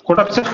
Court officer.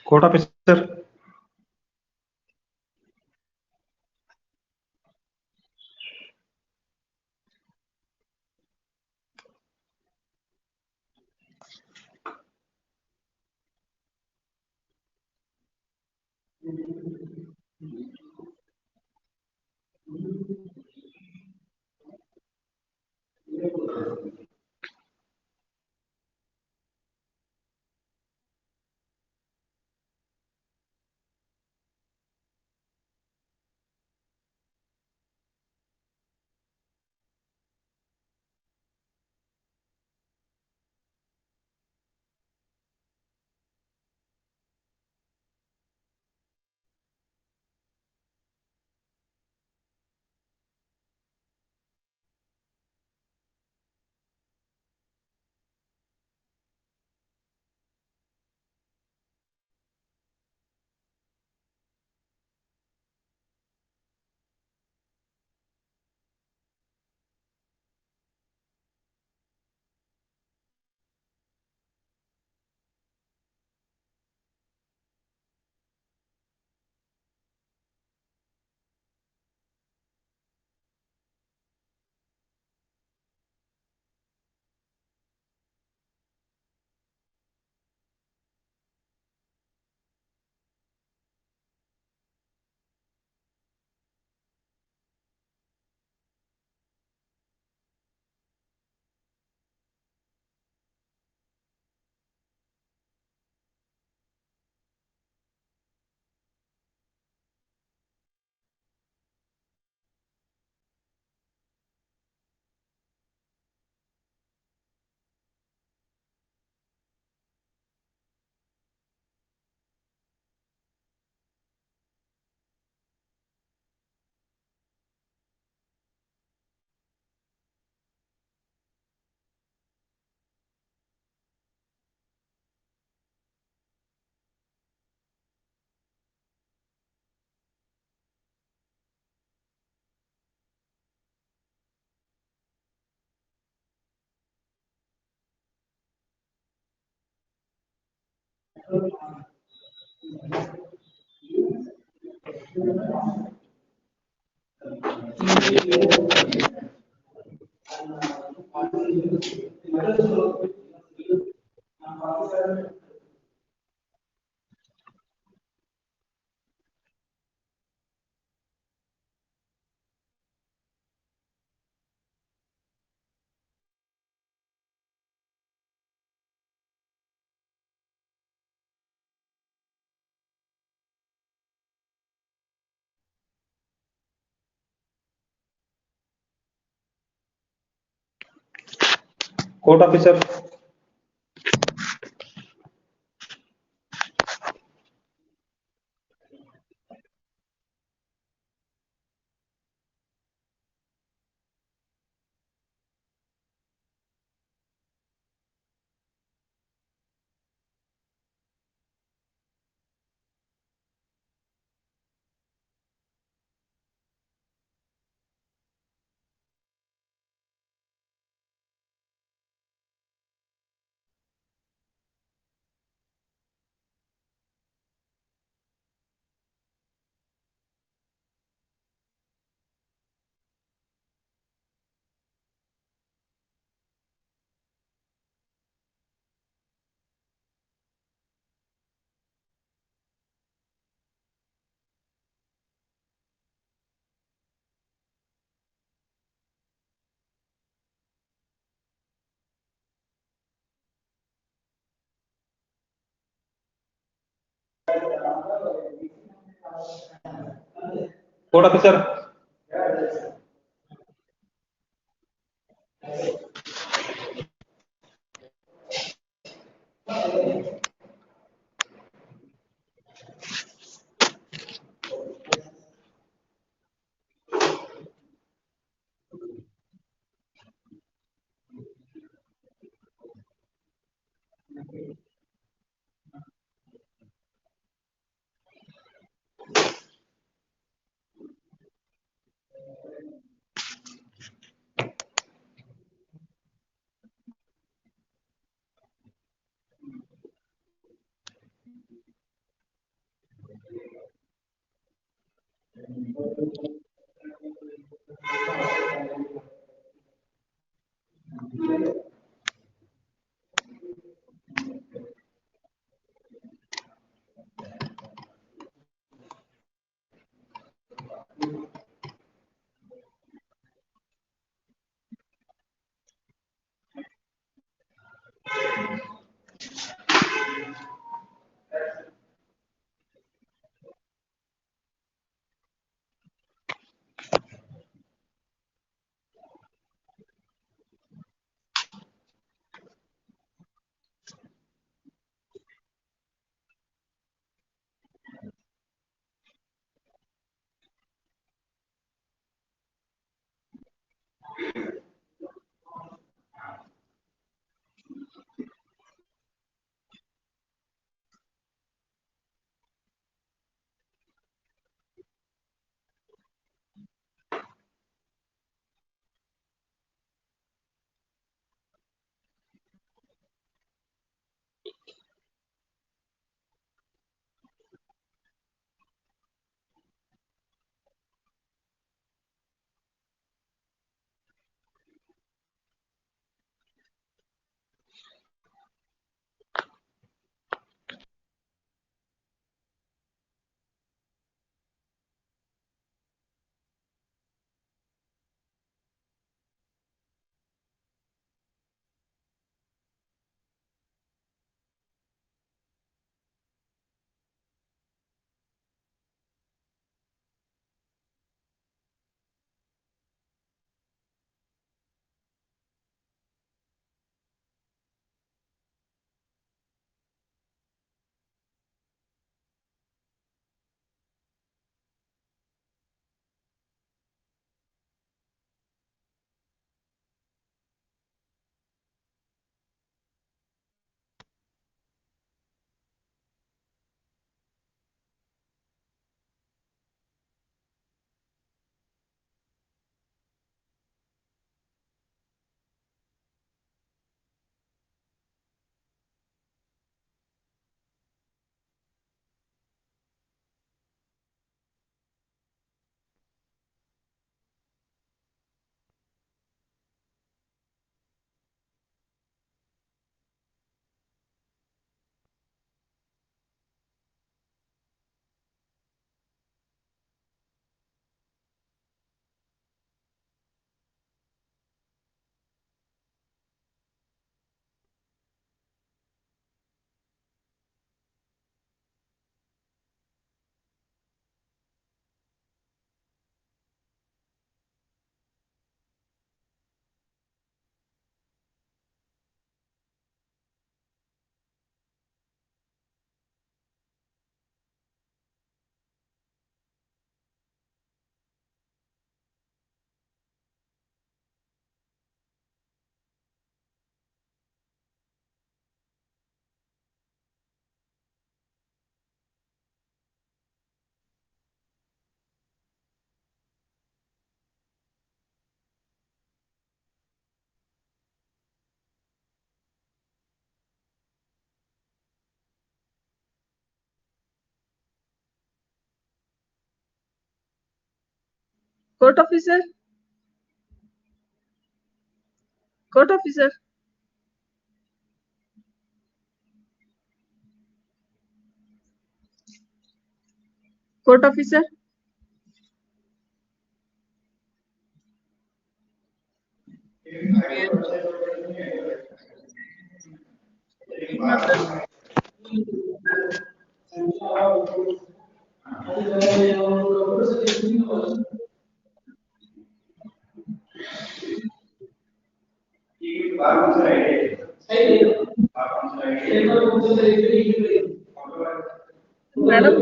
Court officer. Court officer. Court officer. Court officer. Court officer. Court officer. Madam.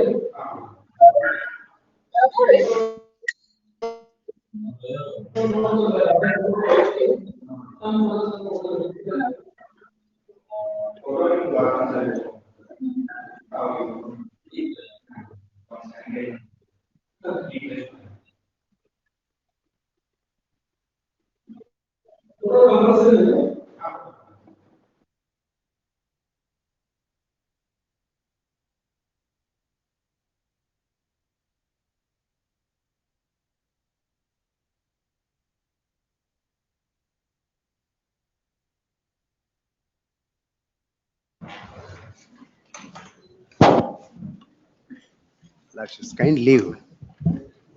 Lordships, kind leave.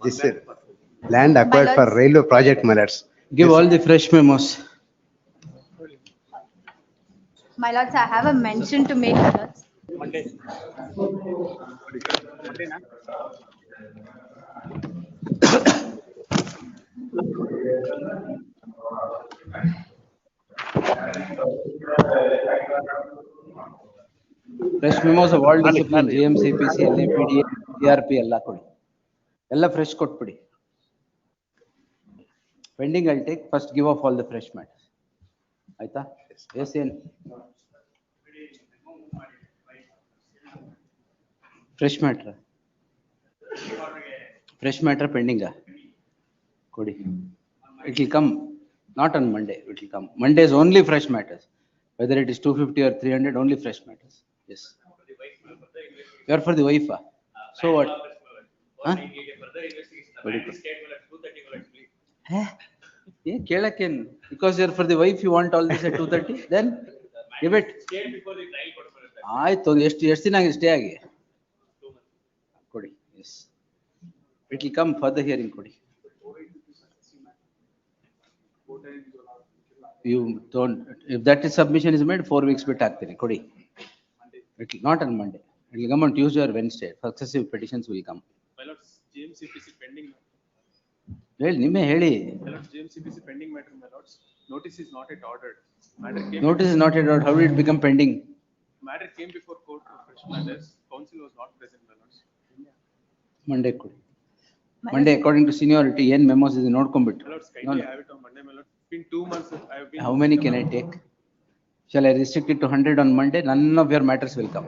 This is land acquired for railway project, my lords. Give This- all the fresh memos. My lords, I have a mention to make, my lords. Fresh memos of all discipline, GMCPC, LAPD, CRP ಎಲ್ಲ ಕೊಡಿ. ಎಲ್ಲ fresh ಕೊಟ್ಬಿಡಿ. Pending I'll take, first give off all the fresh matters. ಆಯ್ತಾ? Yes, ಏನು? Fresh matter. Fresh matter pending ಕೊಡಿ. It will come, not on Monday, it will come. Monday is only fresh matters. Whether it is 250 or 300, only fresh matters. Yes. You are for the wife. So what? Huh? Yeah, ಕೇಳಕ್ಕೇನು? Because you are for the wife, you want all this at 2:30? Then give it. ಆಯ್ತು, ಎಷ್ಟು ದಿನ ಆಗಿದೆ stay ಆಗಿ? ಕೊಡಿ. Yes. It will come further hearing ಕೊಡಿ. You don't, if that is submission is made, 4 weeks ಬಿಟ್ಟು ಹಾಕ್ತೀನಿ ಕೊಡಿ. It will not on Monday. It will come on Tuesday or Wednesday. Successive petitions will come. My lords, GMCPC pending. ಹೇಳಿ, ನಿಮ್ಮೇ ಹೇಳಿ. My lords, GMCPC pending matter, my lords. Notice is not yet ordered. Matter came. Notice is not yet out. How did it become pending? Matter came before court for fresh matters. Council was not present, my lords. Monday ಕೊಡಿ. Monday according to seniority ಏನ್ ಮೆಮೋಸ್ ಇದೆ ನೋಡ್ಕೊಂಡ್ಬಿಟ್ಟು. My lords, kindly have it on Monday, my lords. It's been 2 months. I have been. How many can I take? Shall I restrict it to 100 on Monday? None of your matters will come.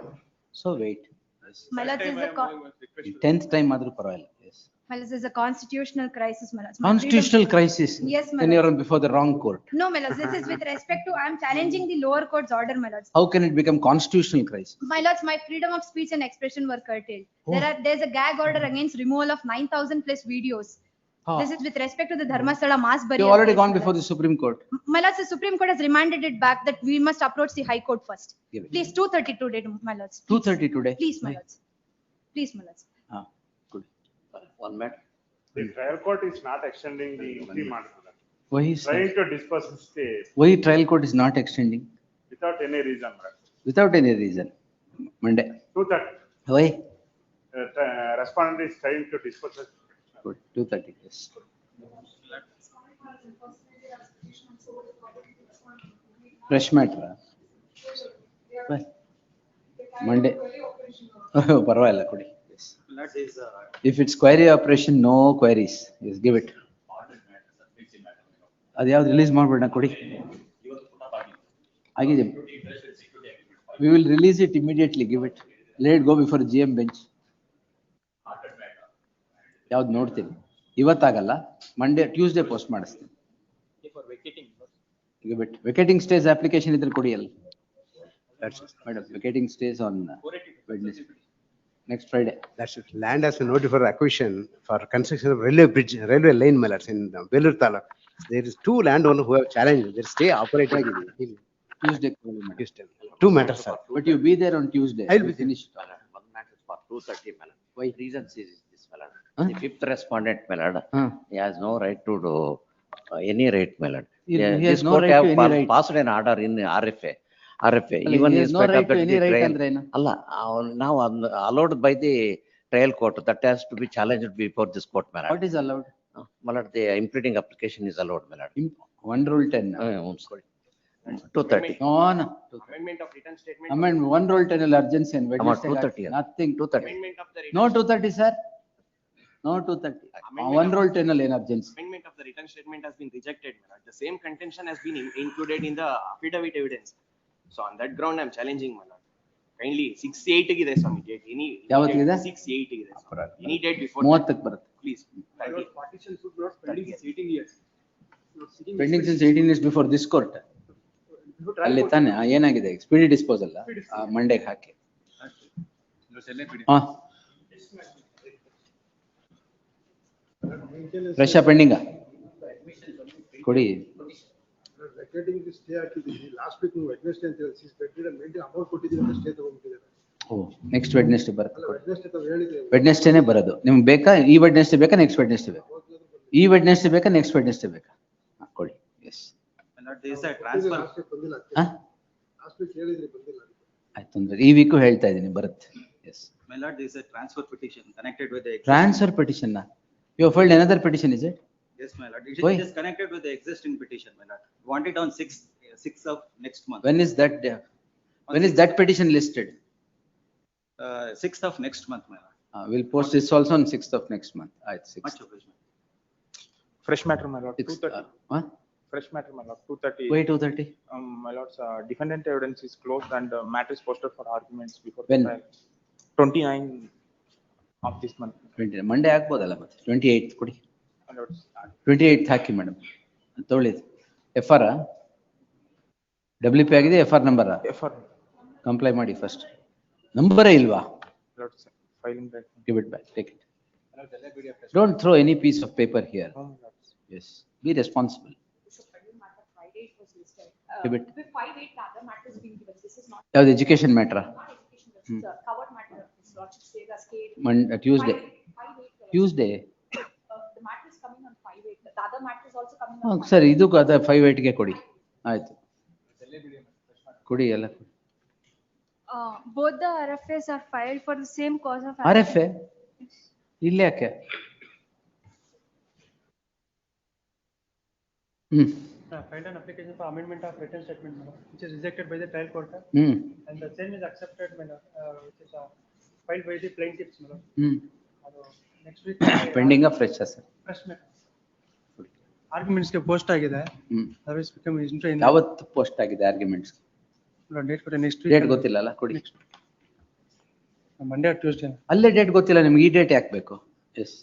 So wait. Yes. My lords, Time is I a am going with request to 10th time ಆದ್ರೂ ಪರವಾಗಿಲ್ಲ. Yes. my lords, is a constitutional crisis, my lords. My Constitutional crisis. Yes, my Then you are lords. before the wrong court. No, my lords, this is with respect to, I am challenging the lower court's order, my lords. How can it become constitutional crisis? My lords, my freedom of speech and expression were curtailed. There's a gag order against removal of 9,000 plus videos. Ah. This is with respect to the Dharmasthala mass You burial. have already case, gone my before the lords. Supreme Court. My lords, the Supreme Court has remanded it back that we must approach the High Court first. Give it. Please, 2:30 today, my lords. 2:30 today. Please, my lords. Please, my lords. Ah, good. One matter. The trial court is not extending the matter. Why is Trying that? to disperse the stay Why trial court is not extending? without any reason. Without any reason. Monday. To that, Why? respondent is trying to disperse it. Good. 2:30. Yes. Fresh matter. Well, Monday. ಪರವಾಗಿಲ್ಲ ಕೊಡಿ. Yes. That is If it's query operation, no queries. Yes, give it. ಅದು ಯಾವ್ದು release ಮಾಡ್ಬೇಡ ಕೊಡಿ. ಆಗಿದೆ. We will release it immediately. Give it. Let it go before GM bench. ಯಾವ್ದು ನೋಡ್ತೀನಿ. ಇವತ್ತಾಗಲ್ಲ. Monday, Tuesday post ಮಾಡಿಸ್ತೀನಿ. for vacating. Give it. Vacating stays application ಇದ್ರೆ ಕೊಡಿ ಅಲ್ಲ. Madam, vacating stays on Wednesday. next Friday. That's it. Land has been notified for acquisition for construction of railway bridge, railway lane, my lords, in Belur Taluk. There is 2 landowners who have challenged. They stay operating in Tuesday. Houston. 2 matters, sir. But you be there on Tuesday. I'll be We finish. One matter for 2:30, my lord. Why? Reasons is this, my lord. Huh? The fifth respondent, my lord, Huh. he has no right to do any right, my lord. He has This no court right have to any right. passed an order in RFA. He Even has no inspector right to of any the right trial. ಅಂದ್ರೆ ಏನು? Allah, now allowed by the trial court, that has to be challenged before this court, my lord. What is allowed? My lord, the implementing application is allowed, my lord. 1 rule 10. 2:30. No, no. Amendment of written statement. Amendment 1 rule 10 will urgency and Wednesday. 2:30. Nothing. 2:30. Amendment of the written. No 2:30, sir. No 2:30. 1 rule 10 will in urgency. Amendment of the written statement has been rejected, my lord. The same contention has been included in the affidavit evidence. So on that ground, I am challenging, my lord. Kindly 6/8 ಗಿದೆ ಸ್ವಾಮಿ date. ಯಾವತ್ತಿಗಿದೆ? 6/8 ಗಿದೆ ಸ್ವಾಮಿ. Any date before. 30ಕ್ಕೆ ಬರುತ್ತೆ. Please. Partition should not pending since 18 years. Pending since 18 years before this court. ಅಲ್ಲಿ ತಾನೆ ಏನಾಗಿದೆ speedy disposal ಮಂಡೇಗೆ ಹಾಕಿ. ಹಾ fresh pending ಕೊಡಿ. Vacating the stay actually last week Wednesday ಅಂತ ಹೇಳಿ expected and maybe amount ಕೊಟ್ಟಿದ್ದೀರಾ stay ತಗೊಂಡಿದ್ದಾರೆ. ಓ ನೆಕ್ಸ್ಟ್ ವೆಡ್ನೆಸ್ಡೇ ಬರುತ್ತೆ. Wednesday ಅಂತ ಹೇಳಿದ್ರೆ ವೆಡ್ನೆಸ್ಡೇನೇ ಬರೋದು. ನಿಮ್ಗೆ ಬೇಕಾ ಈ ವೆಡ್ನೆಸ್ಡೇ ಬೇಕಾ ನೆಕ್ಸ್ಟ್ ವೆಡ್ನೆಸ್ಡೇ ಬೇಕಾ? ಈ ವೆಡ್ನೆಸ್ಡೇ ಬೇಕಾ ನೆಕ್ಸ್ಟ್ ವೆಡ್ನೆಸ್ಡೇ ಬೇಕಾ? ಕೊಡಿ. ಎಸ್ last week ಬಂದಿಲ್ಲ. ಹಾ Last week ಹೇಳಿದ್ರೆ ಬಂದಿಲ್ಲ. ಆಯ್ತು ಅಂದ್ರೆ ಈ ವೀಕು ಹೇಳ್ತಾ ಇದ್ದೀನಿ ಬರುತ್ತೆ. Yes My lord, there is a transfer petition connected with the. Transfer petition you have filed another petition, is it? Yes, my lord. Why? It is connected with the existing petition, my lord. Want it on 6th of next month. When is that petition listed? 6th of next month, my lord. We'll post this also on 6th of next month. Right, 6th. Much obliged. Fresh matter, my lord. 6th, what? Fresh matter, my lord. 2:30. Why 2:30? My lord's defendant evidence is closed and matter is posted for arguments before When? the trial. 29 of this month. 20 Monday ಆಗ್ಬೋದಲ್ಲ ಮತ್ತೆ 28th ಕೊಡಿ. My lord's 28th hockey madam ತೊಗೊಳ್ಳಿ. FR WP ಆಗಿದೆ, FR number FR. Comply ಮಾಡಿ first. ನಂಬರೇ ಇಲ್ವಾ? Lord's filing back. Give it back, take it. Don't throw any piece of paper here. No, my lords. Yes, be responsible. Give it. With 5/8 the other matter is being given. This is not ಯಾವ್ದು education ಮ್ಯಾಟ್ರಾ? education, this is a covered matter. This logic says a state. Tuesday. 5/8. Tuesday. The matter is coming on 5/8. The other matter is also coming on. Sir ಇದು ಅದ 5/8ಗೆ ಕೊಡಿ. ಆಯ್ತು ಕೊಡಿ ಎಲ್ಲ. Both the RFAs are filed for the same cause of. RFA ಇಲ್ಲಿ ಯಾಕೆ? Filed an application for amendment of written statement, madam, which is rejected by the trial court, and the same is accepted, madam, which is filed by the plaintiffs, madam. Next week. Pending fresh sir. Fresh matter. Arguments ke post agide. Otherwise become into. ಯಾವತ್ತು post ಆಗಿದೆ arguments? Date for the next week. Date ಗೊತ್ತಿಲ್ಲ ಅಲ್ಲ, ಕೊಡಿ. Monday or Tuesday. ಅಲ್ಲೇ date ಗೊತ್ತಿಲ್ಲ ನಿಮ್ಗೆ, ಈ date ಯಾಕೆ ಬೇಕು? S.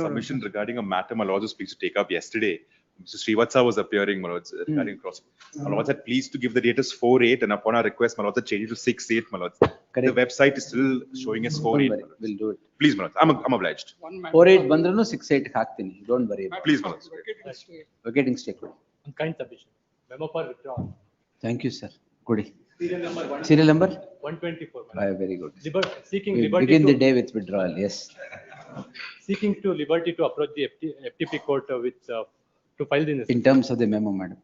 Submission regarding a matter my lords was pleased to take up yesterday. Mr. Srivatsa was appearing, my lords, regarding cross. My lords had pleased to give the date as 4/8 and upon our request, my lords had changed it to 6/8, my lords. Correct. The website is still showing as 4/8. my lords. We'll do it. Please, my lords, I'm obliged. 4/8 ಬಂದ್ರೂ 6/8 ಹಾಕ್ತೀನಿ, don't worry. Please, my lords. Vacating stay ಕೊಡಿ. Kind submission. Memo for withdrawal. Thank you sir, ಕೊಡಿ. Serial number 124. Very good. Seeking We'll liberty begin the to, day with withdrawal, yes. seeking to liberty to approach the FTP court with, to file the. In terms of the memo, madam.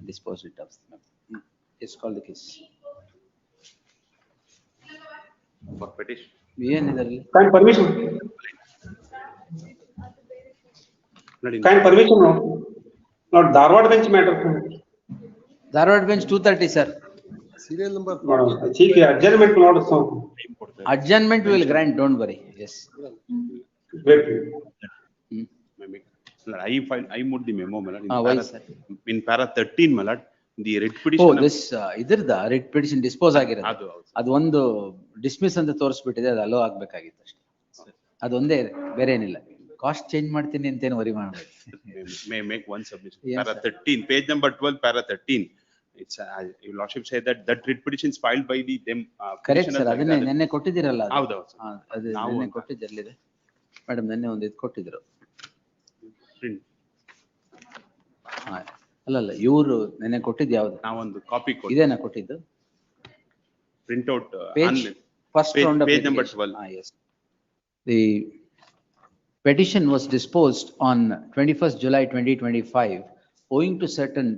Dispose it of the memo. Yes, call the case. For petition. ಏನಿದರಲ್ಲಿ? Kind permission. Kind permission. Not Dharwad bench matter. Dharwad bench 2:30 sir. Serial number. Chief adjournment not so. Adjournment will grant, don't worry. Yes. Wait. I moved the memo, my lord. Why, sir? In para 13, my lord, the writ petition. Oh, this ಇದ್ರದ writ petition dispose ಆಗಿರೋದು. ಅದು ಒಂದು dismiss ಅಂತ ತೋರಿಸ್ಬಿಟ್ಟಿದೆ, ಅದು hello ಆಗ್ಬೇಕಾಗಿತ್ತು ಅಷ್ಟೇ. ಅದೊಂದೇ, ಬೇರೆ ಏನಿಲ್ಲ. ಕಾಸ್ಟ್ ಚೇಂಜ್ ಮಾಡ್ತೀನಿ ಅಂತೇನು ವರಿ ಮಾಡಬೇಕು. May make one submission. Yes, Para sir. 13, page number 12, para 13. It's, your lordship said that that writ petition is filed by the them. Correct petitioners sir, like ಅದನ್ನೇ that. ನೆನ್ನೆ ಕೊಟ್ಟಿದ್ದೀರಲ್ಲ ಅದು. ಹೌದು, ಹೌದು. ಹಾ, ಅದು ನಾವು ನೆನ್ನೆ ಅಂತ. ಕೊಟ್ಟಿದ್ದಿರಲಿದೆ ಮೇಡಮ್, ನೆನ್ನೆ ಒಂದು ಇದು ಕೊಟ್ಟಿದ್ರು. Print. ಹಾ, ಅಲ್ಲಲ್ಲ, ಇವರು ನೆನ್ನೆ ಕೊಟ್ಟಿದ್ದು ಯಾವ್ದು? ನಾವೊಂದು ಕಾಪಿ ಕೊಟ್ಟು ಇದೇನಾ ಕೊಟ್ಟಿದ್ದು? Print out Page, first round of page number litigation. 12. Ah, yes. The petition was disposed on 21st July 2025. Owing to certain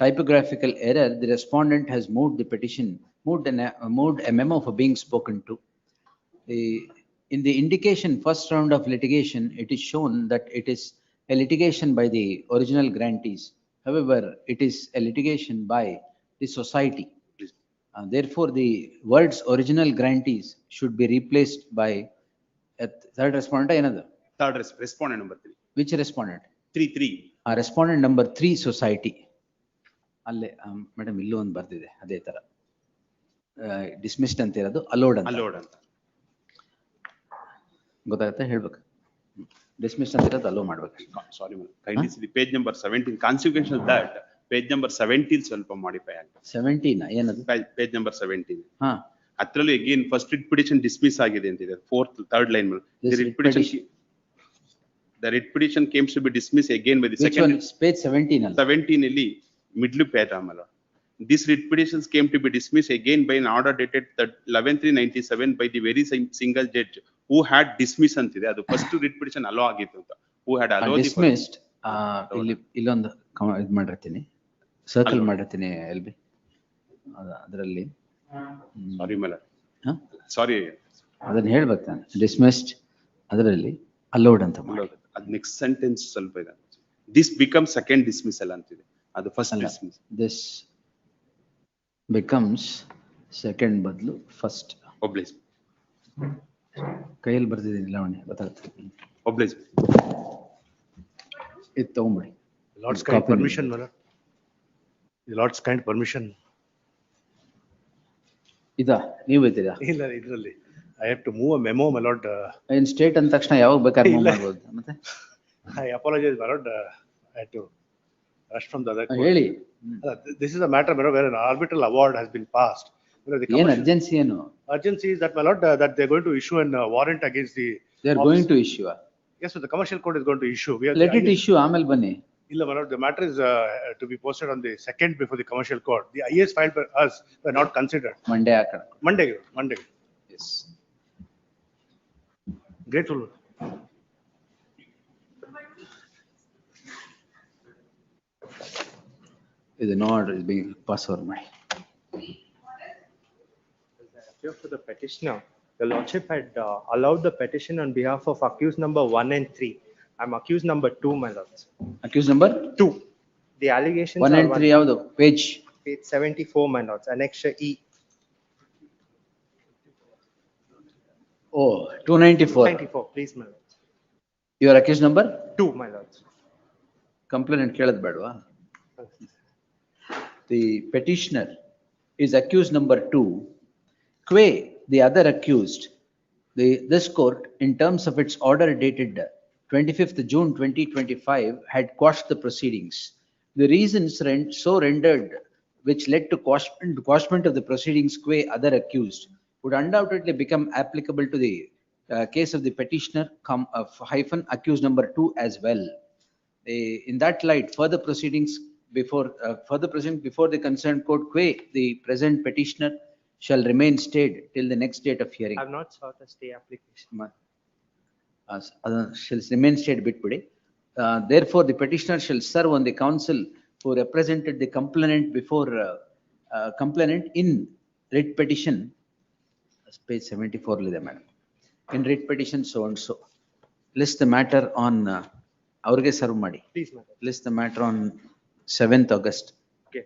typographical error, the respondent has moved the petition, moved a memo for being spoken to. In the indication first round of litigation, it is shown that it is a litigation by the original grantees. However, it is a litigation by the society. Therefore, the words original grantees should be replaced by a third respondent, another. Third respondent number 3. Which respondent? 3. Respondent number 3 society. ಅಲ್ಲೇ madam ಇಲ್ಲೂ ಒಂದು ಬರ್ದಿದೆ ಅದೇ ತರ, dismissed ಅಂತ ಇರೋದು allowed ಅಂತ. Allowed ಅಂತ. ಗೊತ್ತಾಗುತ್ತೆ, ಹೇಳ್ಬೇಕು. ಡಿಸ್ಮಿಸ್ಡ್ ಅಂತ ಇರೋದು ಅಲೋ ಮಾಡ್ಬೇಕು. Sorry, kindly see the page number 17. Consequence of that, page number 17 ಸ್ವಲ್ಪ modify ಆಗಿದೆ. 17 ಏನದು? Page number 17. ಹಾ, ಅದ್ರಲ್ಲಿ again first writ petition dismiss ಆಗಿದೆ ಅಂತಿದೆ. Third line. The writ petition came to be dismissed again by the which one? second. Page 17 ಅಲ್ಲ? 17 ಇಲ್ಲಿ middle page ಆಮಲ್ಲ. This writ petitions came to be dismissed again by an order dated 11/3/97 by the very same single judge who had dismissed ಅಂತಿದೆ. ಅದು first writ petition allow ಆಗಿತ್ತು ಅಂತ. Who had allowed the dismissed. ಇಲ್ಲಿ ಇಲ್ಲೊಂದು ಇದು ಮಾಡಿರ್ತೀನಿ, circle ಮಾಡಿರ್ತೀನಿ L B ಅದರಲ್ಲಿ. Sorry, my lord. ಹಾ, Sorry. ಅದನ್ನ ಹೇಳ್ಬೇಕು ನಾನು. ಡಿಸ್ಮಿಸ್ಡ್ ಅದರಲ್ಲಿ ಅಲೋಡ್ ಅಂತ ಮಾಡಿ. ಅದು next sentence ಸ್ವಲ್ಪ ಇದೆ. This becomes second dismissal ಅಂತಿದೆ. ಅದು first dismissal. This becomes second ಬದಲು first. Oblige. ಕೈಯಲ್ಲಿ ಬರ್ದಿದ್ದೀನಿ ಲಾವಣ್ಯ, ಗೊತ್ತಾಗ್ತದೆ. Oblige. ಇದು ತಗೊಂಬಿಡಿ. Lord's kind permission, my lord. The Lord's kind permission. ಇದಾ ನೀವು ಇದ್ದೀರಾ? ಇಲ್ಲ, ಇದರಲ್ಲಿ I have to move a memo, my lord. In state ಅಂದ ತಕ್ಷಣ ಯಾವಾಗ ಬೇಕಾದ್ರೆ ಮೂವ್ ಮಾಡ್ಬೋದು. ಮತ್ತೆ I apologize, my lord. I had to rush from the other court. ಹೇಳಿ. This is a matter, my lord, where an arbitral award has been passed. You know, the ಏನ್ commercial- urgency ಏನು? urgency is that, my lord, that they're going to issue an warrant against the. They are going to issue. Yes, so the commercial court is going to issue. We are. Let it issue, ಆಮೇಲೆ ಬನ್ನಿ. Illa, my lord, the matter is to be posted on the second before the commercial court. The IAs filed by us were not considered. Monday ಹಾಕೋಣ. Monday. Yes. Grateful. ಇದು ನೋಡ್ is being pass over ಮಾಡಿ. For the petitioner, the lordship had allowed the petition on behalf of accused number 1 and 3. I'm accused number 2, my lords. Accused number 2. The allegations 1 are and 3 ಯಾವುದು? Page 74, my lords, annexure E. Oh, 294. 94, please, my lords. You are accused number? 2, my lords. Complainant ಕೇಳೋದು ಬೇಡವಾ? The petitioner is accused number 2. Quay, the other accused, this court, in terms of its order dated 25th June 2025, had quashed the proceedings. The reasons so rendered, which led to quashment of the proceedings qua other accused, would undoubtedly become applicable to the case of the petitioner, hyphen accused number 2 as well. In that light, further proceedings before the concerned court qua the present petitioner shall remain stayed till the next date of hearing. I have not sought a stay application. Shall remain stayed bitbidi. Therefore, the petitioner shall serve on the counsel who represented the complainant before complainant in writ petition. Page 74 lide madam. In writ petition so and so. List the matter on ಅವ್ರಿಗೆ serve ಮಾಡಿ. Please, madam. List the matter on 7th August. Okay.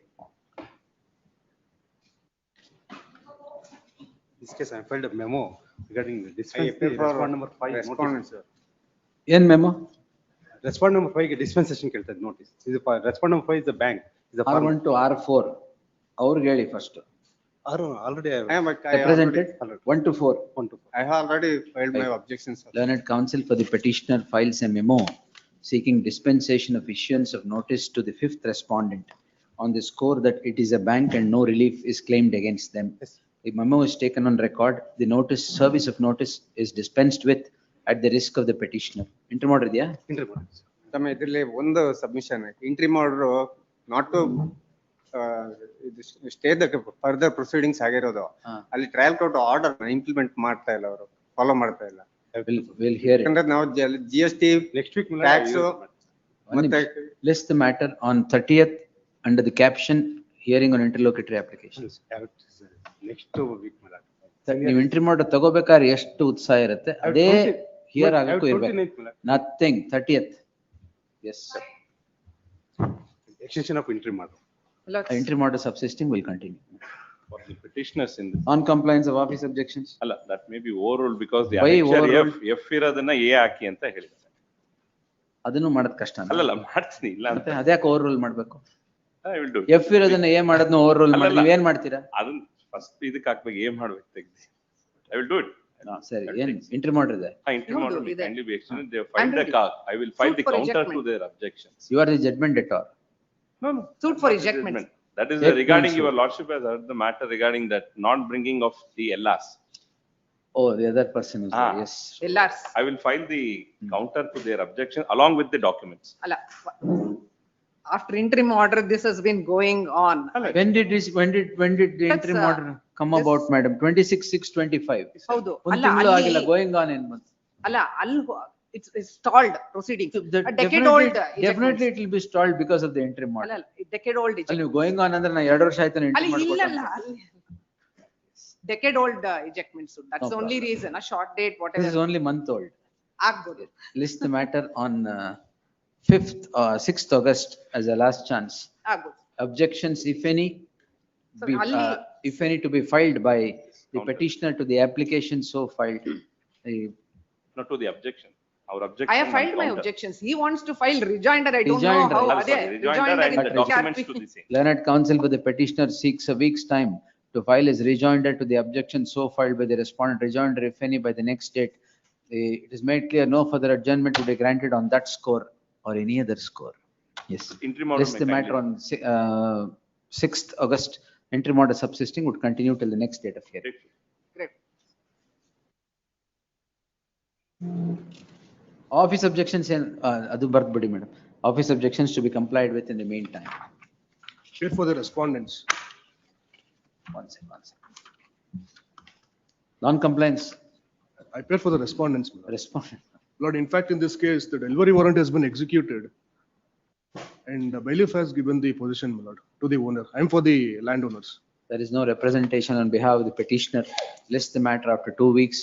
This case, I filed a memo regarding respondent number 5 notice, sir. ಏನ್ memo? Respondent number 5 ಗೆ dispensation ಕೇಳ್ತಾ ಇದೆ notice. This is respondent number 5 is the bank. Is the R1 to R4. ಅವ್ರಿಗೆ ಹೇಳಿ first. already Represented 1 to 4. I have already filed my objections, sir. Learned counsel for the petitioner files a memo seeking dispensation of issuance of notice to the 5th respondent on the score that it is a bank and no relief is claimed against them. The memo is taken on record. The notice, service of notice is dispensed with at the risk of the petitioner. Interim order idೆಯಾ? ತಮ್ಮ ಇದರಲ್ಲಿ ಒಂದು submission interim order not to stay the further proceedings ಆಗಿರೋದು ಅಲ್ಲಿ trial court order implement ಮಾಡ್ತಾ ಇಲ್ಲ ಅವರು follow ಮಾಡ್ತಾ ಇಲ್ಲ. We'll hear it. ಯಾಕಂದ್ರೆ ನಾವು GST ನೆಕ್ಸ್ಟ್ ವೀಕ್ ಟ್ಯಾಕ್ಸ್ ಮತ್ತೆ list the matter on 30th under the caption hearing on interlocutory applications. Next week ನೀವು ಇಂಟ್ರಿ ಮಾಡೋ ತಗೋಬೇಕಾದ್ರೆ ಎಷ್ಟು ಉತ್ಸಾಹ ಇರುತ್ತೆ ಅದೇ ಹಿಯರ್ ಆಗಕ್ಕೂ ಇರ್ಬೇಕು. Nothing 30th. Yes. Extension of interim order. Interim order subsisting will continue. For the petitioners in this. Non-compliance of office objections. ಅಲ್ಲ, that may be overruled because the Why annexure overruled? F ಇರೋದನ್ನ A ಹಾಕಿ ಅಂತ ಹೇಳಿದ್ದಾರೆ. ಅದನ್ನು ಮಾಡೋದ್ ಕಷ್ಟ. ಅಲ್ಲಲ್ಲ, ಮಾಡ್ತೀನಿ ಇಲ್ಲ ಅಂತ. ಅದ್ಯಾಕೆ ಓವರ್ ರೂಲ್ ಮಾಡ್ಬೇಕು? I will do. F ಇರೋದನ್ನ A ಮಾಡೋದ್ನ ಓವರ್ ರೂಲ್ ಮಾಡಿ ನೀವೇನ್ ಮಾಡ್ತೀರಾ? ಅದನ್ನ ಫಸ್ಟ್ ಇದಕ್ಕೆ ಹಾಕ್ಬೇಕು, ಏನ್ ಮಾಡ್ಬೇಕು ತೆಗ್ದು. I will do it. ಸರಿ, ಏನ್ ಇಂಟ್ರಿ order ಇದೆ? Interim order may kindly be extended. They filed the car. I will file the counter to their objections. You are the judgment debtor. No. Suit for ejectment. That is regarding your lordship has heard the matter regarding that not bringing of the LRs. Oh, the other person is there, yes. LRs. I will file the counter to their objection along with the documents. Alla. After interim order, this has been going on. When did the interim order come about, madam? 26/6/25. ಹೌದು. ಒಂದು ತಿಂಗಳು ಆಗಿಲ್ಲ, going on in month. ಅಲ್ಲ, ಅಲ್ಲಿ it's stalled proceedings. A decade old. Definitely it will be stalled because of the interim order. ಅಲ್ಲ, decade old. ಅಲ್ಲಿ going on ಅಂದ್ರೆ ನಾ 2 ವರ್ಷ ಆಯ್ತು ಅಲ್ಲಿ interim ಇಲ್ಲಲ್ಲ, ಮಾಡ್ಕೊಟ್ಟು. decade old ejectment suit. That's the only reason. A short date, This whatever. is only month old. ಆಗ್ಬೋದು. List the matter on 6th August as a last chance. ಆಗ್ಬೋದು. Objections, if any, So be, ಅಲ್ಲಿ if any, to be filed by the petitioner to the application so filed. Not to the objection. Our objection. I have filed my counter. objections. He wants to file rejoinder. I don't know Rejoinder. how. Sorry, ಅದೇ rejoinder and in the documents to the same. Learned counsel for the petitioner seeks a week's time to file his rejoinder to the objection so filed by the respondent. Rejoinder, if any, by the next date. It is made clear no further adjournment to be granted on that score or any other score. Yes. Interim order List may the matter on 6th August. Interim order subsisting would continue till the next date of hearing. Great. Office objections and adu barbadi madam. Office objections to be complied with in the meantime. Wait for the respondents. One second. Non-compliance. I paid for the respondents. my lord. Respondent. Lord, in fact, in this case, the delivery warrant has been executed. And the bailiff has given the position, my lord, to the owner. I am for the landowners. There is no representation on behalf of the petitioner. List the matter after 2 weeks.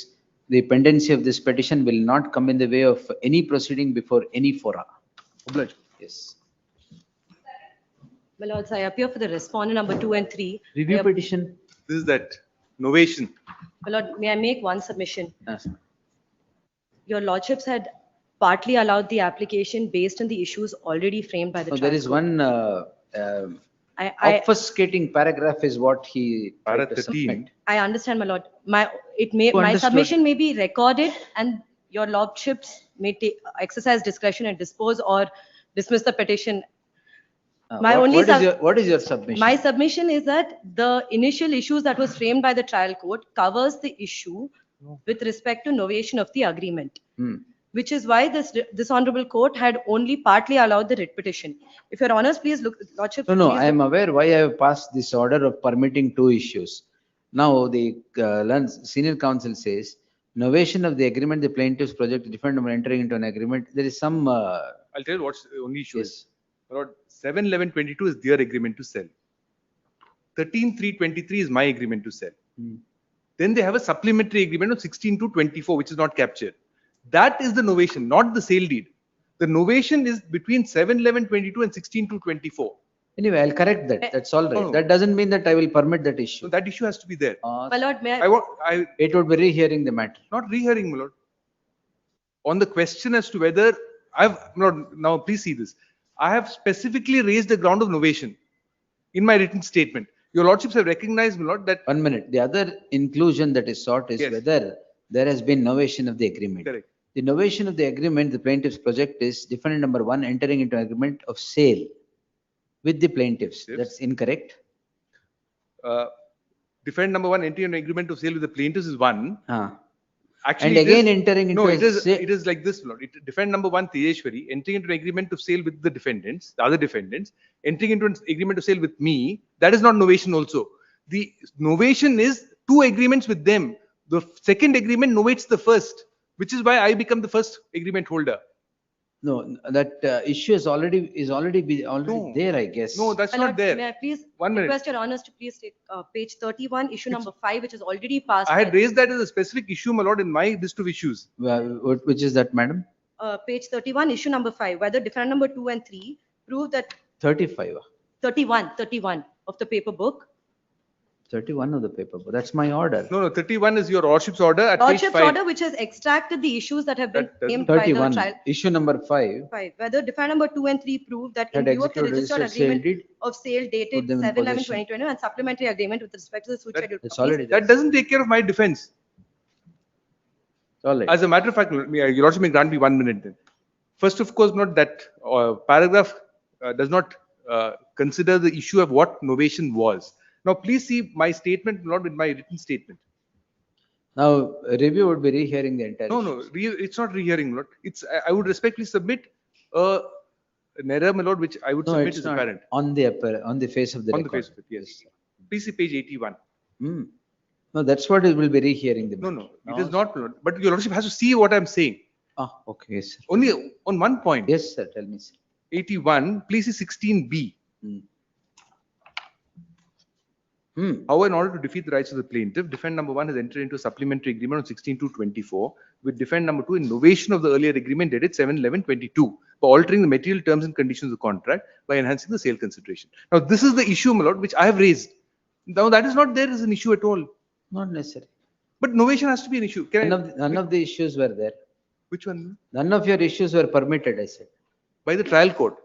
The pendency of this petition will not come in the way of any proceeding before any fora. Obliged. Yes. My lords, I appear for the respondent number 2 and 3. Review petition. This is that novation. My lord, may I make one submission? Yes. Your lordships had partly allowed the application based on the issues already framed by the So there trial is court. one I obfuscating paragraph is what he tried to submit. I understand, my lord. Who My understood? submission may be recorded and your lordships may exercise discretion and dispose or dismiss the petition. My only What is your submission? My submission is that the initial issues that was framed by the trial court covers the issue with respect to novation of the agreement, which is why this honorable court had only partly allowed the writ petition. If your honors, please look, lordship. No, please I am aware why I have passed this order of permitting 2 issues. Now, the senior counsel says, novation of the agreement, the plaintiff's project different from entering into an agreement. There is some. I'll tell you what's the only issue Yes. is. Lord, 7/11/22 is their agreement to sell. 13/3/23 is my agreement to sell. Then they have a supplementary agreement of 16/2/24, which is not captured. That is the novation, not the sale deed. The novation is between 7/11/22 and 16/2/24. Anyway, I'll correct that. That's all right. No. That doesn't mean that I will permit that issue. So that issue has to be there. My lord, may It would be rehearing the matter. Not rehearing, my lord. On the question as to whether now please see this. I have specifically raised the ground of novation in my written statement. Your lordships have recognized, my lord, that. 1 minute. The other inclusion that is sought is Yes. whether there has been novation of the agreement. Correct. The novation of the agreement, the plaintiff's project is defendant number 1 entering into agreement of sale With the plaintiffs, that's incorrect. Defendant number one entering an agreement of sale with the plaintiffs is one. Actually, And again entering into no, a it is like this, Lord. Defendant number one, Tejeshwari, entering into an agreement of sale with the defendants, the other defendants, entering into an agreement of sale with me, that is not novation also. The novation is two agreements with them. The second agreement novates the first, which is why I become the first agreement holder. No, that issue is already there, I guess. No, that's My not lord, there. may I please 1 minute. request your honors to please take page 31, issue number 5, which is already passed. I had raised that as a specific issue, my lord, in my list of issues. Which is that, madam? Page 31, issue number 5, whether defendant number 2 and 3 prove that 35. 31 of the paper book. 31 of the paper. That's my order. No, 31 is your lordship's order at page Lordship's 5. order which has extracted the issues that have been named by the 31, trial. issue number 5. 5, whether defendant number 2 and 3 prove that in Had view of the executed registered registered sale agreement deed, of sale dated put them in 7/11/2020 and supplementary agreement with respect to the suit schedule. It's already there. That doesn't take care of my defense. All right. As a matter of fact, your lordship may grant me 1 minute then. First, of course, not that paragraph does not consider the issue of what novation was. Now, please see my statement, not with my written statement. Now, review would be rehearing the entire No, issue. it's not rehearing, Lord. I would respectfully submit an error, my lord, which I would No, submit it's as not apparent. on the face of the On the record. face of it, yes. Please see page 81. No, that's what it will be rehearing the matter. No, it is not, Lord. But your lordship has to see what I'm saying. Okay, yes, sir. Only on one point. Yes, sir, tell me, sir. 81, please see 16B. However, in order to defeat the rights of the plaintiff, defendant number 1 has entered into a supplementary agreement on 16/2/24 with defendant number 2 in novation of the earlier agreement dated 7/11/22 by altering the material terms and conditions of the contract by enhancing the sale consideration. Now, this is the issue, my lord, which I have raised. Now, that is not there as an issue at all. Not necessary. But novation has to be an issue. None of the issues were there. Which one? None of your issues were permitted, I said. By the trial court.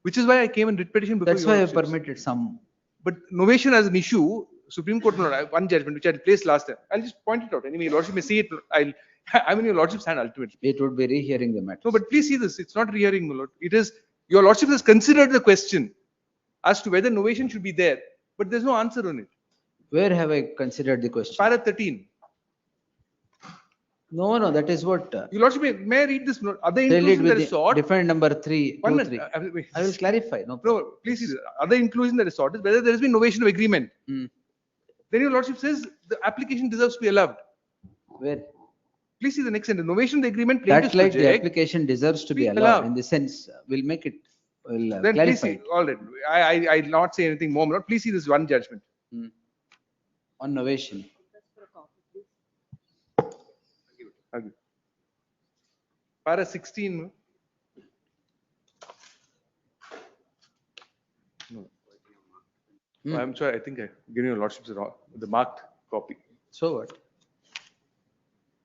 Which is why I came in writ petition before That's your why I lordships. permitted some. But novation as an issue, Supreme Court, one judgment which I had placed last time. I'll just point it out. Anyway, your lordship may see it. I'm in your lordship's hand ultimately. It would be rehearing the matter. No, but please see this. It's not rehearing, my lord. It is your lordship has considered the question as to whether novation should be there, but there's no answer on it. Where have I considered the question? Para 13. No, that is what. Your lordship may I read this? Other Tell it inclusion that with is sought. defendant number 3. One 2, minute. 3. I will clarify. No, No, please see this. Other inclusion that is sought is whether there has been novation of agreement. Then your lordship says the application deserves to be allowed. Where? Please see the next sentence. Novation of the agreement That plaintiff's like the project. application deserves to be be allowed. allowed. In the sense, we'll make it. We'll Then please clarify. see. All right. I'll not say anything more, my lord. Please see this one judgment. On novation. Agree. Para 16. No. I'm sorry. I think I'm giving your lordship the marked copy. So what?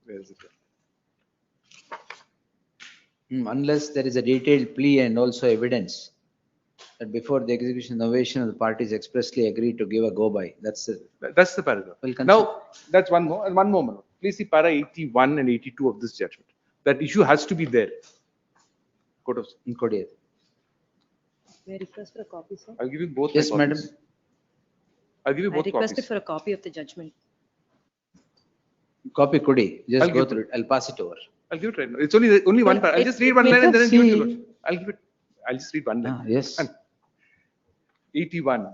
Where is it? Unless there is a detailed plea and also evidence that before the execution novation of the parties expressly agreed to give a go by. That's the paragraph. We'll consider. Now, that's one more. And one more, my lord. Please see para 81 and 82 of this judgment. That issue has to be there. Court of Kodia. May I request for a copy, sir? I'll give you both. Yes, my madam. copies. I'll give you I both requested copies. for a copy of the judgment. Copy Kudi. Just I'll go give- through it. I'll pass it over. I'll give it right now. It's only one part. I'll just read one line and then I'll give it to you. I'll give it. I'll just read one line. Yes. 81.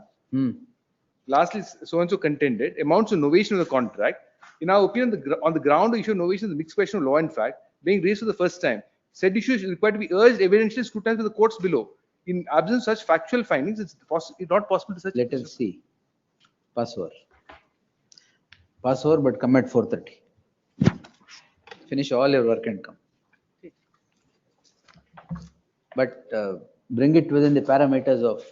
Lastly, so and so contended amounts of novation of the contract. In our opinion, on the ground of issue of novation is a mixed question of law and fact being raised for the first time. Said issue is required to be urged evidentially scrutinized by the courts below. In absence of such factual findings, it's not possible to such. Let us see. Pass over. Pass over, but come at 4:30. Finish all your work and come. But bring it within the parameters of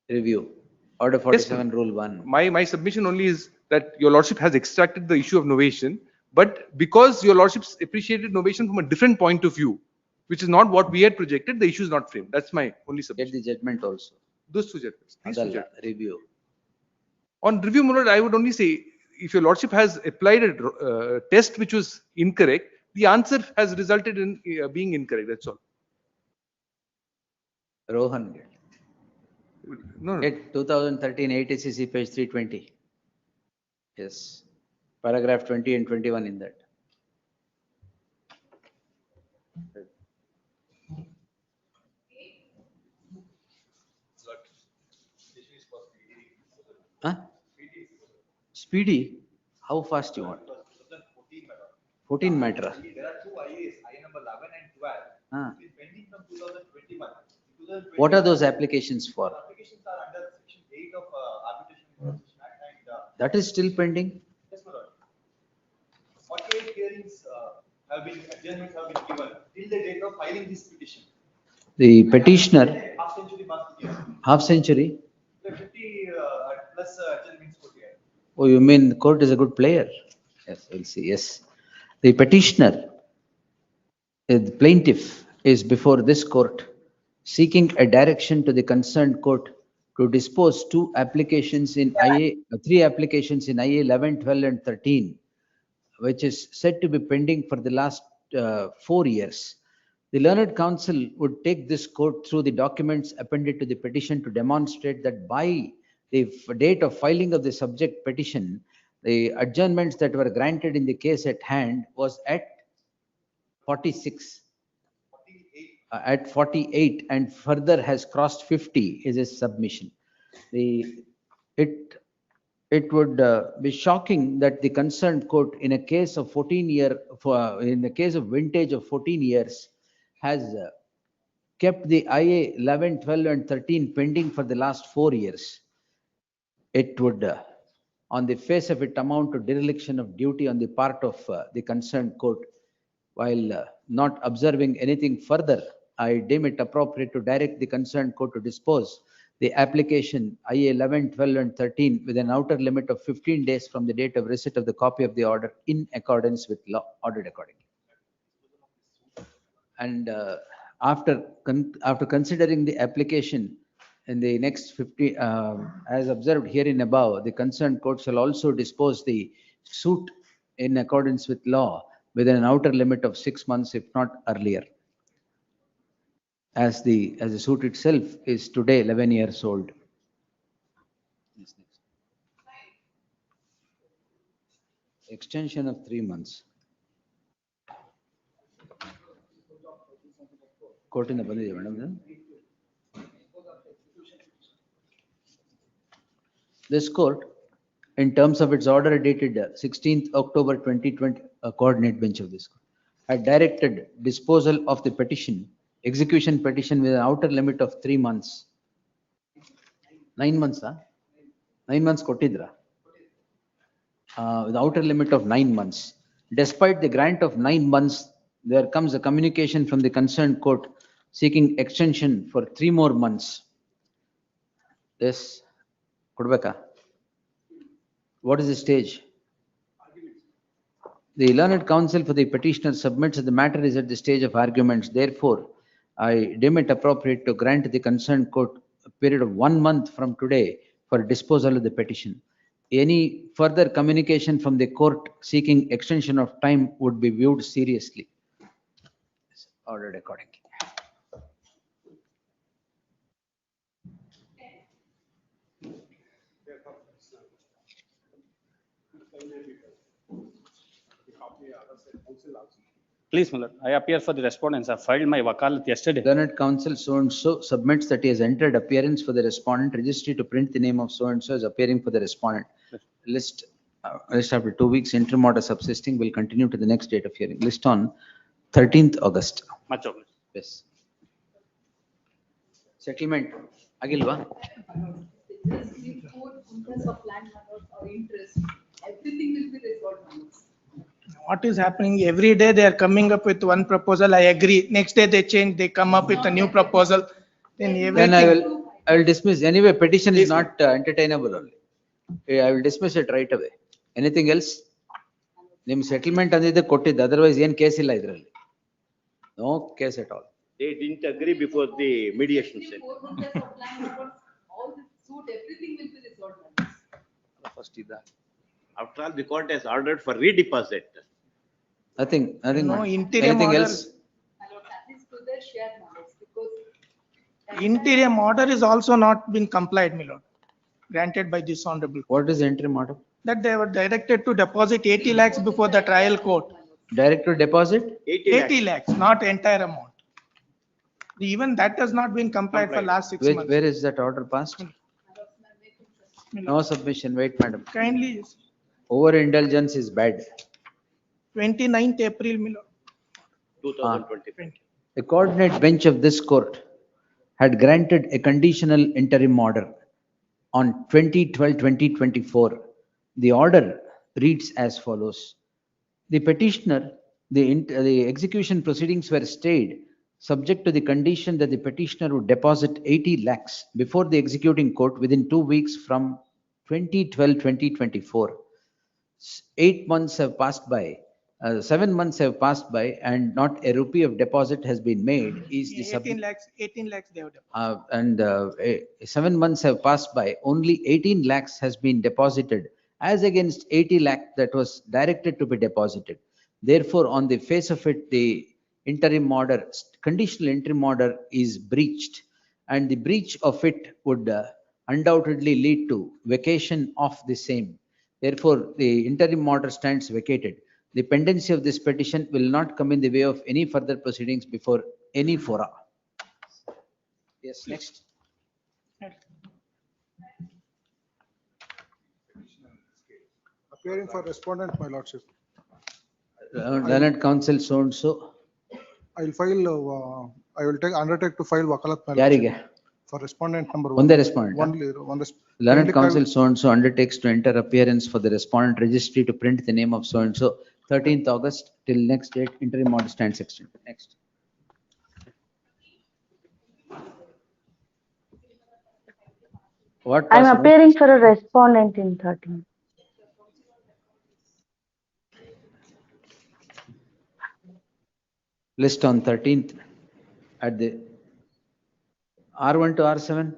review. Order 47, Rule 1. My submission only is that your lordship has extracted the issue of novation, but because your lordships appreciated novation from a different point of view, which is not what we had projected, the issue is not framed. That's my only submission. Get the judgment also. Those two judgments. These two Adala, judgments. review. On review, my lord, I would only say, if your lordship has applied a test which was incorrect, the answer has resulted in being incorrect. That's all. Rohan. No, no. Get 2013 ATCC page 320. Yes, paragraph 20 and 21 in that. Huh? Speedy? How fast you want? 14 matter. There are two IAs, IA number 11 and 12. Huh. It is pending from 2021. What are those applications for? Applications are under section 8 of Arbitration and Negotiation Act and That is still pending? yes, my lord. 48 hearings adjournments have been given till the date of filing this petition. The petitioner, Half century must be here. half century? The 50 plus adjournments put here. Oh, you mean the court is a good player? Yes, we'll see, yes. The petitioner, the plaintiff is before this court seeking a direction to the concerned court to dispose three applications in IA 11, 12 and 13, which is said to be pending for the last 4 years. The learned counsel would take this court through the documents appended to the petition to demonstrate that by the date of filing of the subject petition, the adjournments that were granted in the case at hand was at 46. At 48 and further has crossed 50 is his submission. It would be shocking that the concerned court in a case of in the case of vintage of 14 years has kept the IA 11, 12 and 13 pending for the last 4 years. It would on the face of it amount to dereliction of duty on the part of the concerned court. While not observing anything further, I deem it appropriate to direct the concerned court to dispose the application IA 11, 12 and 13 with an outer limit of 15 days from the date of receipt of the copy of the order in accordance with law, ordered accordingly. And after considering the application in the next 50, as observed herein above, the concerned court shall also dispose the suit in accordance with law within an outer limit of 6 months, if not earlier. As the suit itself is today 11 years old. Extension of 3 months. Court in the Bandhi, madam. This court, in terms of its order dated 16th October 2020, a coordinate bench of this court, had directed disposal of the petition, execution petition with an outer limit of 3 months. 9 months, 9 months kotidra. With the outer limit of 9 months. Despite the grant of 9 months, there comes a communication from the concerned court seeking extension for 3 more months. This, Kudbeka, what is the stage? The learned counsel for the petitioner submits that the matter is at the stage of arguments. Therefore, I deem it appropriate to grant the concerned court a period of 1 month from today for disposal of the petition. Any further communication from the court seeking extension of time would be viewed seriously. Ordered accordingly. Please, my lord, I appear for the respondents. I filed my wakalat yesterday. Learned counsel so and so submits that he has entered appearance for the respondent, registry to print the name of so and so as appearing for the respondent. List after 2 weeks, interim order subsisting will continue to the next date of hearing. List on 13th August. Much obliged. Yes. Settlement. Agilwa. Everything will be resolved. What is happening? Every day they are coming up with one proposal. I agree. Next day they change. They come up with a new proposal. Then everything. Then I will dismiss. Anyway, petition is not entertainable only. I will dismiss it right away. Anything else? Nim settlement andide kottid. Otherwise, yen case illa idralli. No case at all. They didn't agree before the mediation set. All the suit, everything will be resolved. First is that. After all, the court has ordered for redeposit. Nothing. No interim Anything order. else? That is to their shared knowledge because Interim order is also not been complied, my lord, granted by this honorable. What is the interim order? That they were directed to deposit 80 lakhs before the trial court. Direct to deposit? 80 lakhs, not entire amount. Even that has not been complied for last 6 months. Where is that order passed? No submission, wait, madam. Kindly, Overindulgence is bad. 29th April, my lord. 2020. The coordinate bench of this court had granted a conditional interim order on 20/12/2024. The order reads as follows. The petitioner, the execution proceedings were stayed subject to the condition that the petitioner would deposit 80 lakhs before the executing court within 2 weeks from 20/12/2024. 8 months have passed by. 7 months have passed by and not a rupee of deposit has been made. Is the 18 lakhs they have deposited. 7 months have passed by. Only 18 lakhs has been deposited as against 80 lakh that was directed to be deposited. Therefore, on the face of it, the interim order, conditional interim order is breached, and the breach of it would undoubtedly lead to vacation of the same. Therefore, the interim order stands vacated. The pendency of this petition will not come in the way of any further proceedings before any fora. Yes, next. Appearing for respondent, my lordship. Learned counsel so and so. I will file, I will undertake to file wakalat, my Yarige? lordship. For respondent number One one. respondent. One Learned counsel so and so undertakes to enter appearance for the respondent registry to print the name of so and so. 13th August till next date, interim order stands extended. Next. What? I'm appearing for a respondent in 13. List on 13th at the R1 to R7.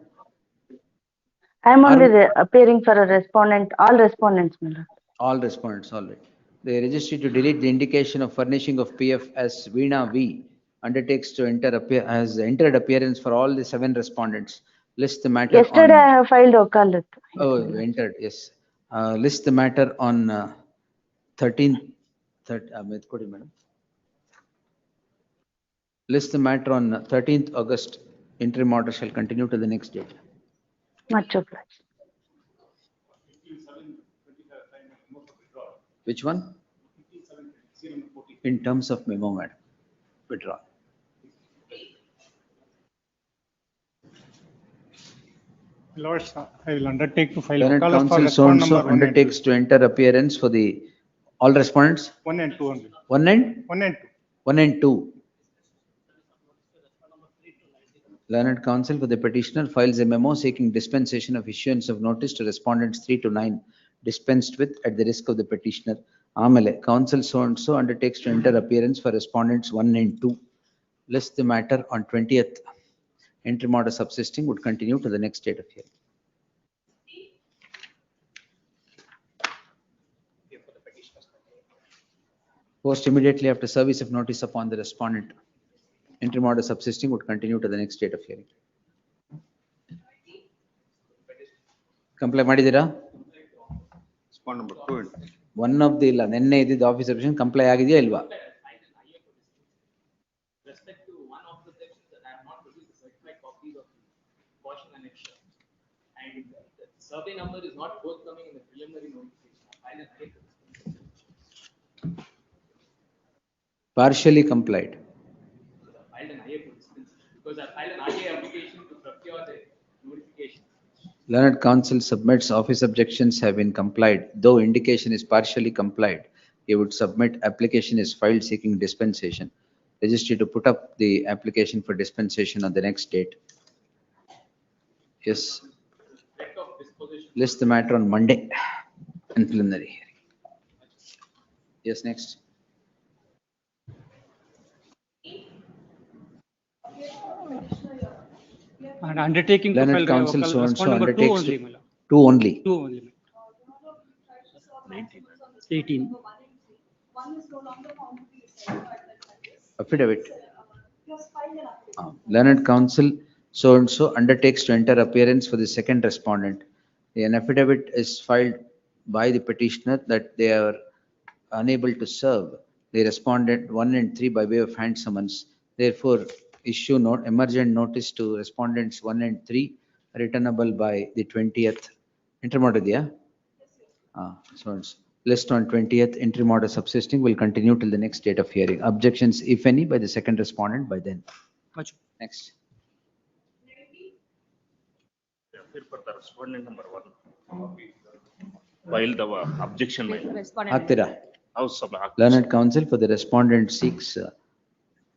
I'm only appearing for a respondent, all respondents, my lord. All respondents, all right. The registry to delete the indication of furnishing of PF as Veena V undertakes to has entered appearance for all the 7 respondents. List the matter. Yesterday I have filed wakalat. Oh, entered, yes. List the matter on 13th. Madam. List the matter on 13th August. Interim order shall continue to the next date. Much obliged. Which one? In terms of memo, madam. Withdraw. Lords, I will undertake to file Learned wakalat for counsel so and respondent so number 1 and 2. undertakes to enter appearance for the all respondents. 1 and 2 only. 1 and? 1 and 2. 1 and 2. Learned counsel for the petitioner files a memo seeking dispensation of issuance of notice to respondents 3 to 9 dispensed with at the risk of the petitioner. Amele, counsel so and so undertakes to enter appearance for respondents 1 and 2. List the matter on 20th. Interim order subsisting would continue to the next date of hearing. Post immediately after service of notice upon the respondent. Interim order subsisting would continue to the next date of hearing. Comply madidira? Respond number 2. One of the nenne idid office revision comply agidya ilva? Respect to one of the sections that I have not produced certified copies of caution and annexure, and the survey number is not forthcoming in the preliminary notification. Partially complied. I filed an IA for dispensation because I filed an IA application to procure the notification. Learned counsel submits office objections have been complied. Though indication is partially complied, he would submit application is filed seeking dispensation. Registry to put up the application for dispensation on the next date. Yes. List the matter on Monday in preliminary hearing. Yes, next. And undertaking to Learned file counsel so and respond so number 2 undertakes only. to, 2 only. 2 only. 18. Affidavit. Learned counsel so and so undertakes to enter appearance for the second respondent. An affidavit is filed by the petitioner that they are unable to serve the respondent 1 and 3 by way of hand summons. Therefore, issue note emergent notice to respondents 1 and 3 returnable by the 20th. Interim order, yeah? So and so. List on 20th, interim order subsisting will continue till the next date of hearing. Objections, if any, by the second respondent by then. Next. For the respondent number 1. While the objection. Haktira. House of Learned counsel for the respondent seeks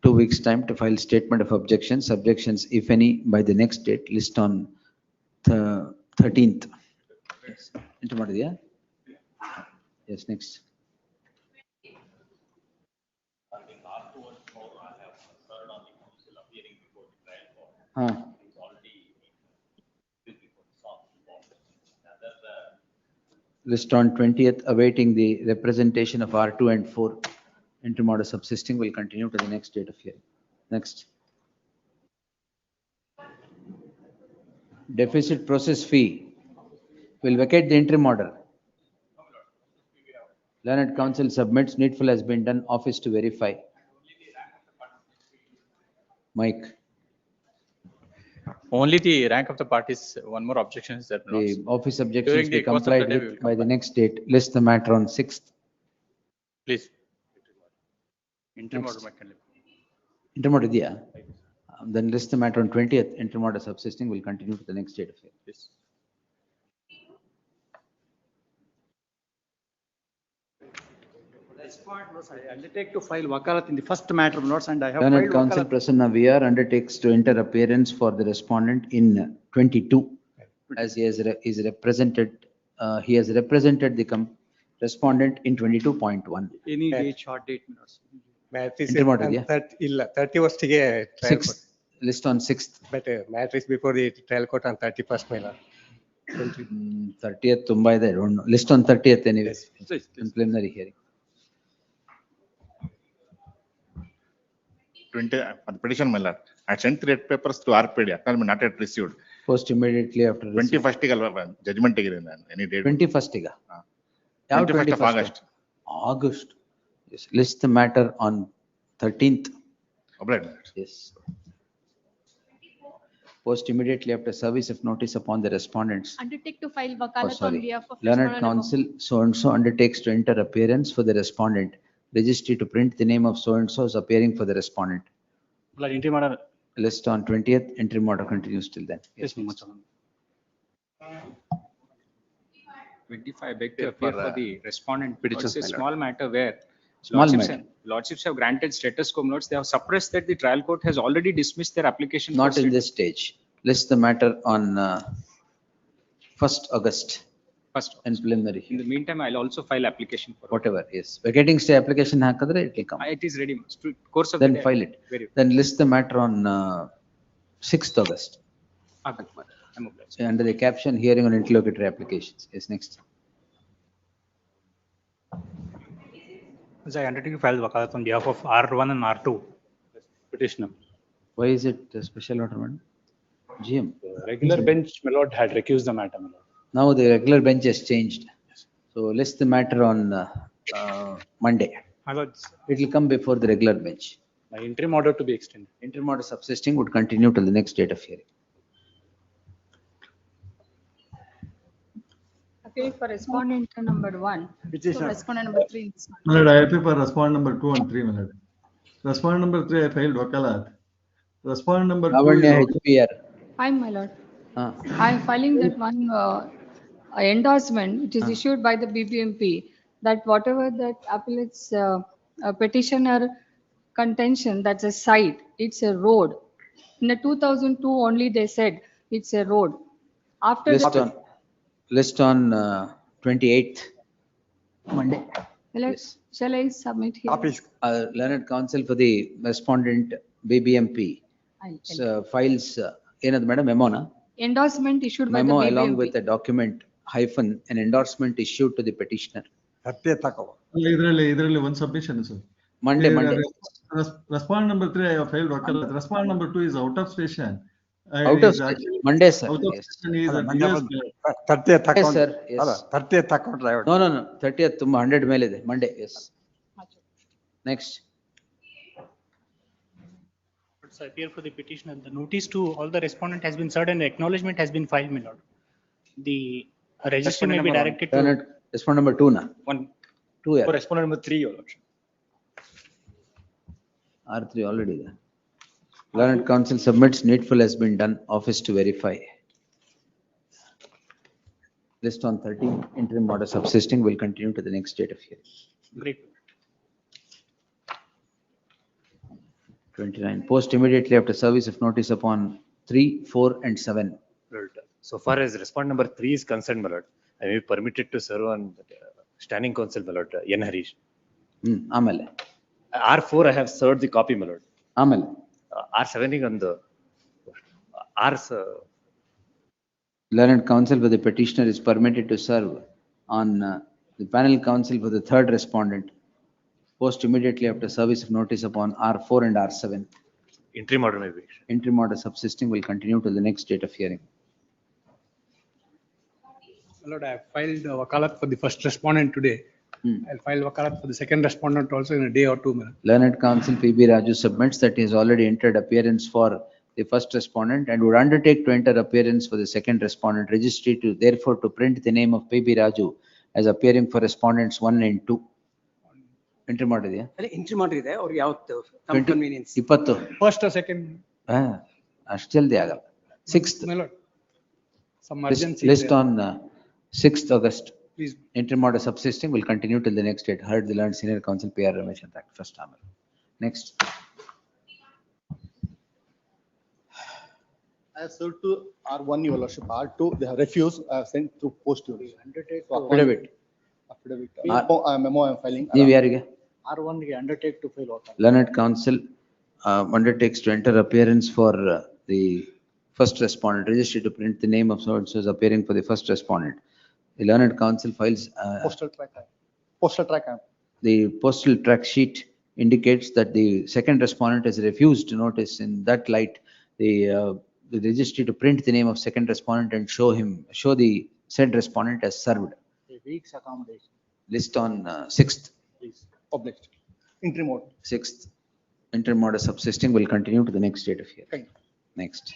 2 weeks' time to file statement of objections. Objections, if any, by the next date. List on 13th. Yes. Interim order, yeah? Yes, next. List on 20th, awaiting the representation of R2 and 4. Interim order subsisting will continue to the next date of hearing. Next. Deficit process fee. Will vacate the interim order. Learned counsel submits, needful has been done, office to verify. Mike. Only the rank of the parties, one more objection is there. The office objections During be the course of the complied day, we with will by the comply. next date. List the matter on 6th. Please. Interim Next. order, Mike. Interim order, yeah. Then list the matter on 20th. Interim order subsisting will continue to the next date of hearing. Yes. I undertake to file wakalat in the first matter notes and I have Learned filed counsel wakalat. Prasanna VR undertakes to enter appearance for the respondent in 22 as he has he has represented the respondent in 22.1. Any date, short date notes. Interim order, yeah. 31st ಗೆ trial court. 6th, list on 6th. But matter is before the trial court on 31st, my lord. 30th ತುಂಬಾ ಇದೆ, I don't know. List on 30th anyway. In preliminary hearing. 20 for the petition, my lord. I sent 3 papers to RPD. Acknowledgement not yet received. Post immediately after. 21st ಗೆ ಅಲ್ವಾ judgment ತೆಗಿದೆ ನಾನು. Any date? 21st ಗ? ಯಾವ 21st of August. August. Yes. List the matter on 13th. Obliged. Yes. Post immediately after service of notice upon the respondents. Undertake to file Oh, wakalat on sorry. behalf of Learned respondent counsel so and so undertakes to enter appearance for the respondent. Registry to print the name of so and so is appearing for the respondent. Like interim order. List on 20th. Interim order continues till then. Yes, Mr. 25, I beg to appear for the respondent. It's a small matter where Small lordships matter. lordships have granted status quo notes. They have suppressed that the trial court has already dismissed their application. Not for in this stage. List the matter on 1st August. First. And preliminary. In the meantime, I'll also file application for. Whatever, yes. Vacating stay application hakadre it will come. It is ready. Course of Then the day, file it. Very Then list the matter on 6th August. I'm obliged. Under the caption hearing on interlocutory applications. Yes, next. As I undertake to file wakalat on behalf of R1 and R2 petitioner. Why is it a special order, madam? GM. Regular bench, my lord, had recused the matter, my lord. Now the regular bench has changed. So list the matter on Monday. My lord, It will come before the regular bench. my interim order to be extended. Interim order subsisting would continue till the next date of hearing. appeal for respondent number 1. Petition. So respondent number 3. My lord, I appeal for respondent number 2 and 3, my lord. Respondent number 3, I filed wakalat. Respondent number 2 Lavanya is HPR. Hi, my lord. Ah. I am filing that one endorsement which is issued by the BBMP that whatever that appellate's petitioner contention, that's a site, it's a road. In the 2002 only they said it's a road. After List on 28th, Monday. Shall I submit here? Learned counsel for the respondent BBMP. Files, madam, memo na? Endorsement issued by the Memo BBMP. along with a document hyphen, an endorsement issued to the petitioner. ಇದರಲ್ಲಿ one submission, sir. Monday. Respondent number 3, I have filed wakalat. Respondent number 2 is out of station. Out of state, Monday, sir. Out of Yes. station is at Monday US. 30th Yes, account. sir. Yes. ಅಲ್ಲ 30th account driver. No, no, no. 30th, 100 ಮೇಲೆ ಇದೆ. Monday, yes. Next. So appear for the petitioner, the notice to all the respondent has been served and acknowledgement has been filed, my lord. The registry may be directed to. Learned, respond number 2 na. 1 2 for respondent number 3, your lordship. R3 already there. Learned counsel submits needful has been done, office to verify. List on 13, interim order subsisting will continue to the next date of hearing. Great. 29, post immediately after service of notice upon 3, 4 and 7. Lord, so far as respondent number 3 is concerned, my lord, I may be permitted to serve on standing counsel, my lord, N. Harish. ಆಮೇಲೆ R4, I have served the copy, my lord. ಆಮೇಲೆ R7 on the learned counsel for the petitioner is permitted to serve on the panel counsel for the third respondent post immediately after service of notice upon R4 and R7. interim order may be. Interim order subsisting will continue till the next date of hearing. My lord, I have filed wakalat for the first respondent today. I'll file wakalat for the second respondent also in a day or two. Learned counsel P.B. Raju submits that he has already entered appearance for the first respondent and would undertake to enter appearance for the second respondent. Registry to therefore to print the name of P.B. Raju as appearing for respondents 1 and 2. Entry ಮಾಡಿದೆಯಾ? Entry ಮಾಡಿದೆ ಅವ್ರಿಗೆ ಯಾವತ್ತು ತಮ್ಮ convenience 20. First or second? ಅಷ್ಟು ಜಲ್ದಿ ಆಗಲ್ಲ. 6th. My lord, some urgency. List on 6th August. Please. Interim order subsisting will continue till the next date. Heard the learned senior counsel P.R. Ramesh and that first time. Next. I have served to R1, your lordship, R2, they have refused, I have sent through post. Undertake So affidavit. Memo I am filing. ನೀವು ಯಾರಿಗೆ? R1 ಗೆ undertake to file wakalat. Learned counsel undertakes to enter appearance for the first respondent. Registry to print the name of so and so is appearing for the first respondent. The learned counsel files Postal track. Postal track. the postal track sheet indicates that the second respondent has refused notice. In that light, the registry to print the name of second respondent and show the said respondent as served. A week's accommodation. List on 6th. Please, published. Interim order. 6th. Interim order subsisting will continue to the next date of hearing. Thank you. Next.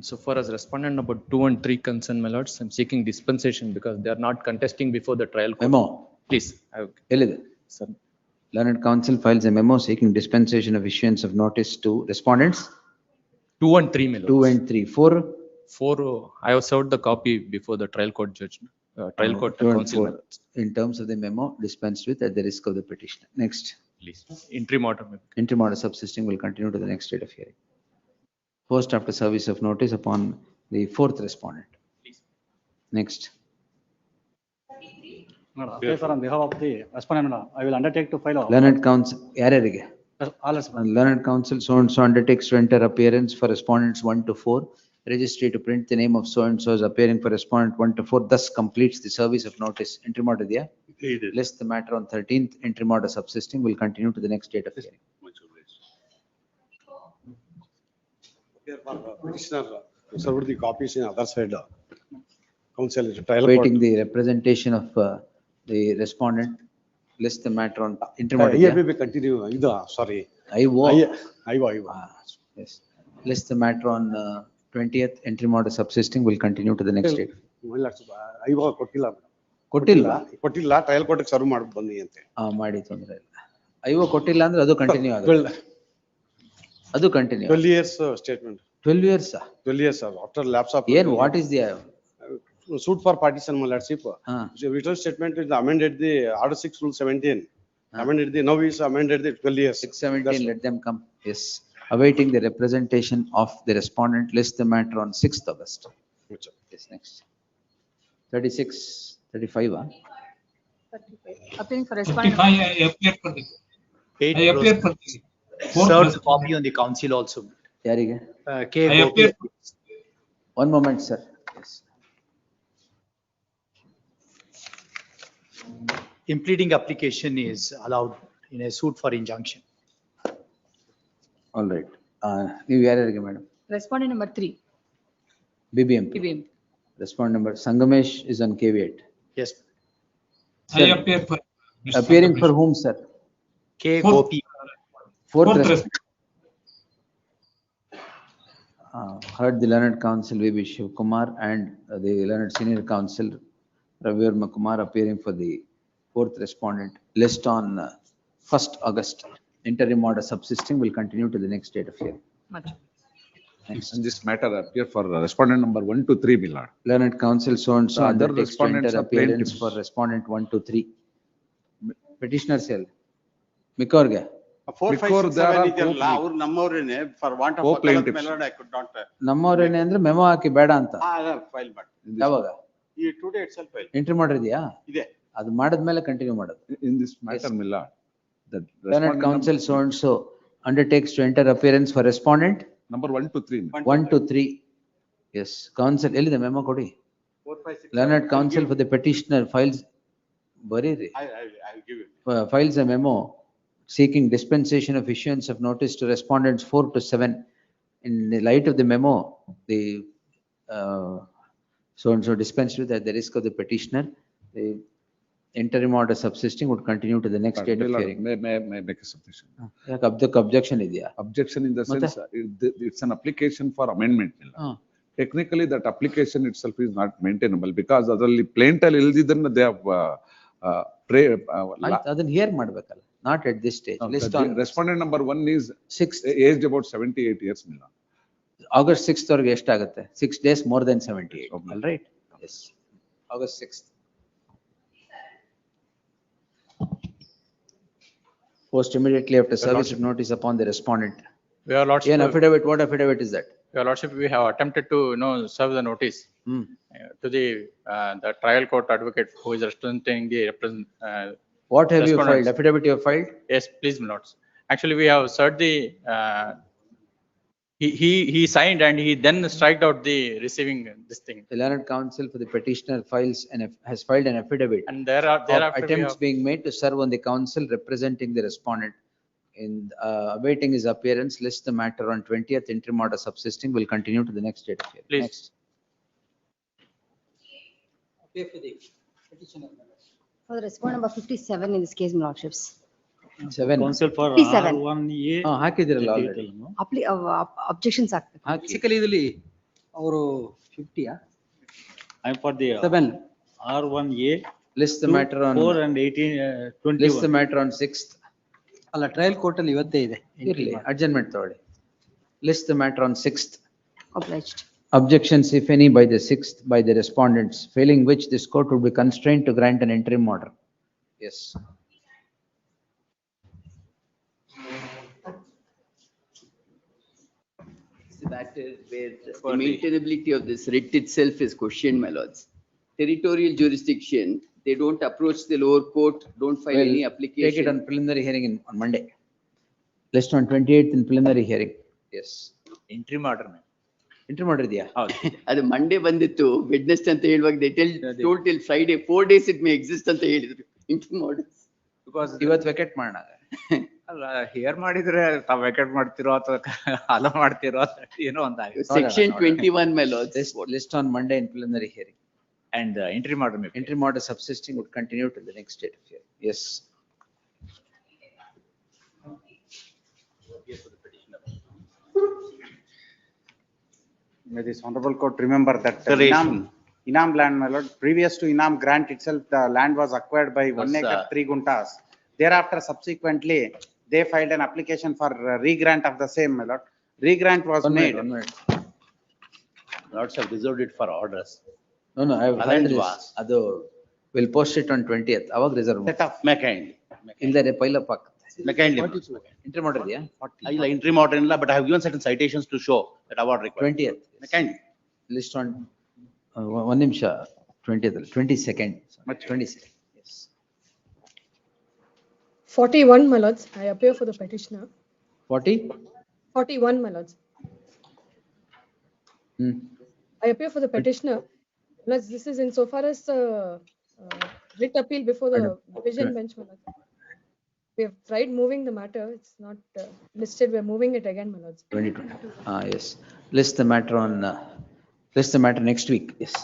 So far as respondent number 2 and 3 concerned, my lords, I'm seeking dispensation because they are not contesting before the trial court. Memo. Please. ಎಲ್ಲಿದೆ? Sir. Learned counsel files a memo seeking dispensation of issuance of notice to respondents 2 and 3, my lords. 2 and 3. 4. 4, I have served the copy before the trial court judge, trial court 2 and counsel, my 4. lords. In terms of the memo dispensed with at the risk of the petitioner. Next. Please. Interim order. Interim order subsisting will continue to the next date of hearing. Post after service of notice upon the fourth respondent. Next. Paper on behalf of the respondent, I will undertake to file. Learned counsel, ಯಾರ್ಯಾರಿಗೆ? All respondents. Learned counsel so and so undertakes to enter appearance for respondents 1 to 4. Registry to print the name of so and so is appearing for respondent 1 to 4. Thus completes the service of notice. Interim order ಇದೆಯಾ? List the matter on 13th. Interim order subsisting will continue to the next date of hearing. Petitioner served the copies in other side. Counsel trial court. Waiting the representation of the respondent. List the matter on interim order. EAPB continue, sorry. IO. IO. Yes. List the matter on 20th. Interim order subsisting will continue to the next date. IO ಕೊಟ್ಟಿಲ್ಲ. ಕೊಟ್ಟಿಲ್ಲ trial court serve ಮಾಡ್ಬಿಟ್ಟು ಬನ್ನಿ ಅಂತೆ. ಮಾಡಿ ತೊಂದ್ರೆ ಇಲ್ಲ. IO ಕೊಟ್ಟಿಲ್ಲ ಅಂದ್ರೆ ಅದು ಕಂಟಿನ್ಯೂ ಆಗುತ್ತೆ. ಅದು continue. 12 years statement. 12 years. 12 years after lapse of. What is the suit for partition, my lordship. Written statement is amended the order 6 rule 17. Amended the, now is amended the 12 years. 617, let them come. Yes. Awaiting the representation of the respondent, list the matter on 6th August. Yes, next. 36, 35. Appearing for respondent. I appear for the. I appear for the. Serves copy on the council also. ಯಾರಿಗೆ? I appear. One moment, sir. Yes. Impleading application is allowed in a suit for injunction. All right. ನೀವು ಯಾರ್ಯಾರಿಗೆ madam? Respondent number 3, BBMP. BBM. Respondent number Sangamesh is on caveat. Yes. Sir, appear for. appearing for whom, sir? K. Fourth. Gopi. Fourth. Fourth Heard the learned counsel VB Shivkumar and the learned senior counsel Ravi Verma Kumar appearing for the fourth respondent. List on 1st August. Interim order subsisting will continue to the next date of hearing. Much. Next. And this matter appear for respondent number 1 to 3, my lord. Learned counsel so and so The other undertakes to respondents enter are appearance plaintiffs. for respondent 1 to 3. Petitioner cell. Mikorge. 4, 5, Because 6, there 7 are ಇದೆಯಲ್ಲ co- ಅವ್ರು ನಮ್ಮವ್ರೇನೆ for want of Co-plaintiffs. melody I could not ನಮ್ಮವ್ರೇನೆ ಅಂದ್ರೆ memo ಹಾಕಿ ಬೇಡ ಅಂತ. file ಮಾಡಿ. ಯಾವಾಗ? ಈ today itself file entry ಮಾಡಿದ್ಯಾ? ಇದೆ. ಅದು ಮಾಡಿದ್ಮೇಲೆ ಕಂಟಿನ್ಯೂ ಮಾಡೋದು. In this matter, my lord, the Learned respondent counsel so and so undertakes to enter appearance for respondent number 1 to 3. 1 to 3. Yes, counsel ಎಲ್ಲಿದೆ ಮೆಮೊ ಕೊಡಿ. 4, 5, 6. Learned counsel for the petitioner files ಬರೀರಿ. I will give it. Files a memo seeking dispensation of issuance of notice to respondents 4 to 7. In the light of the memo, the so and so dispensed with at the risk of the petitioner, the interim order subsisting would continue to the next date of hearing. May I make a submission? Objection ಇದೆಯಾ? Objection in the ಮತ್ತೆ? sense, it's an application for amendment. my lord. Technically, that application itself is not maintainable because ಅದರಲ್ಲಿ plaint ಅಲ್ಲಿ ಇಲ್ದಿದ್ದನ್ನ they have ಆಯ್ತು, ಅದನ್ನ here ಮಾಡ್ಬೇಕಲ್ಲ. Not at this stage. List on respondent number 1 is 6th. aged about 78 years. my lord. August 6th ವರೆಗೆ ಎಷ್ಟಾಗುತ್ತೆ? 6 days more than 78. All right? Yes. August 6th. Post immediately after service of notice upon the respondent. Your lordship. An affidavit, what affidavit is that? Your lordship, we have attempted to, serve the notice to the trial court advocate who is representing the What have you respondents. filed? Affidavit you have filed? Yes, please, my lords. Actually, we have served the, he signed and he then striked out the receiving this thing. The learned counsel for the petitioner has filed an affidavit. And of thereafter we attempts have, being made to serve on the counsel representing the respondent. In awaiting his appearance, list the matter on 20th. Interim order subsisting will continue to the next date of hearing. Please. Next. For the respondent number 57 in this case, my lordships. 7. Counsel for 57. R1A. ಹಾಕಿದಿರಲ್ಲ already. Objections ಆಗ್ತದೆ. Basically ಇದರಲ್ಲಿ ಅವರು 50 I'm for the 7. R1A. List the matter on 4 and 18, 21. list the matter on 6th. ಅಲ್ಲ trial court ಅಲ್ಲಿ ಇವತ್ತೇ ಇದೆ. ಇರ್ಲಿ, adjournment ತಗೊಳ್ಳಿ. List the matter on 6th. Obliged. Objections, if any, by the 6th by the respondents, failing which this court would be constrained to grant an interim order. Yes. It's a matter where the maintainability of this writ itself is questioned, my lords. Territorial jurisdiction, they don't approach the lower court, don't file Well, any take it application. on preliminary hearing on Monday. List on 28th in preliminary hearing. Yes. Interim order. Interim order ಇದೆಯಾ? ಅದು Monday ಬಂದಿತ್ತು, Wednesday ಅಂತ ಹೇಳುವಾಗ they told till Friday, 4 days it may exist ಅಂತ ಹೇಳಿದ್ರು. Interim orders. Because ಇವತ್ತು vacate ಮಾಡೋಣ. ಅಲ್ಲ, ಹಿಯರ್ ಮಾಡಿದ್ರೆ ತಾವ್ ವೆಕೆಟ್ ಮಾಡ್ತಿರೋ ಅಥವಾ ಅಲೋ ಮಾಡ್ತಿರೋ ಏನೋ ಅಂತ Section 21, my lords. List on Monday in preliminary hearing. and interim order may. Interim order subsisting would continue to the next date of hearing. Yes. May this honorable court remember that Inam land, my lord, previous to Inam grant itself, the land was acquired by 1 acre 3 guntas. Thereafter subsequently, they filed an application for re-grant of the same, my lord. Re-grant was made. Lords have reserved it for orders. No, I have filed this. ಅದು we'll post it on 20th. ಅವಾಗ reserve Set of McKinley. ಇಲ್ಲದೆ pile up ಆಗ್ತದೆ. McKinley. Interim order ಇದೆಯಾ? ಇಲ್ಲ interim order ಇಲ್ಲ, but I have given certain citations to show that award required. 20th. McKinley. List on one ನಿಮಿಷ 20th 22nd. 22nd. Yes. 41, my lords, I appear for the petitioner. 40? 41, my lords. I appear for the petitioner. Plus, this is insofar as writ appeal before the division bench, my lords. We have tried moving the matter. It's not listed. We're moving it again, my lords. 2020. Yes. List the matter next week. Yes.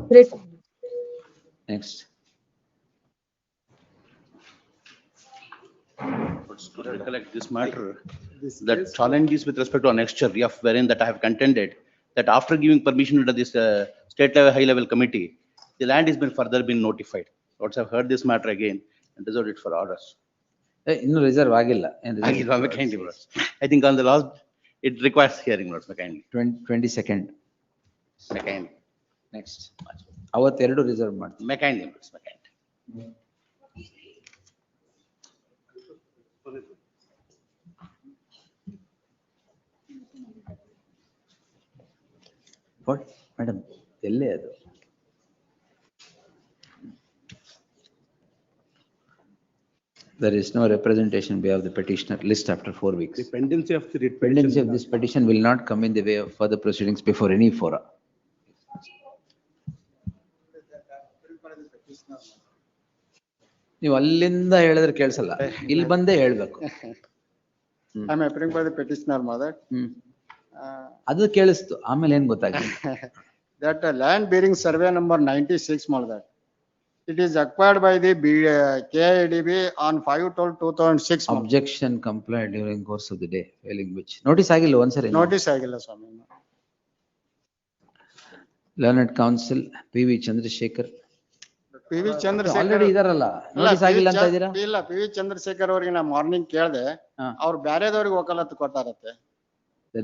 Great. Next. To recollect this matter, that challenge is with respect to annexure F, wherein that I have contended that after giving permission to this state level, high level committee, the land has been further been notified. Lords have heard this matter again and reserved it for orders. ಇನ್ನು reserve ಆಗಿಲ್ಲ. Kindly, Lords. I think on the last, it requires hearing, Lords, kindly. 22nd. Kindly. Next. ಅವತ್ತೆರಡು reserve ಮಾಡ್ತೀವಿ. Kindly, Lords, kindly. What? Madam, ಎಲ್ಲೇ ಅದು? There is no representation by of the petitioner list after 4 weeks. The pendency of the writ Pendency of this petition will not come in the way of further proceedings before any fora. ನೀವು ಅಲ್ಲಿಂದ ಹೇಳಿದ್ರೆ ಕೇಳಿಸಲ್ಲ, ಇಲ್ಲಿ ಬಂದೇ ಹೇಳ್ಬೇಕು. I am appearing by the petitioner, mother. ಅದು ಕೇಳಿಸ್ತು, ಆಮೇಲೆ ಏನ್ ಗೊತ್ತಾಗಿಲ್ಲ. That land bearing survey number 96, mother. It is acquired by the KIDB on 5/12/2006. Objection complied during course of the day, failing which. Notice ಆಗಿಲ್ಲ ಒಂದ್ಸರಿ. Notice ಆಗಿಲ್ಲ ಸ್ವಾಮಿ. Learned counsel PV Chandrasekhar. PV Chandrasekhar already ಇದಾರಲ್ಲ, notice ಆಗಿಲ್ಲ ಅಂತ ಇದ್ದೀರಾ? ಇಲ್ಲ, PV Chandrasekhar ಅವರಿಗೆ ನಾ ಮಾರ್ನಿಂಗ್ ಕೇಳ್ದೆ, ಅವ್ರು ಬ್ಯಾರೆದವ್ರಿಗೆ ವಕಾಲತ್ತು ಕೊಟ್ಟಾರತ್ತೆ.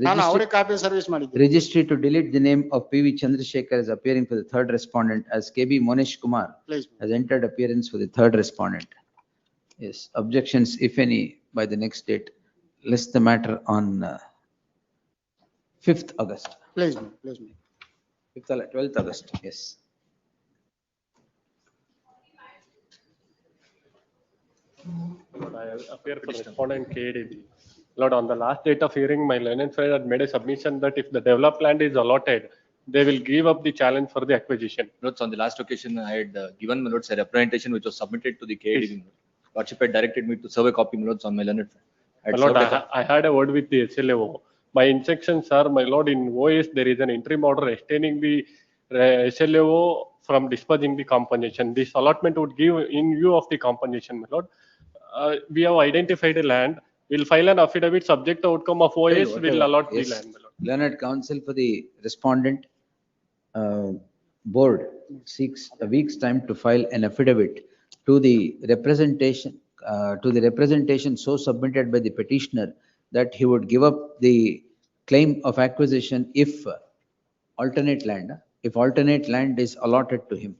ನಾನು ಅವರಿಗೆ ಕಾಪಿ ಸರ್ವಿಸ್ ಮಾಡಿದ್ದೆ. Registry to delete the name of PV Chandrasekhar is appearing for the third respondent as KB Monesh Kumar has entered appearance for the third respondent. Yes, objections if any by the next date. List the matter on 5th August. Please. 12th August, yes. Lord, I appear for respondent KDB. Lord, on the last date of hearing, my learned friend had made a submission that if the developed land is allotted, they will give up the challenge for the acquisition. Lords, on the last occasion, I had given my lords a representation which was submitted to the KDB. Lordship had directed me to serve a copy, my lords, on my learned friend. Lord, I had a word with the SLAO. My instructions are, my lord, in OS there is an interim order restraining the SLAO from disbursing the compensation. This allotment would give in view of the compensation, my lord. We have identified a land. We'll file an affidavit subject to outcome of OS, will allot the land, my lord. Learned counsel for the respondent board seeks a week's time to file an affidavit to the representation so submitted by the petitioner that he would give up the claim of acquisition if alternate land is allotted to him.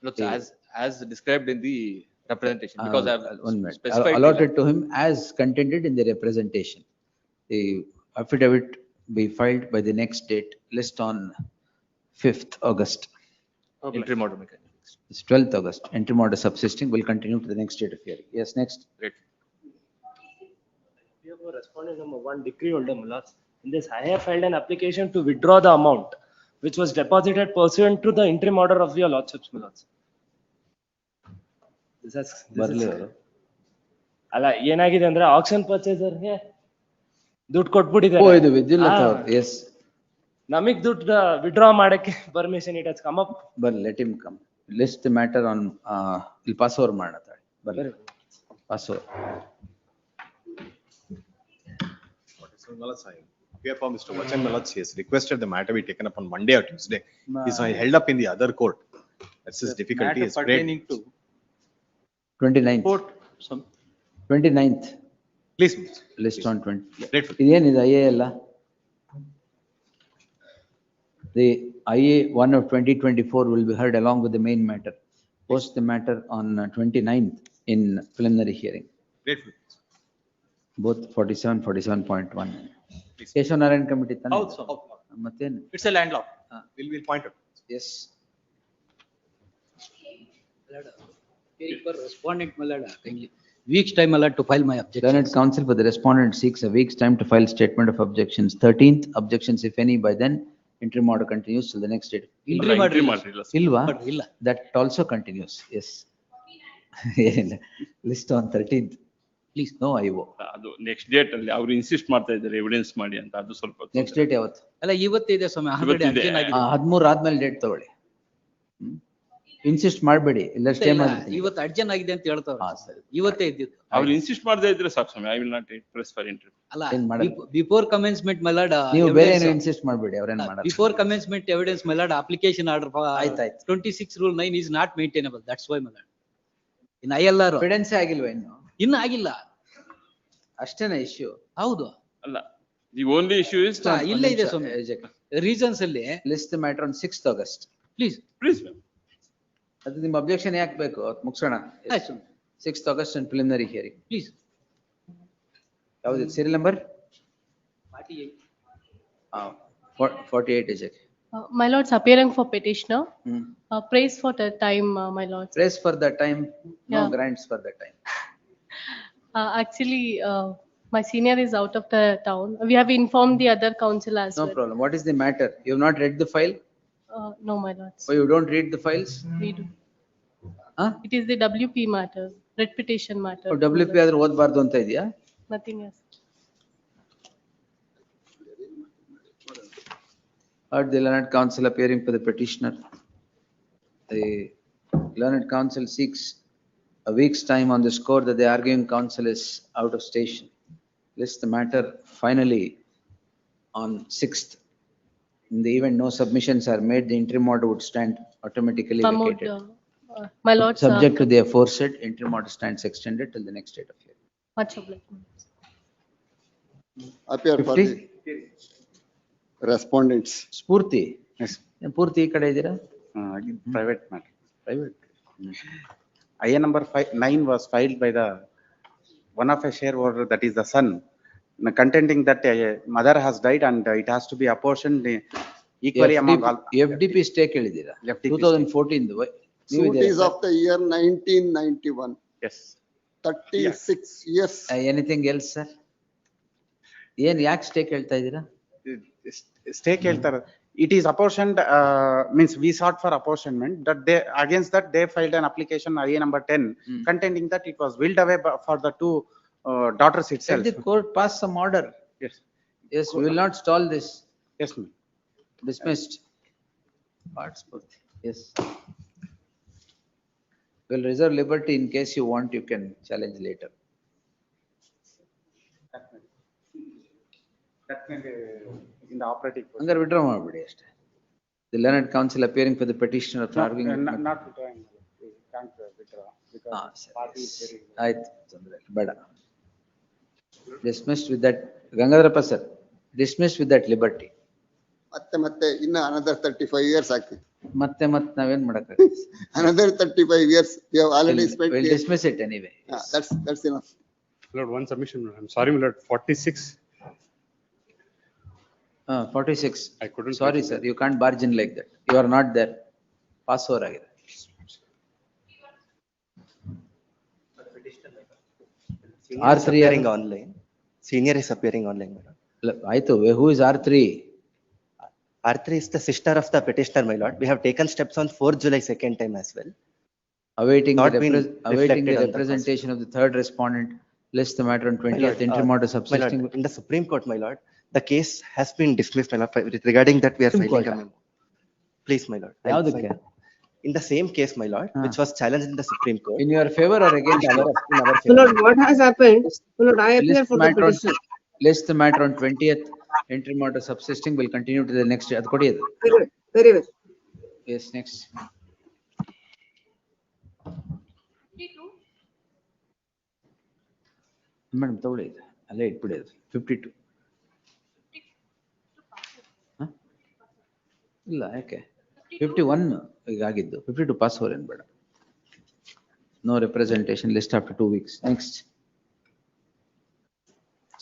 Lords, as described in the representation, because I have specified allotted to him as contended in the representation. The affidavit be filed by the next date, list on 5th August. interim order mechanism. It's 12th August. Interim order subsisting will continue to the next date of hearing. Yes, next. Great. We have respondent number 1, decree holder, my lords. In this, I have filed an application to withdraw the amount which was deposited pursuant to the interim order of your lordships, my lords. ಅಲ್ಲ ಏನಾಗಿದೆ ಅಂದ್ರೆ action ಪರ್ಚೇಸರ್ಗೆ ದುಡ್ಡು ಕೊಟ್ಬಿಟ್ಟಿದ್ದಾರೆ. ನಮಗ್ ದುಡ್ಡು withdraw ಮಾಡಕ್ಕೆ permission it has come up. But let him come. List the matter on il pass over ಮಾಡ್ತಾರೆ. ಬರ್ರಿ pass over. Here for Mr. Vachan Malats, he has requested the matter be taken up on Monday or Tuesday. He's held up in the other court. That's his difficulty. Is pertaining to 29th. 29th. Please. List on 20. Grateful. ಇದೇನಿದೆ IA ಎಲ್ಲ? The IA 1 of 2024 will be heard along with the main matter. Post the matter on 29th in preliminary hearing. Grateful. Both 47, 47.1. Keshav Narayan committee. Mattೇನು? It's a land law. We'll point out. Yes. Respondent Malada, kindly. Week's time allowed to file my objection. Learned counsel for the respondent seeks a week's time to file statement of objections. 13th, objections if any by then. Interim order continues till the next date. Interim order Ilva? That also continues. Yes. List on 13th. Please, no IO. ಅದು next date ಅಲ್ಲಿ ಅವ್ರು insist ಮಾಡ್ತಾ ಇದ್ದಾರೆ evidence ಮಾಡಿ ಅಂತ ಅದು ಸ್ವಲ್ಪ Next date ಯಾವತ್ತು? ಅಲ್ಲ ಇವತ್ತಿದೆ ಸ್ವಾಮಿ ಆಲ್ರೆಡಿ ಇವತ್ತಿದೆ. ಅರ್ಜೆಂಟ್ ಆಗಿದೆ. 13 ಆದ್ಮೇಲೆ ಡೇಟ್ ತಗೊಳ್ಳಿ. ಇನ್ಸಿಸ್ಟ್ ಮಾಡಬೇಡಿ, ಇಲ್ಲ ಸ್ಟೇ ಮಾಡ್ಬಿಡ್ತೀನಿ. ಇವತ್ತು ಅರ್ಜೆಂಟ್ ಆಗಿದೆ ಅಂತ ಹೇಳ್ತಾವ್ರೆ. ಹಾ, ಸರಿ. ಇವತ್ತೇ ಇದ್ದಿದ್ದು. ಅವ್ರು ಇನ್ಸಿಸ್ಟ್ ಮಾಡದೇ ಇದ್ರೆ ಸಾಕು ಸ್ವಾಮಿ, I will not press for interview. ಅಲ್ಲ ಏನ್ ಮಾಡಲ್ಲ. ಬಿಫೋರ್ ಕಮೆನ್ಸ್ಮೆಂಟ್ ಮೆಲಡ್ ನೀವು ಬೇರೆ ಏನು ಇನ್ಸಿಸ್ಟ್ ಮಾಡಬೇಡಿ, ಅವ್ರೇನ್ ಮಾಡಲ್ಲ. ಬಿಫೋರ್ ಕಮೆನ್ಸ್ಮೆಂಟ್ ಎವಿಡೆನ್ಸ್ ಮೆಲಡ್ ಅಪ್ಲಿಕೇಶನ್ ಆರ್ಡರ್ ಆಯ್ತಾಯ್ತು. 26 rule 9 is not maintainable. That's why ಮೆಲಡ್. ಇನ್ ILR ಎವಿಡೆನ್ಸ್ ಆಗಿಲ್ವಾ ಇನ್ನು ಆಗಿಲ್ಲ. ಅಷ್ಟೇನಾ ಇಶ್ಯೂ? ಹೌದು. ಅಲ್ಲ, ದಿ ಓನ್ಲಿ ಇಶ್ಯೂ ಇಸ್ ಇಲ್ಲೇ ಇದೆ ಸ್ವಾಮಿ ರೀಸನ್ಸ್ ಅಲ್ಲಿ. List the matter on 6th August. Please please ಅದು ನಿಮ್ಮ ಅಬ್ಜೆಕ್ಷನ್ ಯಾಕೆ ಬೇಕು? ಅದು ಮುಗಿಸೋಣ. 6th August and preliminary hearing. Please. ಯಾವ್ದು serial number? 48. 48 is it? My lords, appearing for petitioner, Hmm. praise for the time, my lords. Praise for the time, no Yeah. grants for the time. Actually, my senior is out of the town. We have informed the other council as No well. problem. What is the matter? You have not read the file? No, my lords. Or you don't read the files? We do. Huh? It is the WP matter, writ petition matter. Oh, WP ಆದ್ರೆ ಓದಬಾರ್ದು ಅಂತ ಇದೆಯಾ? Nothing else. Heard the learned counsel appearing for the petitioner. The learned counsel seeks a week's time on the score that the arguing counsel is out of station. List the matter finally on 6th. In the event no submissions are made, the interim order would stand automatically Pramod, vacated. my lords. Subject to the aforesaid, interim order stands extended till the next date of hearing. Much obliged. Appear for 50? the respondents. Spoorthi? Yes. ಪೂರ್ತಿ ಈ ಕಡೆ ಇದ್ದೀರಾ? Private matter. Private. IA number 9 was filed by the one of a shareholder, that is the son, contending that a mother has died and it has to be apportioned equally among all. FDP stay ಕೇಳಿದ್ದೀರಾ? FDP 2014 ದು. Suit is of the year 1991. Yes. 36 years. Anything else, sir? ಏನ್ ಯಾಕೆ stay ಕೇಳ್ತಾ ಇದ್ದೀರಾ? Stay ಕೇಳ್ತಾರೆ. It is apportioned, means we sought for apportionment, that they, against that they filed an application IA number 10 contending that it was willed away for the two daughters itself. Let the court pass some order. Yes. Yes, we will not stall this. Yes, ma'am. Dismissed. Parts Spurti. Yes. We'll reserve liberty in case you want, you can challenge later. That may be in the operating. ಹಂಗಾರೆ withdraw ಮಾಡ್ಬಿಡಿ ಅಷ್ಟೇ. The learned counsel appearing for the petitioner of arguing. Not withdrawing. We can't withdraw because party is very. ಆಯ್ತು, ತೊಂದ್ರೆ ಇಲ್ಲ, ಬೇಡ. Dismissed with that, Gangadharappa sir, dismissed with that liberty. ಮತ್ತೆ ಇನ್ನ another 35 years ಆಗ್ತದೆ. ಮತ್ತೆ ನಾವೇನ್ ಮಾಡಕ್ಕಾಗತ್ತೆ? Another 35 years we have already spent. We'll dismiss it anyway. That's enough. Lord, one submission, I'm sorry, my lord, 46. 46. I couldn't. Sorry, sir, you can't barge in like that. You are not there. Pass over ಆಗಿದೆ. R3 appearing online. Senior is appearing online, my lord. ಆಯ್ತು, who is R3? R3 is the sister of the petitioner, my lord. We have taken steps on 4th July second time as well. Awaiting Not the been awaiting the reflected on the representation of the third respondent, list the matter on 20th, interim order My subsisting. lord, in the Supreme Court, my lord, the case has been dismissed, my lord. Regarding that, we are Supreme filing a Court. memo. Please, my lord. I'll ಯಾವ್ದಕ್ಕೆ? file. In the same case, my lord, which was challenged in the Supreme Court. In your favor or against? In our My favor. lord, what has happened? My lord, I appear List for the matter on- petition. List the matter on 20th, interim order subsisting will continue to the next day. ಅದು ಕೊಡಿ ಅದು. Very well, very well. Yes, next. Madam ತಗೊಳ್ಳಿ ಇದು. ಅಲ್ಲೇ ಇಟ್ಬಿಡಿ ಅದು. 52. ಹ? ಇಲ್ಲ, ಯಾಕೆ? 51 ಈಗ ಆಗಿದ್ದು. 52 ಪಾಸ್ ಓವರ್ ಏನ್ ಬೇಡ. No representation, list after 2 weeks. Next.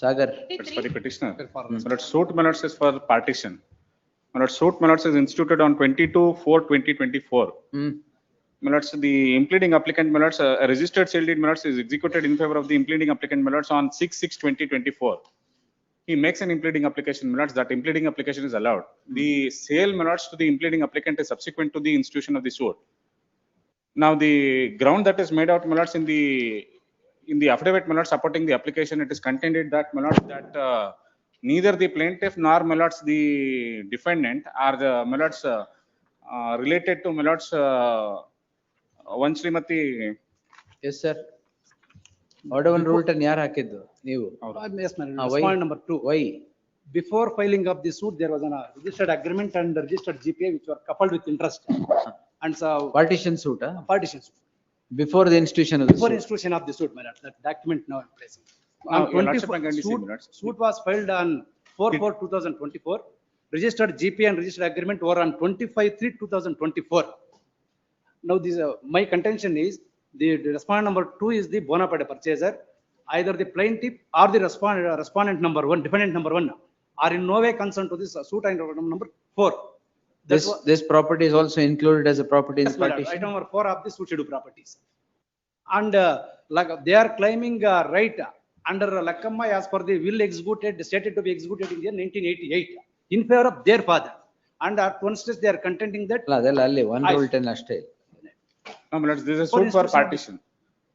Sagar. It's for the petitioner. My lord, suit my lord says for partition. My lord, suit my lord is instituted on 22/4/2024. My lord, the impleading applicant, my lord, a registered sale deed, my lord, is executed in favor of the impleading applicant, my lord, on 6/6/2024. He makes an impleading application, my lord, that impleading application is allowed. The sale, my lord, to the impleading applicant is subsequent to the institution of the suit. Now, the ground that is made out, my lords, in the in the affidavit, my lord, supporting the application, it is contended that, my lord, that neither the plaintiff nor, my lords, the defendant are the, my lords, related to, my lords, one Srimati. Yes, sir. Order one rule ten yaar hakiddu? Neevu. Yes, madam. Why? Point number 2. Why? Before filing of the suit, there was a registered agreement and registered GPA which were coupled with interest. And so. Partition suit, huh? Partition suit. Before the institution of the Before suit. institution of the suit, madam, that document now in place. Now, On your lordship, 24 I'm going to see, my lords. suit was filed on 4/4/2024. Registered GPA and registered agreement were on 25/3/2024. Now this, my contention is, the respondent number 2 is the bona fide purchaser. Either the plaintiff or the respondent number 1, defendant number 1 are in no way concerned to this suit item number 4. This property is also included as a property in Yes, madam. partition. Item number 4 of the suit schedule properties. And like they are claiming right under Lakamma as per the will executed, stated to be executed in the year 1988 in favor of their father. And at one stage they are contending that. Adella alli one rule ten ashte. No, my lords, this is a suit for partition.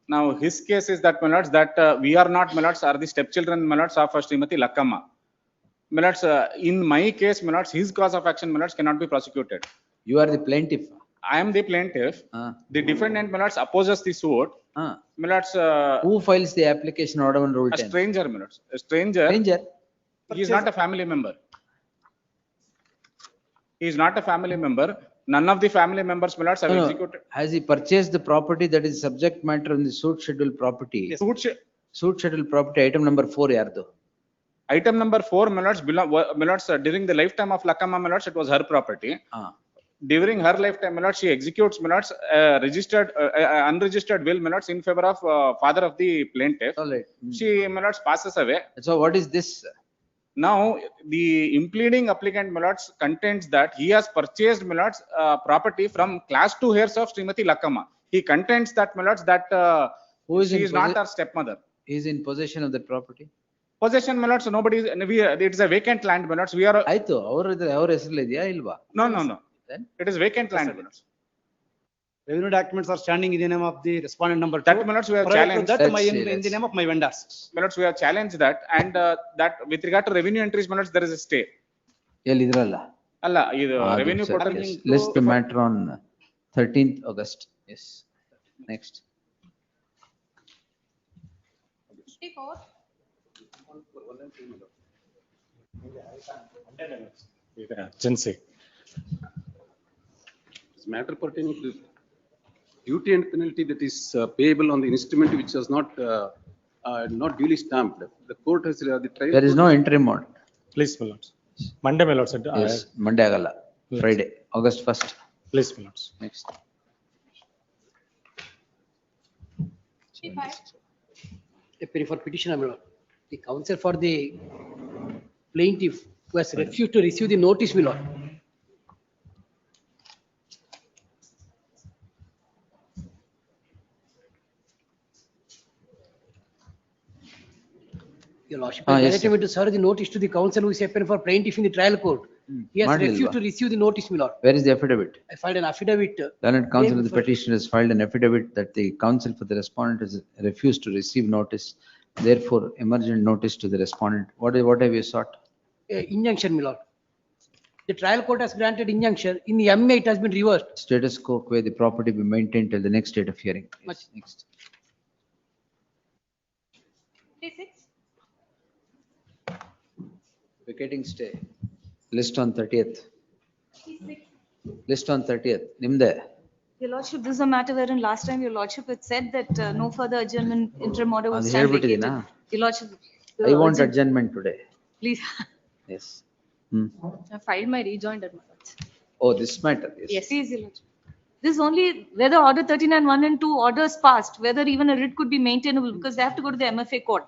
Now, his case is that, my lords, that we are not, my lords, are the stepchildren, my lords, of Srimati Lakamma. My lords, in my case, my lords, his cause of action, my lords, cannot be prosecuted. You are the plaintiff. I am the plaintiff. The defendant, my lords, opposes the suit. My lords, Who files the application order one rule a 10? stranger, my lords, a stranger. Stranger. He is not a family member. He is not a family member. None of the family members, my lords, have No, no. executed. Has he purchased the property that is subject matter in the suit schedule property? Suit schedule property item number 4 yardo. Item number 4, my lords, my lords, during the lifetime of Lakamma, my lords, it was her property. During her lifetime, my lords, she executes, my lords, registered, unregistered will, my lords, in favor of father of the plaintiff. All right. She, my lords, passes away. So what is this? Now, the impleading applicant, my lords, contends that he has purchased, my lords, property from class 2 heirs of Srimati Lakamma. He contends that, my lords, that Who is she in is not her stepmother. He is in possession of the property. Possession, my lords, nobody is, it is a vacant land, my lords. We are. ಆಯ್ತು ಅವ್ರ ಹೆಸರಲ್ಲಿ ಇದೆಯಾ ಇಲ್ವಾ? No. Then? It is vacant land, my lords. Revenue documents are standing in the name of the respondent number 2. That, my lords, we have Prior to challenged. that, Let's in the name of my vendors. My lords, we have challenged that, and that with regard to revenue entries, my lords, there is a stay. ಎಲ್ಲಿ ಇದ್ರಲ್ಲ? ಅಲ್ಲ, ಇದು revenue sir, pertaining yes. to. List the matter on 13th August. Yes. Next. 54. Agency. This matter pertaining to duty and penalty that is payable on the instrument which was not duly stamped. The court has, the trial. There is no interim order. Please, my lords. Monday, my lords. Yes, Monday ಆಗಲ್ಲ. Friday, August 1st. Please, my lords. Next. 55. For petitioner, my lord. The counsel for the plaintiff who has refused to receive the notice, my lord. Your lordship Yes, directed me to serve the notice to the counsel who is appearing for plaintiff in the trial court. He has Madilva. refused to receive the notice, my lord. Where is the affidavit? I filed an affidavit. Learned counsel of the Name- petitioner has filed an affidavit that the counsel for the respondent has refused to receive notice. Therefore, emergent notice to the respondent. What have you sought? Injunction, my lord. The trial court has granted injunction. In the MA, it has been reversed. Status quo where the property be maintained till the next date of hearing. Yes, Much- next. 56. Vacating stay. List on 30th. 56. List on 30th. Nimde. Your lordship, this is a matter wherein last time your lordship had said that no further adjournment interim order was ಅದು stand ಹೇಳ್ಬಿಟ್ಟಿದೀನಾ? vacated. Your lordship. I want adjournment today. Please, Yes. Hmm. I filed my rejoinder. my lords. Oh, this matter. Yes. yes, please, your lordship. This is only whether order 39(1) and 2 orders passed, whether even a writ could be maintainable because they have to go to the MFA court.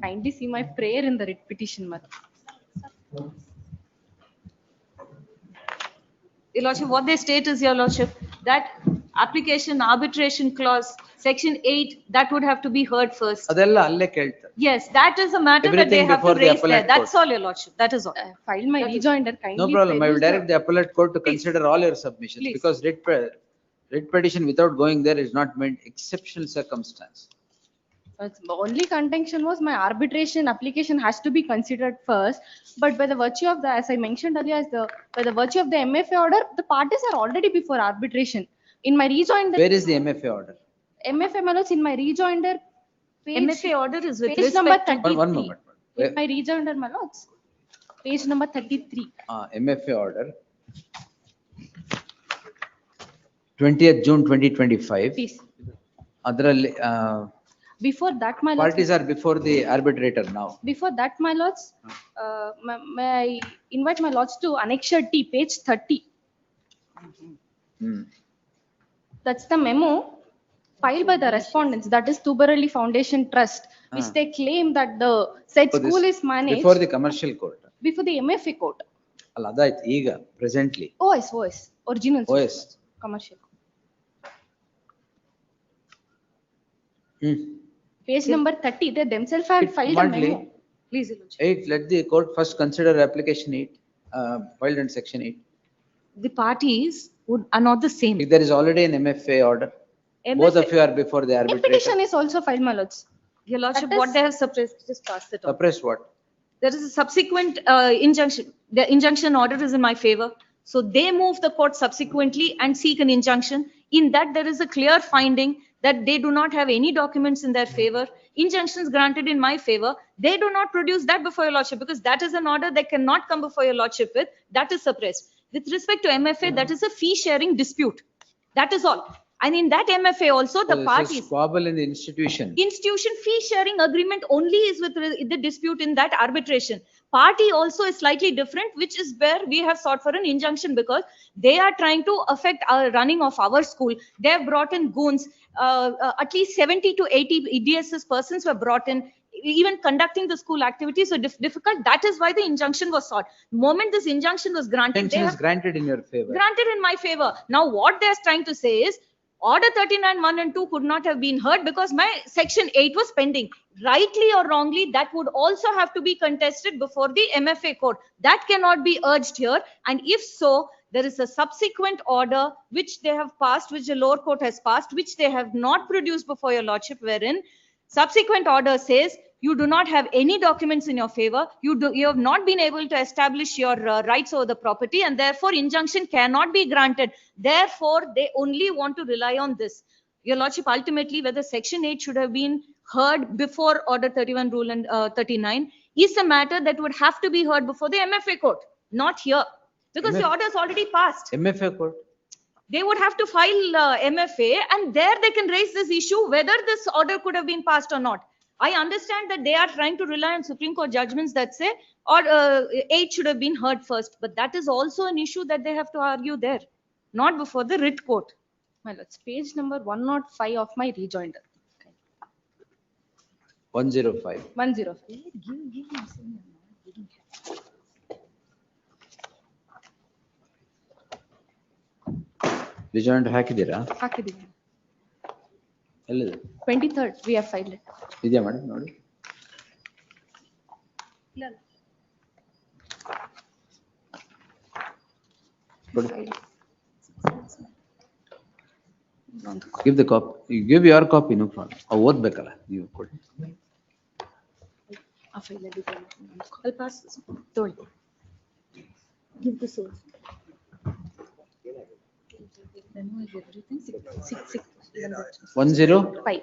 Kindly see my prayer in the writ petition, madam. Your lordship, what they state is, your lordship, that application arbitration clause, section 8, that would have to be heard first. ಅದೆಲ್ಲ ಅಲ್ಲೇ ಕೇಳ್ತಾರೆ. Yes, that is a matter that they Everything have to before the raise there. appellate That's court. all, your lordship. That is all. I filed my rejoinder. Kindly. No problem. I will peruse direct the appellate court to consider all your submissions Please. because writ petition without going there is not meant exceptional circumstance. Only contention was my arbitration application has to be considered first, but by the virtue of the, as I mentioned earlier, by the virtue of the MFA order, the parties are already before arbitration. In my rejoinder. Where is the MFA order? MFA my lords, in my rejoinder page. MFA order is with Page number respect to. 33. One moment. In my rejoinder my lords. Page number 33. MFA order. 20th June 2025. Please. Adರಲ್ಲಿ, Before that, my lords. parties are before the arbitrator now. Before that, my lords, may I invite my lords to Annexure T, page 30. That's the memo filed by the respondents, that is Tuberali Foundation Trust, which they claim that the said So this- school is managed Before the commercial court. before the MFA court. ಅಲ್ಲ ಅದಾಯ್ತು ಈಗ presently. OS, original. OS. Commercial. Hmm. Page number 30, they themselves had filed a Monthly. memo. Please, Your Lordship. 8, let the court first consider application 8, filed in section 8. The parties are not the same. If there is already an MFA order, both of you are before the A arbitrator. petition is also filed, my lords. Your Lordship, That what is- they have suppressed, just pass it on. Suppress what? There is a subsequent injunction. The injunction order is in my favor. So they move the court subsequently and seek an injunction. In that, there is a clear finding that they do not have any documents in their favor. Injunctions granted in my favor. They do not produce that before your lordship because that is an order they cannot come before your lordship with. That is suppressed. With respect to MFA, that is a fee sharing dispute. That is all. And in that MFA also, the So this is parties. squabble in the institution. Institution fee sharing agreement only is with the dispute in that arbitration. Party also is slightly different, which is where we have sought for an injunction because they are trying to affect our running of our school. They have brought in goons, at least 70 to 80 EDSS persons were brought in, even conducting the school activities so difficult. That is why the injunction was sought. Moment this injunction was granted, they Intention is have granted in your favor. granted in my favor. Now what they are trying to say is order 39(1) and 2 could not have been heard because my section 8 was pending. Rightly or wrongly, that would also have to be contested before the MFA court. That cannot be urged here. And if so, there is a subsequent order which they have passed, which the lower court has passed, which they have not produced before your lordship, wherein subsequent order says you do not have any documents in your favor. You have not been able to establish your rights over the property and therefore injunction cannot be granted. Therefore, they only want to rely on this. Your lordship, ultimately, whether section 8 should have been heard before order 31 rule and 39 is a matter that would have to be heard before the MFA court, not here. Because the order is already passed. MFA court. They would have to file MFA and there they can raise this issue whether this order could have been passed or not. I understand that they are trying to rely on Supreme Court judgments that say or 8 should have been heard first, but that is also an issue that they have to argue there, not before the writ court. My lords, page number 105 of my rejoinder. 105. 105. Rejoinder ಹಾಕಿದ್ದೀರಾ? ಹಾಕಿದ್ದೀನಿ. ಎಲ್ಲಿದೆ? 23rd, we have filed it. ಇದೆಯಾ madam ನೋಡಿ. ಇಲ್ಲ. ಕೊಡಿ. Give the copy. You give your copy, no problem. ಓದ್ಬೇಕಲ್ಲ ನೀವು ಕೊಡಿ. ಆ file ಅಲ್ಲಿ ಇದೆ. I'll pass this. ತೊಗೊಳ್ಳಿ. Give the source. Memo is everything. 105. 5.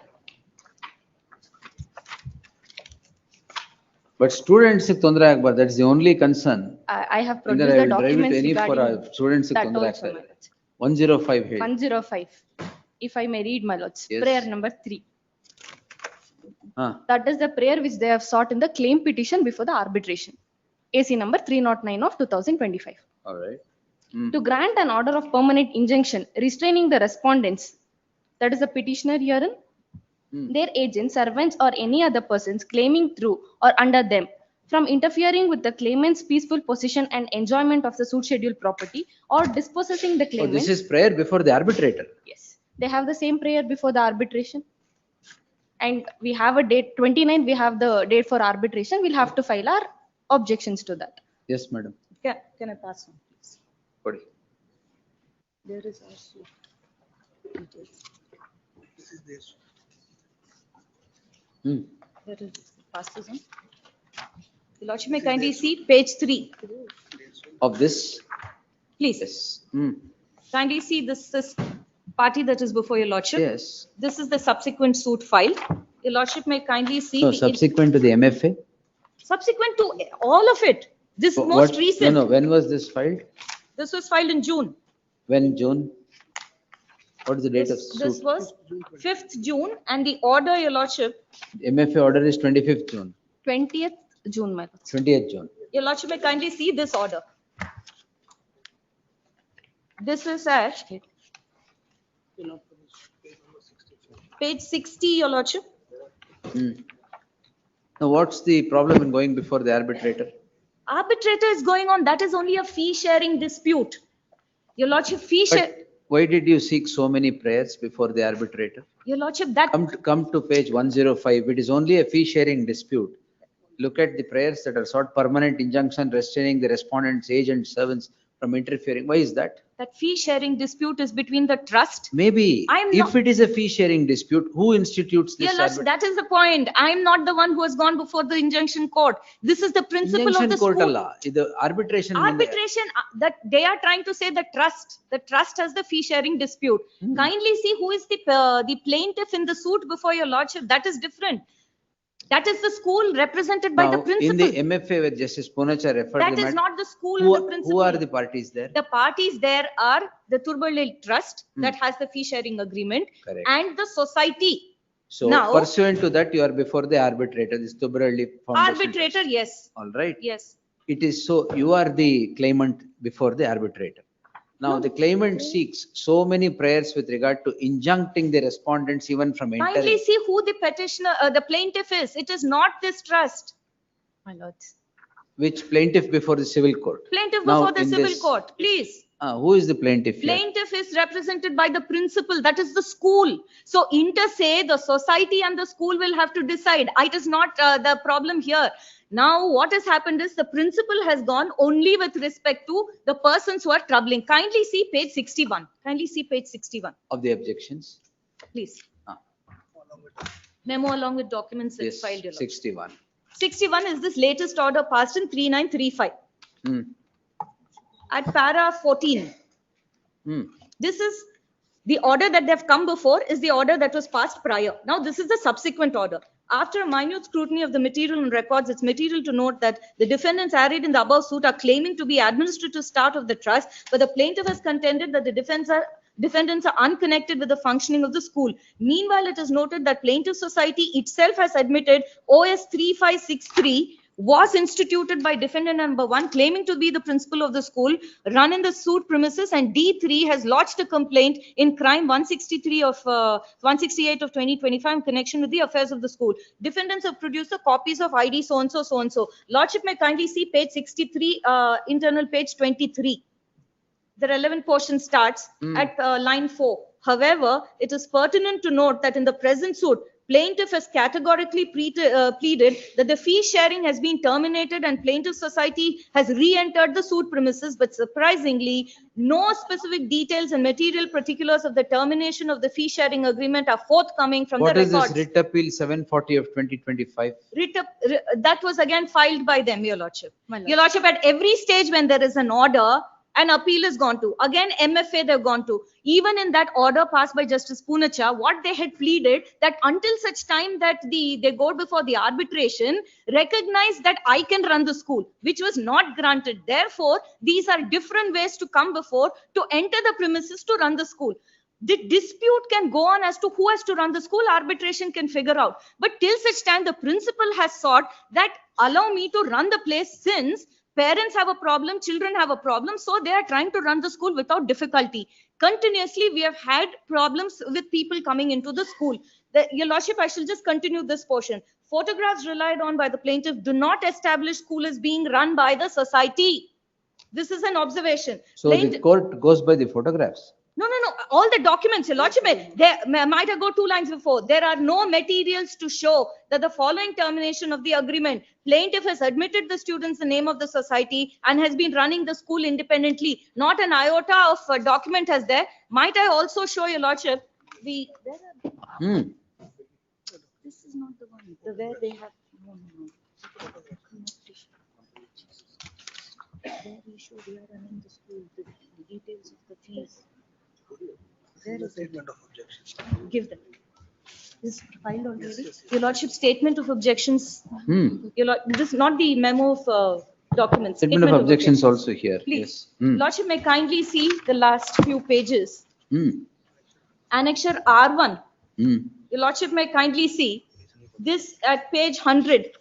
But students ತೊಂದರೆ ಆಗಬಾರ್ದು. That's the only concern. I have Either produced I the will drive it documents any for regarding students that ತೊಂದರೆ also, ಆಗ್ತಾ my ಇದೆ. lords. 105 ಹೇಳಿ. 105. If I may read, my lords. Yes. Prayer number 3. ಹಾ. That is the prayer which they have sought in the claim petition before the arbitration. AC number 309 of 2025. All right. To grant an order of permanent injunction restraining the respondents, that is the petitioner herein, their agents, servants, or any other persons claiming through or under them from interfering with the claimant's peaceful possession and enjoyment of the suit schedule property or dispossessing the Oh, claimant. this is prayer before the arbitrator. Yes, they have the same prayer before the arbitration. And we have a date, 29, we have the date for arbitration. We'll have to file our objections to that. Yes, madam. Can I pass on, please? ಕೊಡಿ. There is also details. Hmm. Where is this? Pass this on. Your Lordship may kindly see page 3, Of this? please. Yes. Hmm. Kindly see this party that is before your Lordship. Yes. This is the subsequent suit filed. Your Lordship may kindly see No, the subsequent to the MFA? subsequent to all of it. This What- most recent. No, when was this filed? This was filed in June. When, June? What is the date of This suit? was 5th June and the order, your Lordship, MFA order is 25th June, 20th June, my lord. 20th June. Your Lordship may kindly see this order. This is at page 60, your Lordship. Hmm. Now, what's the problem in going before the arbitrator? Arbitrator is going on, that is only a fee sharing dispute. Your Lordship, fee share, But why did you seek so many prayers before the arbitrator? your Lordship, that, Come to page 105. It is only a fee sharing dispute. Look at the prayers that are sought: permanent injunction restraining the respondent's age and servants from interfering. Why is that? that fee sharing dispute is between the trust. Maybe I'm if not- it is a fee sharing dispute, who institutes this? Your Lordship, that is the point. I'm not the one who has gone before the injunction court. This is the principle of Injunction the court school. Allah. The arbitration. Arbitration, that they are trying to say the trust has the fee sharing dispute. Hmm. Kindly see who is the plaintiff in the suit before your Lordship. That is different. That is the school represented by the Now, in principal. the MFA where Justice Ponacha referred That the is matter, not the school and the principal. who are the parties there? The parties there are the Turbalil Trust Hmm. that has the fee sharing agreement Correct. and the society. So Now- pursuant to that, you are before the arbitrator, this Tuberali Foundation. Arbitrator, yes, All right. yes. It is so, you are the claimant before the arbitrator. Now, the claimant seeks so many prayers with regard to injuncting the respondents even from Kindly entering. see who the petitioner, the plaintiff is. It is not this trust. My lords. Which plaintiff before the civil court? Plaintiff Now, before the in civil this- court, please. Who is the plaintiff here? Plaintiff is represented by the principal, that is the school. So inter se, the society and the school will have to decide. It is not the problem here. Now, what has happened is the principal has gone only with respect to the persons who are troubling. Kindly see page 61. Kindly see page 61, Of the objections? please. Ah. Memo along with documents that's Yes, filed. Your Lordship. 61. 61 is this latest order passed in 3935 Hmm. at para 14. Hmm. This is the order that they've come before is the order that was passed prior. Now, this is the subsequent order. After a minute scrutiny of the material and records, it's material to note that the defendants arraigned in the above suit are claiming to be administrative staff of the trust, but the plaintiff has contended that the defendants are unconnected with the functioning of the school. Meanwhile, it is noted that plaintiff society itself has admitted OS 3563 was instituted by defendant number 1 claiming to be the principal of the school, run in the suit premises, and D3 has lodged a complaint in crime 168 of 2025 in connection with the affairs of the school. Defendants have produced the copies of ID so and so, so and so. Lordship may kindly see page 63, internal page 23. The relevant portion starts at line 4. However, it is pertinent to note that in the present suit, plaintiff has categorically pleaded that the fee sharing has been terminated and plaintiff society has re-entered the suit premises, but surprisingly, no specific details and material particulars of the termination of the fee sharing agreement are forthcoming from What the is records. this writ appeal 740 of 2025? That was again filed by them, Your Lordship. Your Lordship, at every stage when there is an order, an appeal is gone to. Again, MFA they've gone to. Even in that order passed by Justice Ponacha, what they had pleaded that until such time that they go before the arbitration, recognize that I can run the school, which was not granted. Therefore, these are different ways to come before to enter the premises to run the school. The dispute can go on as to who has to run the school, arbitration can figure out. But till such time, the principal has sought that allow me to run the place since parents have a problem, children have a problem, so they are trying to run the school without difficulty. Continuously, we have had problems with people coming into the school. Your Lordship, I shall just continue this portion. Photographs relied on by the plaintiff do not establish school as being run by the society. This is an observation. So the court goes by the photographs. No. All the documents, Your Lordship, might I go 2 lines before? There are no materials to show that the following termination of the agreement, plaintiff has admitted the students the name of the society and has been running the school independently. Not an iota of a document has there. Might I also show, Your Lordship, this is not the one. The where they have, no, no, no. Where we show we are running the school, the details of the fees. Where is it? Give them. This is filed already. Your lordship, statement of objections. This is not the memo of documents. Statement of objections also here, Please, yes. lordship may kindly see the last few pages. Hmm. Annexure R1. Hmm. Your lordship may kindly see this at page 100.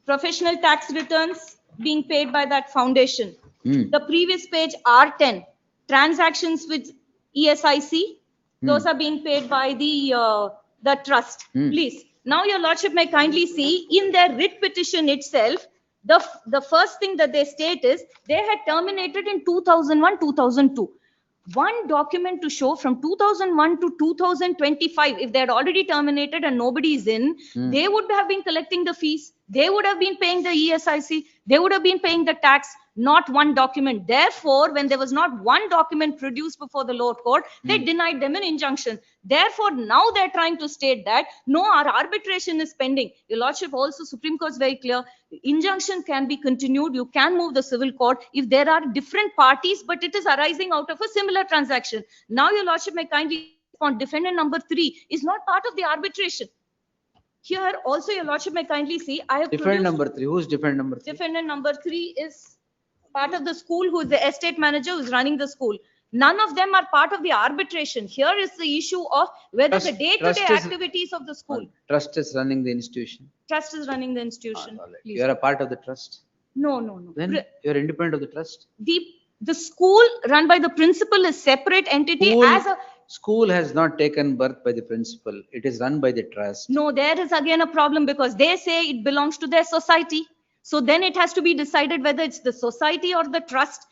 Professional tax returns being paid by that foundation. The previous page R10, transactions with ESIC, those are being paid by the trust. Please, now your lordship may kindly see in their writ petition itself, the first thing that they state is they had terminated in 2001, 2002. One document to show from 2001 to 2025, if they had already terminated and nobody is in, they would have been collecting the fees, they would have been paying the ESIC, they would have been paying the tax, not one document. Therefore, when there was not one document produced before the lower court, they denied them an injunction. Therefore, now they're trying to state that, no, our arbitration is pending. Your lordship, also Supreme Court is very clear. Injunction can be continued. You can move the civil court if there are different parties, but it is arising out of a similar transaction. Now, your lordship may kindly on defendant number 3 is not part of the arbitration. Here also, your lordship may kindly see, I have Defendant number 3, who's defendant number 3? Defendant number 3 is part of the school, who is the estate manager who is running the school. None of them are part of the arbitration. Here is the issue of whether the day-to-day activities of the school. Trust is running the institution. Trust is running the institution. Please. You are a part of the trust. No, no, no. Then you are independent of the trust. The school run by the principal is separate entity as a. School has not taken birth by the principal. It is run by the trust. No, there is again a problem because they say it belongs to their society. So then it has to be decided whether it's the society or the trust.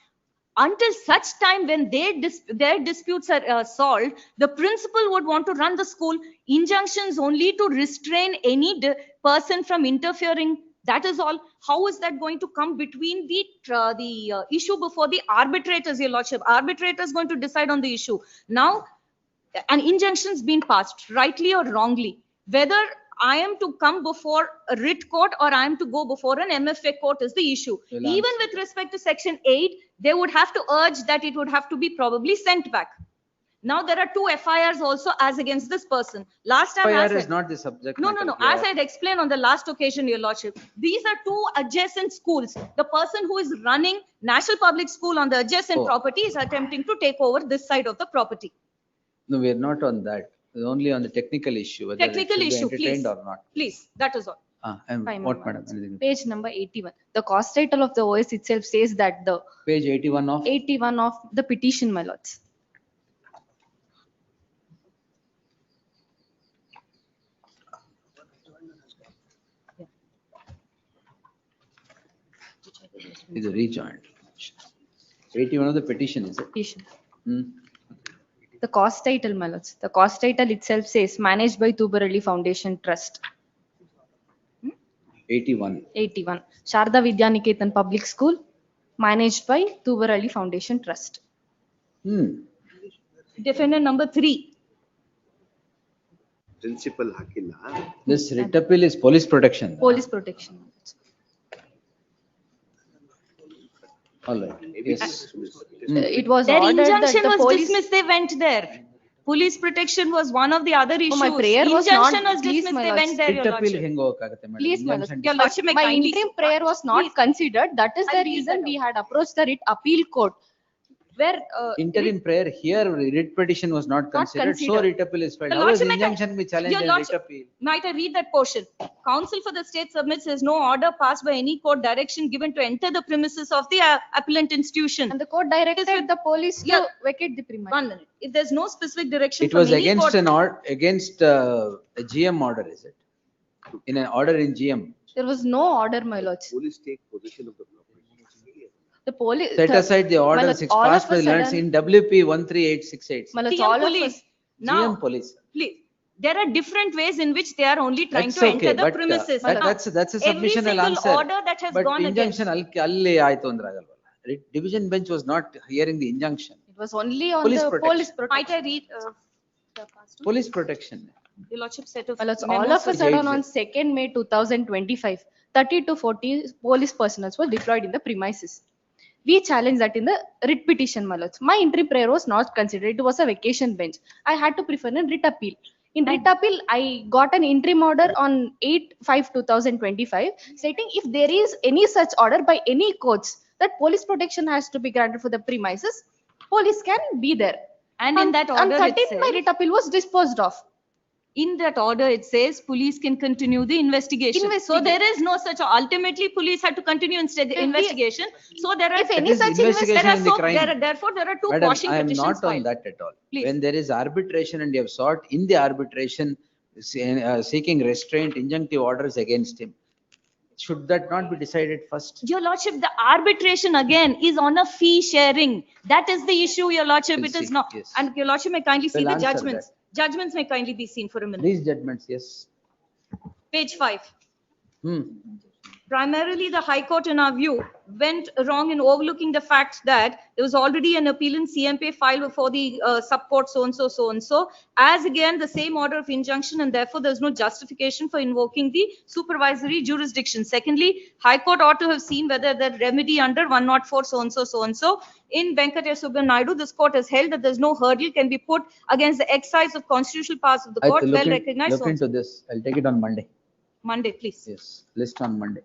Until such time when their disputes are solved, the principal would want to run the school. Injunctions only to restrain any person from interfering. That is all. How is that going to come between the issue before the arbitrators, your lordship? Arbitrator is going to decide on the issue. Now, an injunction's been passed, rightly or wrongly. Whether I am to come before a writ court or I am to go before an MFA court is the issue. Even with respect to section 8, they would have to urge that it would have to be probably sent back. Now there are 2 FIRs also as against this person. Last time, FIR is not the subject. No. As I had explained on the last occasion, your lordship, these are 2 adjacent schools. The person who is running National Public School on the adjacent property is attempting to take over this side of the property. No, we are not on that. We're only on the technical issue. Whether Technical it should be issue, please. entertained or not. Please, that is all. And Fine, what, madam. madam? Anything? Page number 81. The cause title of the OS itself says that the Page 81 of? 81 of the petition, my lords. Is a rejoined. 81 of the petition, is it? Petition. The cause title, my lords. The cause title itself says managed by Tuberali Foundation Trust. 81. 81. Sharda Vidyaniketan Public School managed by Tuberali Foundation Trust. Defendant number 3. Principal Hakila. This writ appeal is police protection. Police protection. All right. Yes. It was Their ordered that injunction the was police. dismissed, they went there. Police protection was one of the other issues. my prayer was Injunction not- was please, dismissed, my they lords. went there, your Writ appeal lordship. ಹೆಂಗ್ ಹೋಗಕ್ಕಾಗತ್ತೆ madam? Please, my Injunction lords. Your lordship may My kindly- interim prayer was not considered. That is the reason we had approached the writ appeal court. Where Interim prayer here, writ petition was not considered, so considered. writ appeal is filed. Your How is lordship may injunction be challenged Your in writ lordship, appeal? might I read that portion? Counsel for the state submits says no order passed by any court direction given to enter the premises of the appellant institution. and the court directed the police to Yeah. vacate the premises. 1 minute. If there's no specific direction It from was any against court. an order, against a GM order, is it? In an order in GM. There was no order, my lords. Police take possession of the property. The police. Set aside the order lords, six all passed of by a the lands sudden- in WP 13868. My lords, TM all of police. us- Now, GM police. please, there are different ways in which they are only trying That's to okay, enter the but premises. that- Now, that's a submission every I'll single answer. order that has But gone against. injunction ಅಲ್ಲಿ ಆಯ್ತು ಅಂದ್ರೆ ಆಗಲ್ವಲ್ಲ. Division bench was not hearing the injunction. It was only on Police the protection. police protection. Might I read? Police protection. Your lordship set of. Well, it's all memos of a for sudden JJ. on 2nd May 2025, 30 to 40 police personnel were deployed in the premises. We challenged that in the writ petition, my lords. My entry prayer was not considered. It was a vacation bench. I had to prefer a writ appeal. In writ appeal, I got an interim order on 8/5/2025 stating if there is any such order by any courts that police protection has to be granted for the premises, police can be there. And in that order On 13th, my itself- writ appeal was disposed of. In that order, it says police can continue the investigation. So there is no such, ultimately, police had to continue instead the investigation. So there are. If any That is such investigation There are in the so, crime. therefore, there are two Madam, quashing I am petitions not on filed. that at all. Please. When there is arbitration and you have sought in the arbitration, seeking restraint, injunctive orders against him, should that not be decided first? Your lordship, the arbitration again is on a fee sharing. That is the issue, your lordship. We'll It is see, not. yes. And your lordship may kindly see We'll the answer judgments. Judgments may kindly be seen for a minute. These judgments, yes. Page 5. Hmm. Primarily, the High Court, in our view, went wrong in overlooking the fact that there was already an appeal in CMP filed before the subcourt so-and-so. As again, the same order of injunction, and therefore there's no justification for invoking the supervisory jurisdiction. Secondly, High Court ought to have seen whether the remedy under 104 so-and-so. In Venkateswara Subba Naidu, this court has held that there's no hurdle can be put against the exercise of constitutional powers of the I have court, to well look recognized. into this. I'll take it on Monday. Monday, please. Yes, list on Monday.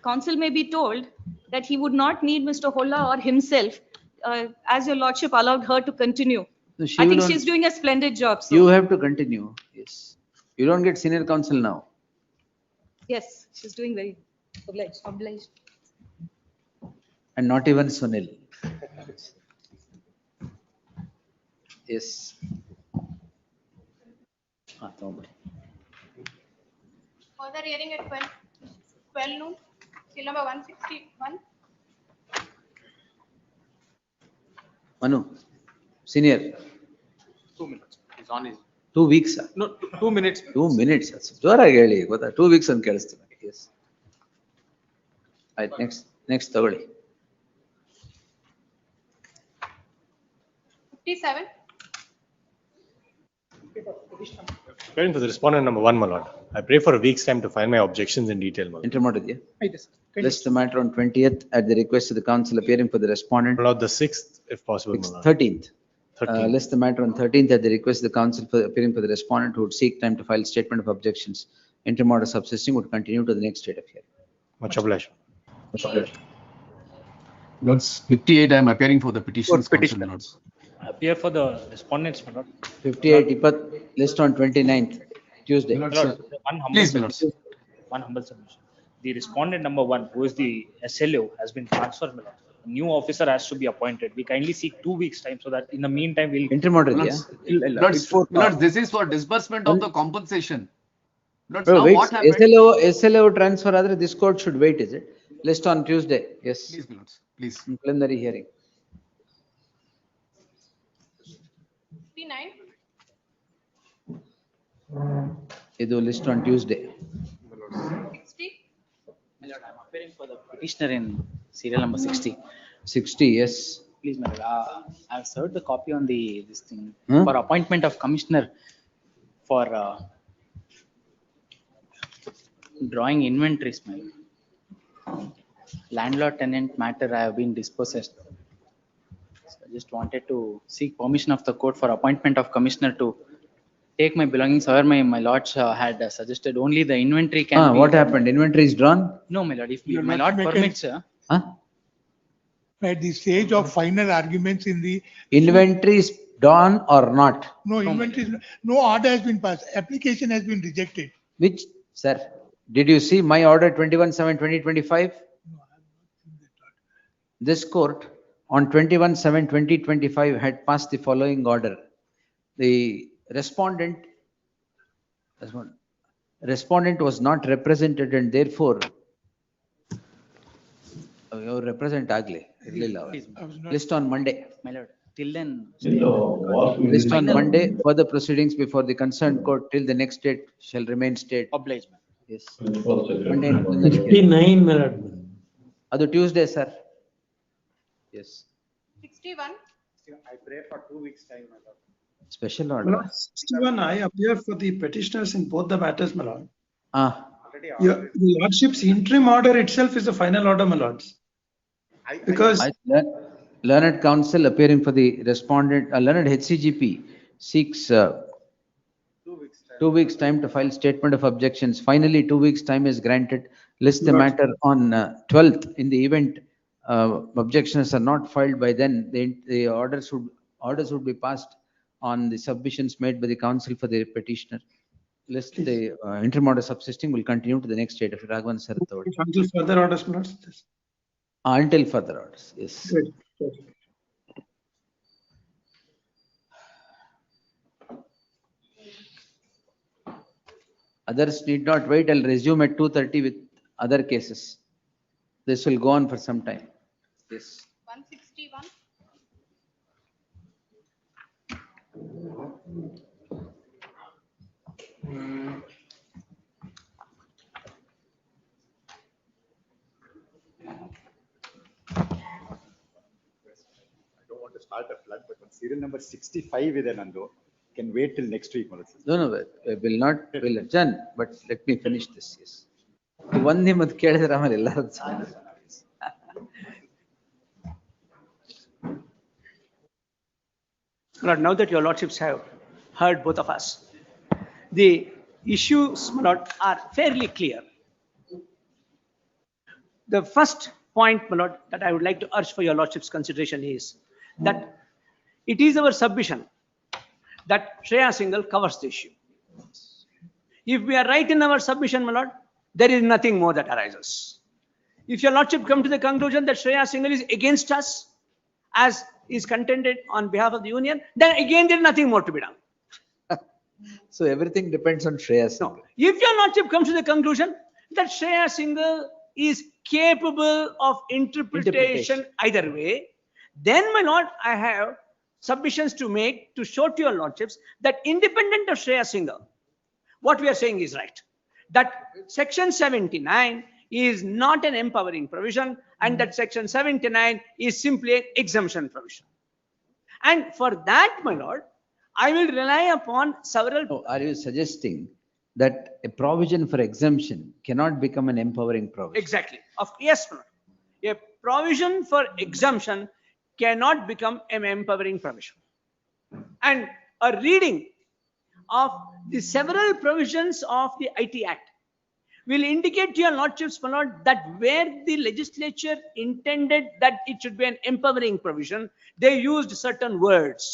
Counsel may be told that he would not need Mr. Holla or himself, as your lordship allowed her to continue. No, she I think will she's doing a splendid job. So You have to continue, yes. You don't get senior counsel now. yes, she's doing very obliged. Obliged. And not even Sunil. Yes. Further hearing at 12 noon, seal number 161. Manu, senior, 2 minutes. He's on his. 2 weeks. No, 2 minutes. 2 minutes. ಜೋರಾಗಿ ಹೇಳಿ ಗೊತ್ತಾ 2 weeks ಅಂತ ಕೇಳಿಸ್ತು ನನಗೆ. Yes. ಆಯ್ತು next ತಗೊಳ್ಳಿ. 57. Appearing for the respondent number 1, my lord. I pray for a week's time to file my objections in detail, my lord. Enter ಮಾಡಿದ್ಯಾ? List the matter on 20th at the request of the council appearing for the respondent. My lord, the 6th, if possible, my lord. 13th. 13th. List the matter on 13th at the request of the council for appearing for the respondent who would seek time to file statement of objections. Interim order subsisting would continue to the next date of hearing. Much obliged. Lords, 58, I am appearing for the petitions. Council, my lords. Appear for the respondents, my lord. 58, Ipat, list on 29th, Tuesday. My lord, one humble Please, my submission. One humble submission. The respondent number 1, who is the SLO, has been transferred, my lord. A new officer has to be appointed. We kindly seek 2 weeks' time so that in the meantime we'll. Interim order, yeah? Lords, this is for disbursement of the compensation. Lords, Oh, now wait, what happened? SLO transfer, other this court should wait, is it? List on Tuesday, yes. Please, my lords, please. In preliminary hearing. 59. Idu list on Tuesday. 60. My lord, I'm appearing for the petitioner in serial number 60. 60, yes. Please, my lord, I've served the copy on this thing Hmm? for appointment of commissioner for drawing inventories, my lord. Landlord tenant matter, I have been dispossessed. So I just wanted to seek permission of the court for appointment of commissioner to take my belongings. However, my lords had suggested only the inventory can be. What happened? Inventory is drawn? No, my lord, if Your my lord lordship, permits, At the stage of final arguments in the, Inventory is drawn or not? no inventory, no order has been passed, application has been rejected. Which, sir, did you see my order 21/7/2025? This court on 21/7/2025 had passed the following order. The respondent was not represented and therefore represent agli. List on Monday. my lord, till then. List on Monday for the proceedings before the concerned court till the next date shall remain state. Obligement. Yes. Monday. 59, my lord. Adu Tuesday, sir. Yes. 61. I pray for 2 weeks time, my lord. Special My order. lord, 61, I appear for the petitioners in both the matters, my lord. Ah, Your lordship's interim order itself is the final order, my lords. Because Learned counsel appearing for the respondent, learned HCGP seeks 2 weeks time to file statement of objections. Finally, 2 weeks time is granted. List the Lord. matter on 12th. In the event objections are not filed by then, the orders would be passed on the submissions made by the counsel for the petitioner. List the interim order subsisting will continue to the next date of Raghavan Sarathodi. Until further orders, my lords. Until further orders, yes. Good. Good. Others need not wait. I'll resume at 2:30 with other cases. This will go on for some time. Yes. 161. I don't want to start a flood, but on serial number 65 ಇದೆ ನಂದು. Can wait till next week. No, will adjourn, but let me finish this, yes. One name at ಕೇಳಿದ್ರೆ ಆಮೇಲೆ ಎಲ್ಲರೂ Lord, now that your lordships have heard both of us, the issues, my lord, are fairly clear. The first point, my lord, that I would like to urge for your lordship's consideration is that it is our submission that Shreya Singhal covers the issue. If we are right in our submission, my lord, there is nothing more that arises. If your lordship come to the conclusion that Shreya Singhal is against us, as is contended on behalf of the union, then again there is nothing more to be done. So everything depends on Shreya Singhal. No. If your lordship comes to the conclusion that Shreya Singhal is capable of interpretation either way, then, my lord, I have submissions to make to show to your lordships that independent of Shreya Singhal, what we are saying is right. That section 79 is not an empowering provision, and that section 79 is simply an exemption provision. And for that, my lord, I will rely upon several. No, are you suggesting that a provision for exemption cannot become an empowering provision? Exactly. Yes, my lord. A provision for exemption cannot become an empowering provision. And a reading of the several provisions of the IT Act will indicate to your lordships, my lord, that where the legislature intended that it should be an empowering provision, they used certain words.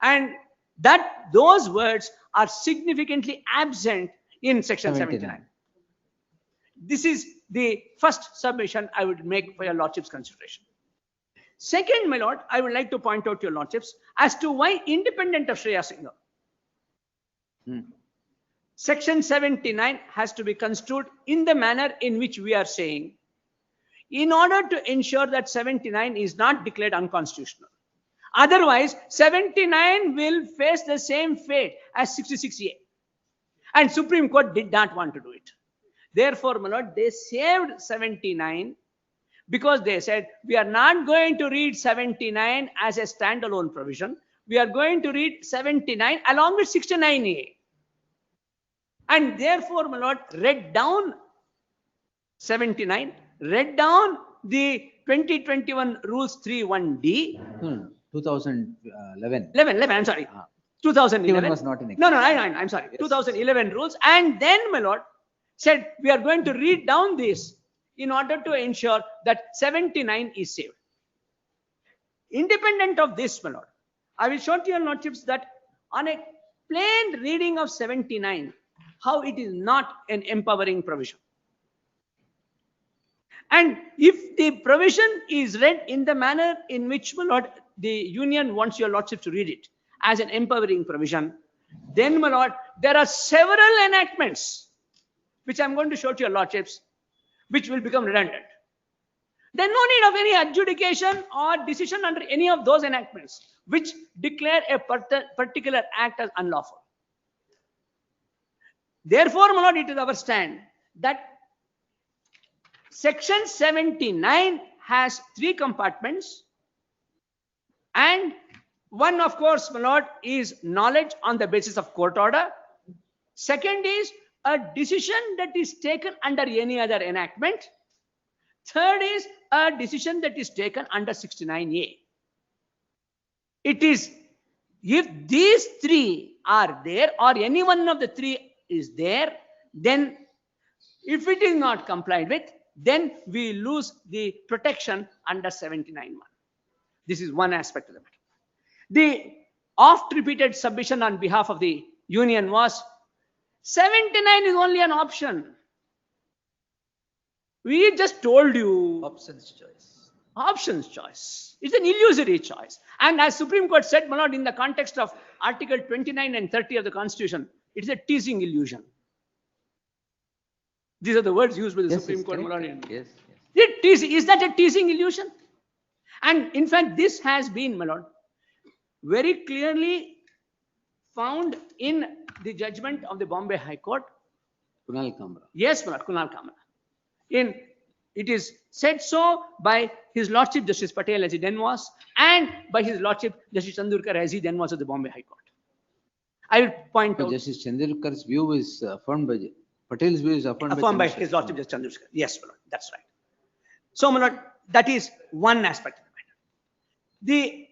And that those words are significantly absent in section 79. This is the first submission I would make for your lordship's consideration. Second, my lord, I would like to point out to your lordships as to why independent of Shreya Singhal. Section 79 has to be construed in the manner in which we are saying, in order to ensure that 79 is not declared unconstitutional. Otherwise, 79 will face the same fate as 66A. And Supreme Court did not want to do it. Therefore, my lord, they saved 79 because they said, we are not going to read 79 as a standalone provision. We are going to read 79 along with 69A. And therefore, my lord, read down 79, read down the 2021 rules 31D. 2011. 11, I'm sorry. 2011 was not in No, I'm sorry. Yes. 2011 rules. And then, my lord, said, we are going to read down this in order to ensure that 79 is saved. Independent of this, my lord, I will show to your lordships that on a plain reading of 79, how it is not an empowering provision. And if the provision is read in the manner in which, my lord, the union wants your lordship to read it as an empowering provision, then, my lord, there are several enactments which I'm going to show to your lordships, which will become redundant. Then no need of any adjudication or decision under any of those enactments which declare a particular act as unlawful. Therefore, my lord, it is our stand that section 79 has 3 compartments. And one, of course, my lord, is knowledge on the basis of court order. Second is a decision that is taken under any other enactment. Third is a decision that is taken under 69A. It is, if these 3 are there or any one of the 3 is there, then if it is not complied with, then we lose the protection under 79(1). This is one aspect of the matter. The oft repeated submission on behalf of the union was 79 is only an option. We just told you. Options choice. Options choice. It's an illusory choice. And as Supreme Court said, my lord, in the context of Article 29 and 30 of the Constitution, it's a teasing illusion. These are the words used by the Supreme Court, my lord. Yes. Is that a teasing illusion? And in fact, this has been, my lord, very clearly found in the judgment of the Bombay High Court. Kunal Kamra. Yes, my lord, Kunal Kamra. It is said so by His Lordship Justice Patel as he then was, and by His Lordship Justice Chandurkar as he then was at the Bombay High Court. I will point out. Justice Chandurkar's view is affirmed by Patel's view is affirmed by His Lordship Justice Chandurkar. Yes, my lord, that's right. So, my lord, that is one aspect of the matter. The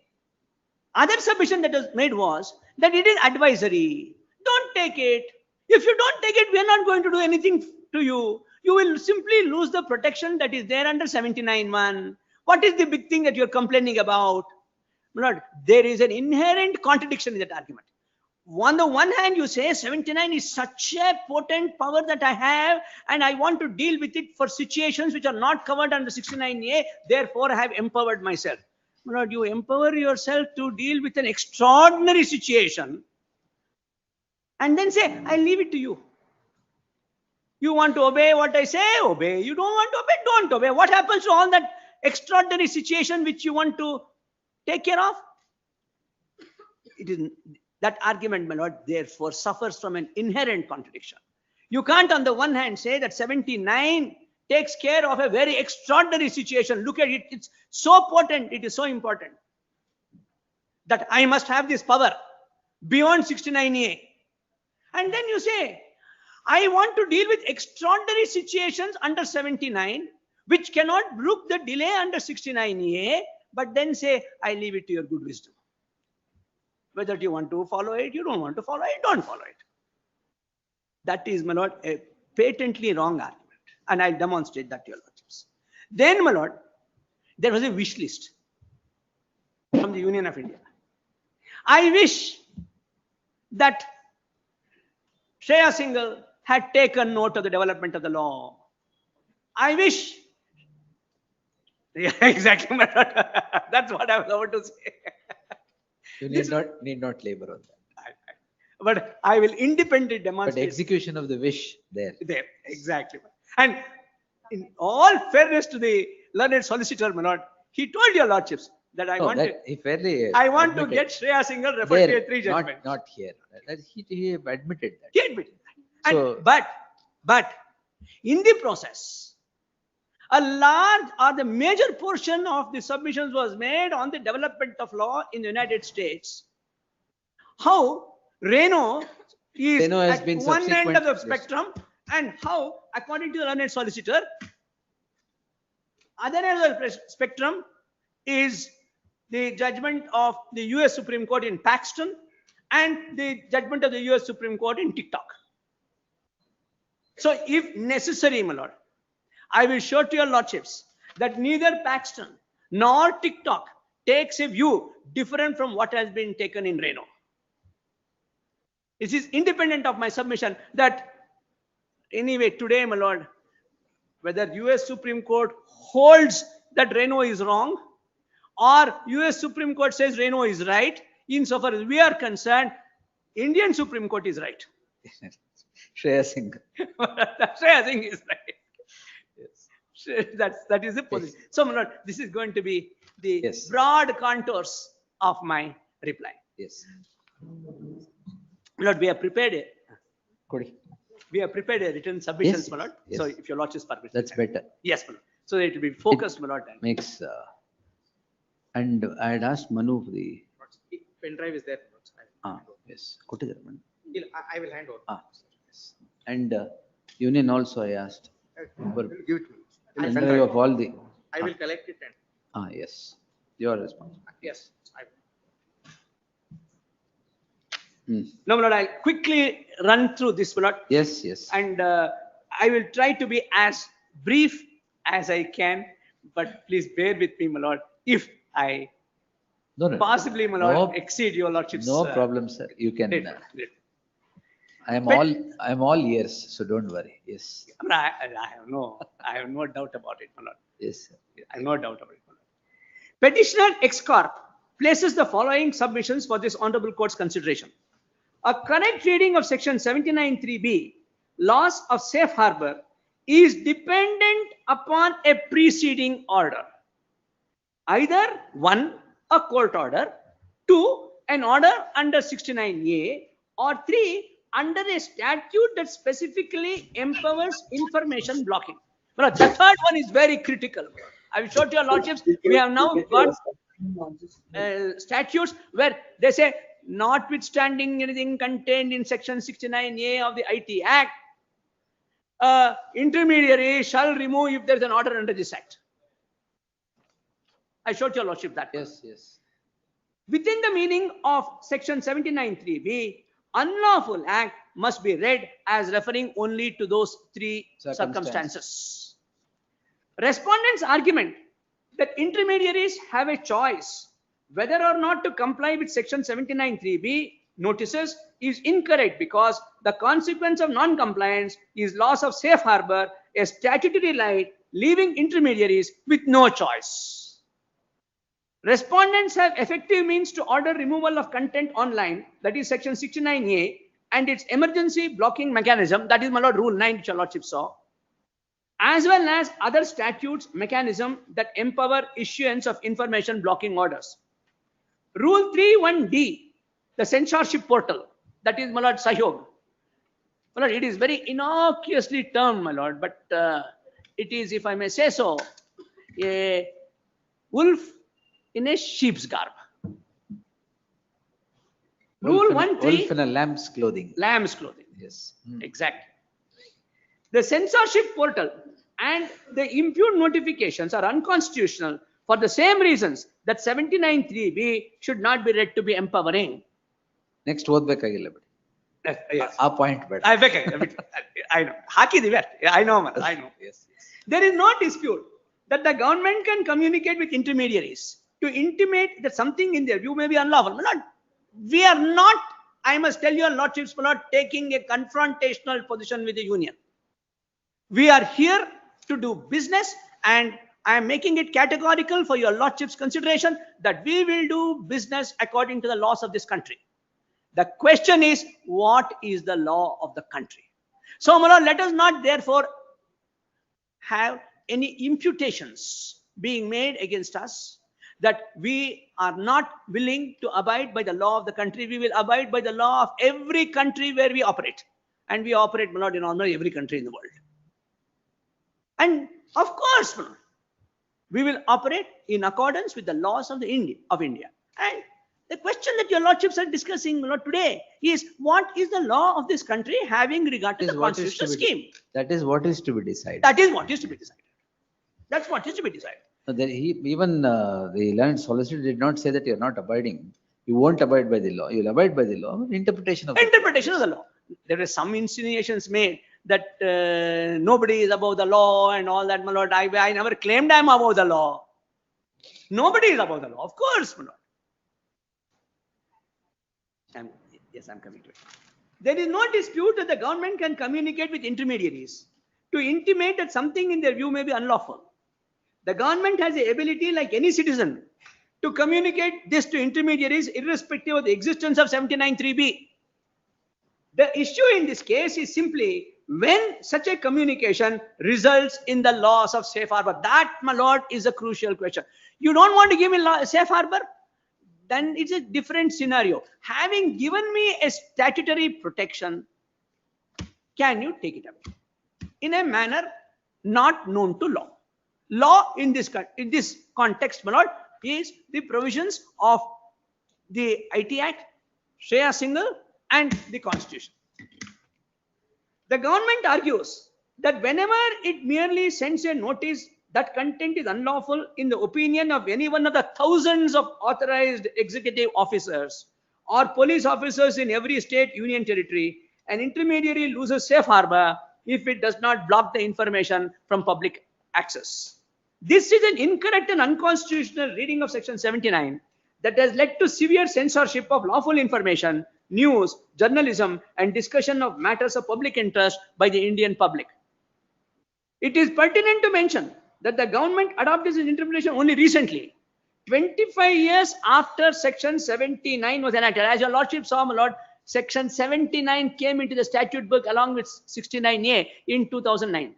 other submission that was made was that it is advisory. Don't take it. If you don't take it, we are not going to do anything to you. You will simply lose the protection that is there under 79(1). What is the big thing that you are complaining about? My lord, there is an inherent contradiction in that argument. On the one hand, you say 79 is such a potent power that I have, and I want to deal with it for situations which are not covered under 69A. Therefore, I have empowered myself. My lord, you empower yourself to deal with an extraordinary situation and then say, I leave it to you. You want to obey what I say? Obey. You don't want to obey? Don't obey. What happens to all that extraordinary situation which you want to take care of? It is that argument, my lord, therefore suffers from an inherent contradiction. You can't on the one hand say that 79 takes care of a very extraordinary situation. Look at it. It's so potent. It is so important that I must have this power beyond 69A. And then you say, I want to deal with extraordinary situations under 79, which cannot brook the delay under 69A, but then say, I leave it to your good wisdom. Whether you want to follow it, you don't want to follow it, don't follow it. That is, my lord, a patently wrong argument. And I'll demonstrate that to your lordships. Then, my lord, there was a wish list from the Union of India. I wish that Shreya Singhal had taken note of the development of the law. I wish. Yeah, exactly, my lord. That's what I was about to say. You need not labor on that. But I will independently demonstrate. But execution of the wish there. There, exactly. And in all fairness to the learned solicitor, my lord, he told your lordships that I want to get Shreya Singhal referred to a 3 judgment. Not here. He admitted that. He admitted that. So, but in the process, a large or the major portion of the submissions was made on the development of law in the United States. How Reno is at one end of the spectrum, and how, according to the learned solicitor, other end of the spectrum is the judgment of the US Supreme Court in Paxton and the judgment of the US Supreme Court in TikTok. So if necessary, my lord, I will show to your lordships that neither Paxton nor TikTok takes a view different from what has been taken in Reno. This is independent of my submission that anyway today, my lord, whether US Supreme Court holds that Reno is wrong or US Supreme Court says Reno is right, insofar as we are concerned, Indian Supreme Court is right. Shreya Singh. Shreya Singh is right. Yes. That is the position. Yes. So, my lord, this is going to be the broad contours of my reply. Yes. Lord, we have prepared a written submission, my lord. Yes. So, if your lordship permits. That's better. Yes, my lord. So that it will be focused, my lord. Makes, and I had asked Manu for the, Pen drive is there. yes, ಕೊಟ್ಟಿದ್ದಾರೆ Manu. I will hand over. Yes. And union also I asked. For Give it to me. pen drive of all the, I will collect it and, yes, your response. yes, I will. No, my lord, I'll quickly run through this, my lord. Yes, yes. And I will try to be as brief as I can, but please bear with me, my lord, if I No. possibly, my lord, No- exceed your lordship's. No problem, sir. You can, Great. I am But- all ears, so don't worry. Yes, I have no doubt about it, my lord. yes, sir. I have no doubt about it, my lord. Petitioner ex corp places the following submissions for this honorable court's consideration. A correct reading of section 79(3)(b), laws of safe harbor, is dependent upon a preceding order. Either one, a court order; two, an order under 69A; or three, under a statute that specifically empowers information blocking. But the third one is very critical. I will show to your lordships, we have now got statutes where they say, notwithstanding anything contained in section 69A of the IT Act, intermediary shall remove if there is an order under this act. I showed your lordship that. Yes, yes. Within the meaning of section 79(3)(b), unlawful act must be read as referring only to those three circumstances. Respondent's argument that intermediaries have a choice whether or not to comply with section 79(3)(b) notices is incorrect, because the consequence of non-compliance is loss of safe harbor, a statutory right, leaving intermediaries with no choice. Respondents have effective means to order removal of content online, that is section 69A, and its emergency blocking mechanism, that is, my lord, rule 9, which your lordship saw, as well as other statutes mechanism that empower issuance of information blocking orders. Rule 3(1)(d), the censorship portal, that is, my lord, Sahyog. My lord, it is very innocuously termed, my lord, but it is, if I may say so, a wolf in a sheep's garb. Rule 1(3). Wolf in a lamb's clothing. Lamb's clothing. Yes. Exactly. The censorship portal and the impugned notifications are unconstitutional for the same reasons that 79(3)(b) should not be read to be empowering. Next ಓದ್ಬೇಕಾಗಿಲ್ಲ ಬಿಡಿ. Yes. ಆ point ಬೇಡ. I know. ಹಾಕಿದೀವಿ ಅಷ್ಟೇ. I know. Yes. There is no dispute that the government can communicate with intermediaries to intimate that something in their view may be unlawful. We are not, I must tell your lordships, we're not taking a confrontational position with the union. We are here to do business, and I am making it categorical for your lordships' consideration that we will do business according to the laws of this country. The question is, what is the law of the country? So, my lord, let us not therefore have any imputations being made against us that we are not willing to abide by the law of the country. We will abide by the law of every country where we operate. And we operate, my lord, in almost every country in the world. And of course, my lord, we will operate in accordance with the laws of India. And the question that your lordships are discussing, my lord, today is, what is the law of this country having regard to the constitutional scheme? That is what is to be decided. That is what is to be decided. That's what is to be decided. Even the learned solicitor did not say that you are not abiding. You won't abide by the law. You will abide by the law. Interpretation of the law. There are some insinuations made that nobody is above the law and all that, my lord. I never claimed I am above the law. Nobody is above the law, of course, my lord. Yes, I'm coming to it. There is no dispute that the government can communicate with intermediaries to intimate that something in their view may be unlawful. The government has the ability, like any citizen, to communicate this to intermediaries irrespective of the existence of 79(3)(b). The issue in this case is simply when such a communication results in the loss of safe harbor. That, my lord, is a crucial question. You don't want to give me safe harbor? Then it's a different scenario. Having given me a statutory protection, can you take it away in a manner not known to law? law in this context, my lord, is the provisions of the IT Act, Shreya Singhal, and the Constitution. The government argues that whenever it merely sends a notice that content is unlawful in the opinion of any one of the thousands of authorized executive officers or police officers in every state, union territory, an intermediary loses safe harbor if it does not block the information from public access. This is an incorrect and unconstitutional reading of Section 79 that has led to severe censorship of lawful information, news, journalism, and discussion of matters of public interest by the Indian public. It is pertinent to mention that the government adopted this interpretation only recently, 25 years after Section 79 was enacted. As your lordship saw, my lord, Section 79 came into the statute book along with 69A in 2009,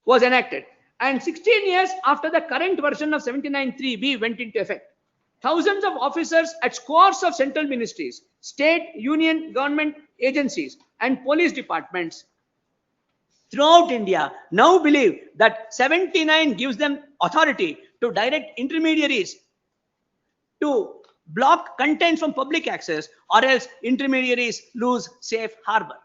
was enacted. And 16 years after the current version of 79(3)(b) went into effect, thousands of officers at scores of central ministries, state, union, government agencies, and police departments throughout India now believe that 79 gives them authority to direct intermediaries to block content from public access, or else intermediaries lose safe harbor.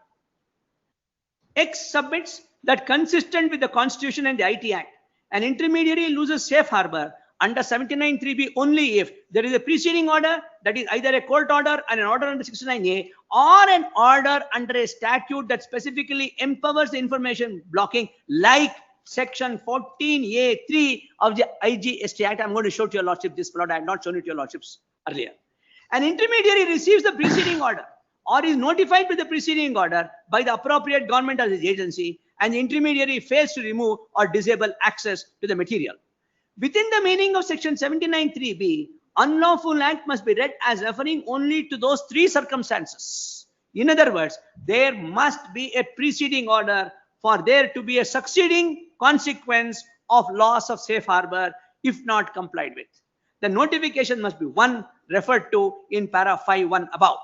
X submits that consistent with the Constitution and the IT Act, an intermediary loses safe harbor under 79(3)(b) only if there is a preceding order, that is either a court order and an order under 69A, or an order under a statute that specifically empowers the information blocking, like Section 14A(3) of the IGST Act. I'm going to show to your lordship this plot. I had not shown it to your lordships earlier. An intermediary receives the preceding order or is notified with the preceding order by the appropriate government or his agency, and the intermediary fails to remove or disable access to the material. Within the meaning of Section 79(3)(b), unlawful act must be read as referring only to those three circumstances. In other words, there must be a preceding order for there to be a succeeding consequence of loss of safe harbor if not complied with. The notification must be one referred to in para 5(1) above.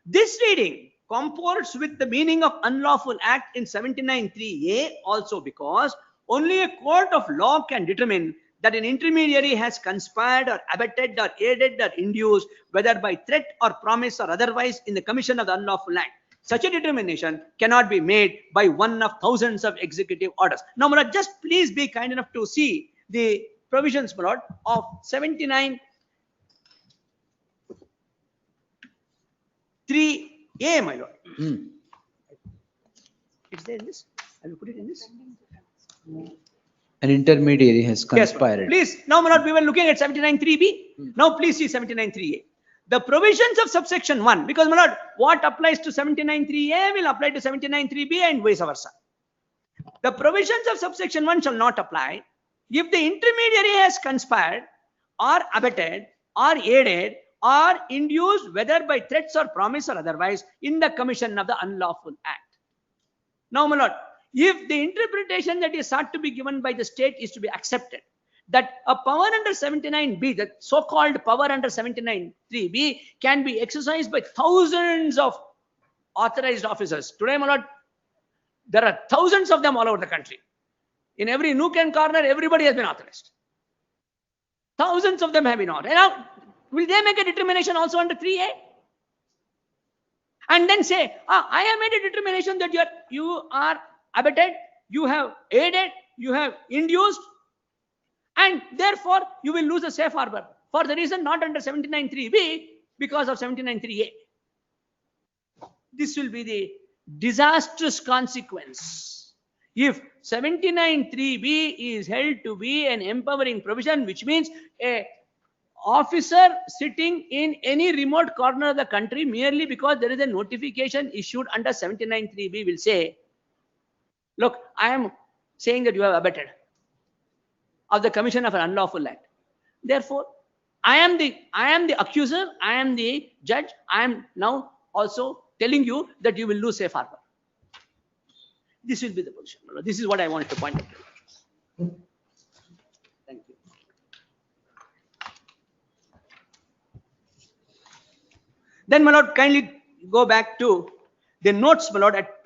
This reading comports with the meaning of unlawful act in 79(3)(a) also, because only a court of law can determine that an intermediary has conspired or abetted or aided or induced, whether by threat or promise or otherwise, in the commission of the unlawful act. Such a determination cannot be made by one of thousands of executive orders. Now, my lord, just please be kind enough to see the provisions, my lord, of 79(3)(a), my lord. It's there in this. I will put it in this. An intermediary has conspired. Yes, please. Now, my lord, we were looking at 79(3)(b). Now, please see 79(3)(a). The provisions of subsection 1, because, my lord, what applies to 79(3)(a) will apply to 79(3)(b) and vice versa. The provisions of subsection 1 shall not apply if the intermediary has conspired or abetted or aided or induced, whether by threats or promise or otherwise, in the commission of the unlawful act. Now, my lord, if the interpretation that is sought to be given by the state is to be accepted, that a power under 79(b), the so-called power under 79(3)(b), can be exercised by thousands of authorized officers. Today, my lord, there are thousands of them all over the country. In every nook and corner, everybody has been authorized. Thousands of them have been authorized. Now, will they make a determination also under 3A? And then say, I have made a determination that you are abetted, you have aided, you have induced, and therefore you will lose the safe harbor for the reason not under 79(3)(b) because of 79(3)(a). This will be the disastrous consequence if 79(3)(b) is held to be an empowering provision, which means a officer sitting in any remote corner of the country, merely because there is a notification issued under 79(3)(b) will say, look, I am saying that you have abetted of the commission of an unlawful act. Therefore, I am the accuser, I am the judge, I am now also telling you that you will lose safe harbor. This will be the position. This is what I wanted to point out. Thank you. Then, my lord, kindly go back to the notes, my lord, at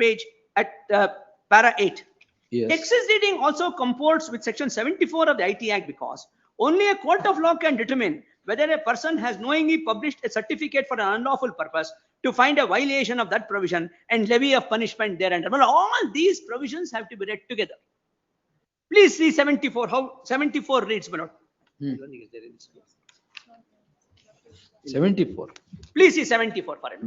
para 8. Yes. Excess reading also comports with section 74 of the IT Act because only a court of law can determine whether a person has knowingly published a certificate for an unlawful purpose to find a violation of that provision and levy of punishment thereafter. Well, all these provisions have to be read together. Please see 74, how 74 reads, my lord. 74. Please see 74 for it.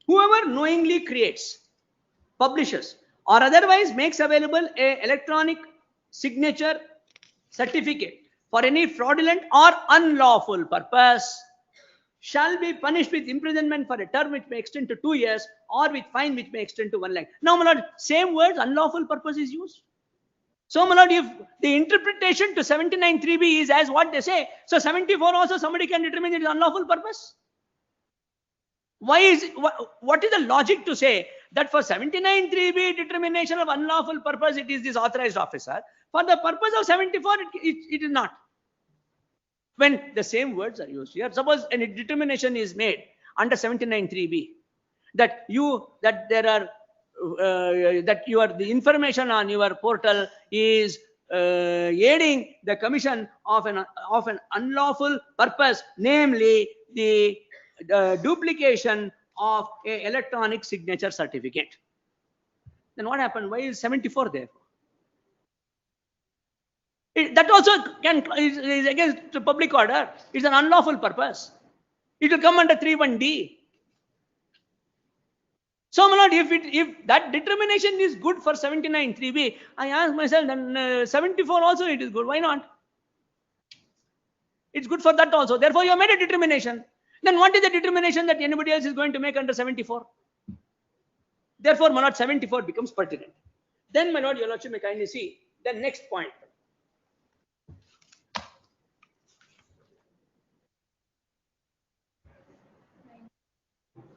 Whoever knowingly creates, publishes, or otherwise makes available a electronic signature certificate for any fraudulent or unlawful purpose shall be punished with imprisonment for a term which may extend to 2 years or with fine which may extend to 1 lakh. Now, my lord, same words, unlawful purpose is used. So, my lord, if the interpretation to 79(3)(b) is as what they say, so 74 also somebody can determine it is unlawful purpose. Why is it, what is the logic to say that for 79(3)(b) determination of unlawful purpose it is this authorized officer, for the purpose of 74 it is not, when the same words are used here? Suppose a determination is made under 79(3)(b) that the information on your portal is aiding the commission of an unlawful purpose, namely the duplication of a electronic signature certificate. Then what happened? Why is 74 there? That also is against the public order. It's an unlawful purpose. It will come under 3(1)(d). So, my lord, if that determination is good for 79(3)(b), I ask myself, then 74 also it is good. Why not? It's good for that also. Therefore, you have made a determination. Then what is the determination that anybody else is going to make under 74? Therefore, my lord, 74 becomes pertinent. Then, my lord, your lordship may kindly see the next point.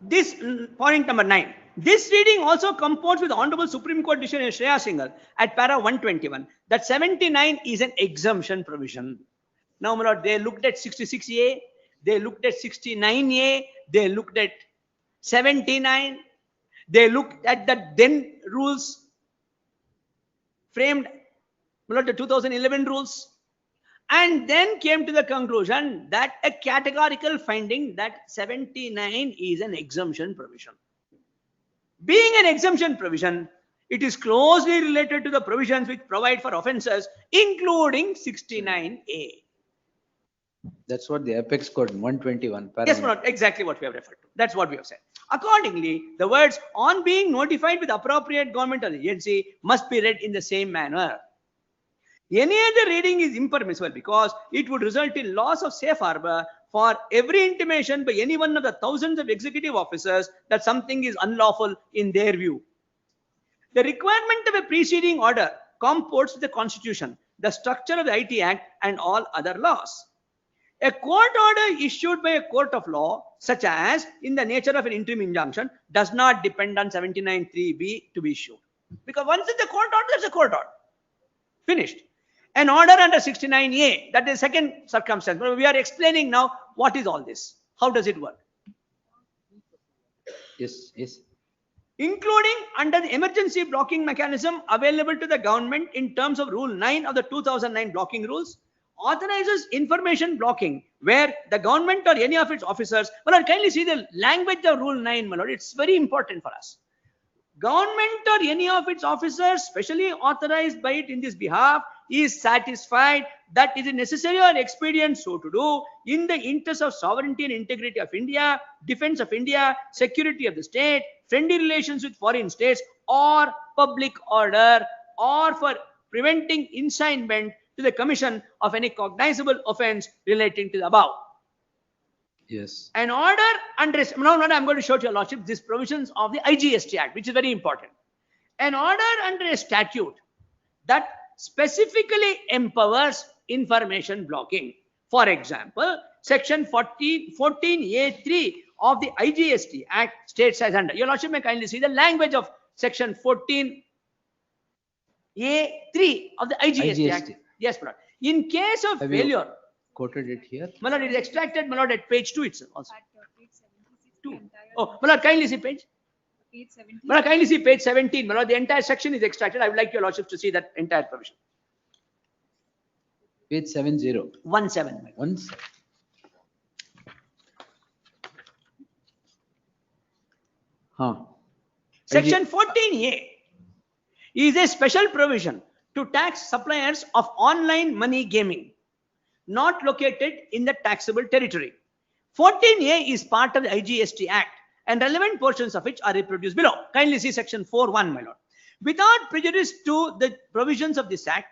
This point number 9. This reading also comports with the Honorable Supreme Court decision in Shreya Singhal at para 121 that 79 is an exemption provision. Now, my lord, they looked at 66A, they looked at 69A, they looked at 79, they looked at the then rules framed, my lord, the 2011 rules, and then came to the conclusion that a categorical finding that 79 is an exemption provision. Being an exemption provision, it is closely related to the provisions which provide for offences, including 69A. That's what the apex code 121. Yes, my lord, exactly what we have referred to. That's what we have said. Accordingly, the words "on being notified with appropriate governmental agency" must be read in the same manner. Any other reading is impermissible because it would result in loss of safe harbor for every intimation by any one of the thousands of executive officers that something is unlawful in their view. The requirement of a preceding order comports with the Constitution, the structure of the IT Act, and all other laws. A court order issued by a court of law, such as in the nature of an interim injunction, does not depend on 79(3)(b) to be issued. Because once it's a court order, it's a court order. Finished. An order under 69A, that is second circumstance. But we are explaining now what is all this. How does it work? Yes, yes. Including under the emergency blocking mechanism available to the government in terms of Rule 9 of the 2009 blocking rules, authorizes information blocking where the government or any of its officers, well, kindly see the language of Rule 9, my lord. It's very important for us. Government or any of its officers, specially authorized by it in this behalf, is satisfied that it is necessary or expedient so to do in the interest of sovereignty and integrity of India, defense of India, security of the state, friendly relations with foreign states, or public order, or for preventing incitement to the commission of any cognizable offense relating to the above. Yes. An order under, now I'm going to show to your lordship these provisions of the IGST Act, which is very important. An order under a statute that specifically empowers information blocking. For example, section 14A3 of the IGST Act states as under. Your lordship may kindly see the language of section 14A3 of the IGST Act. Yes, brother. In case of failure, quoted it here. My lord, it is extracted, my lord, at page 2 itself also. 2. Oh, my lord, kindly see page. My lord, kindly see page 17. My lord, the entire section is extracted. I would like your lordship to see that entire provision. Page 70. 17. My lord. Once. Huh. Section 14A is a special provision to tax suppliers of online money gaming not located in the taxable territory. 14A is part of the IGST Act and relevant portions of which are reproduced below. Kindly see section 4.1, my lord. Without prejudice to the provisions of this act,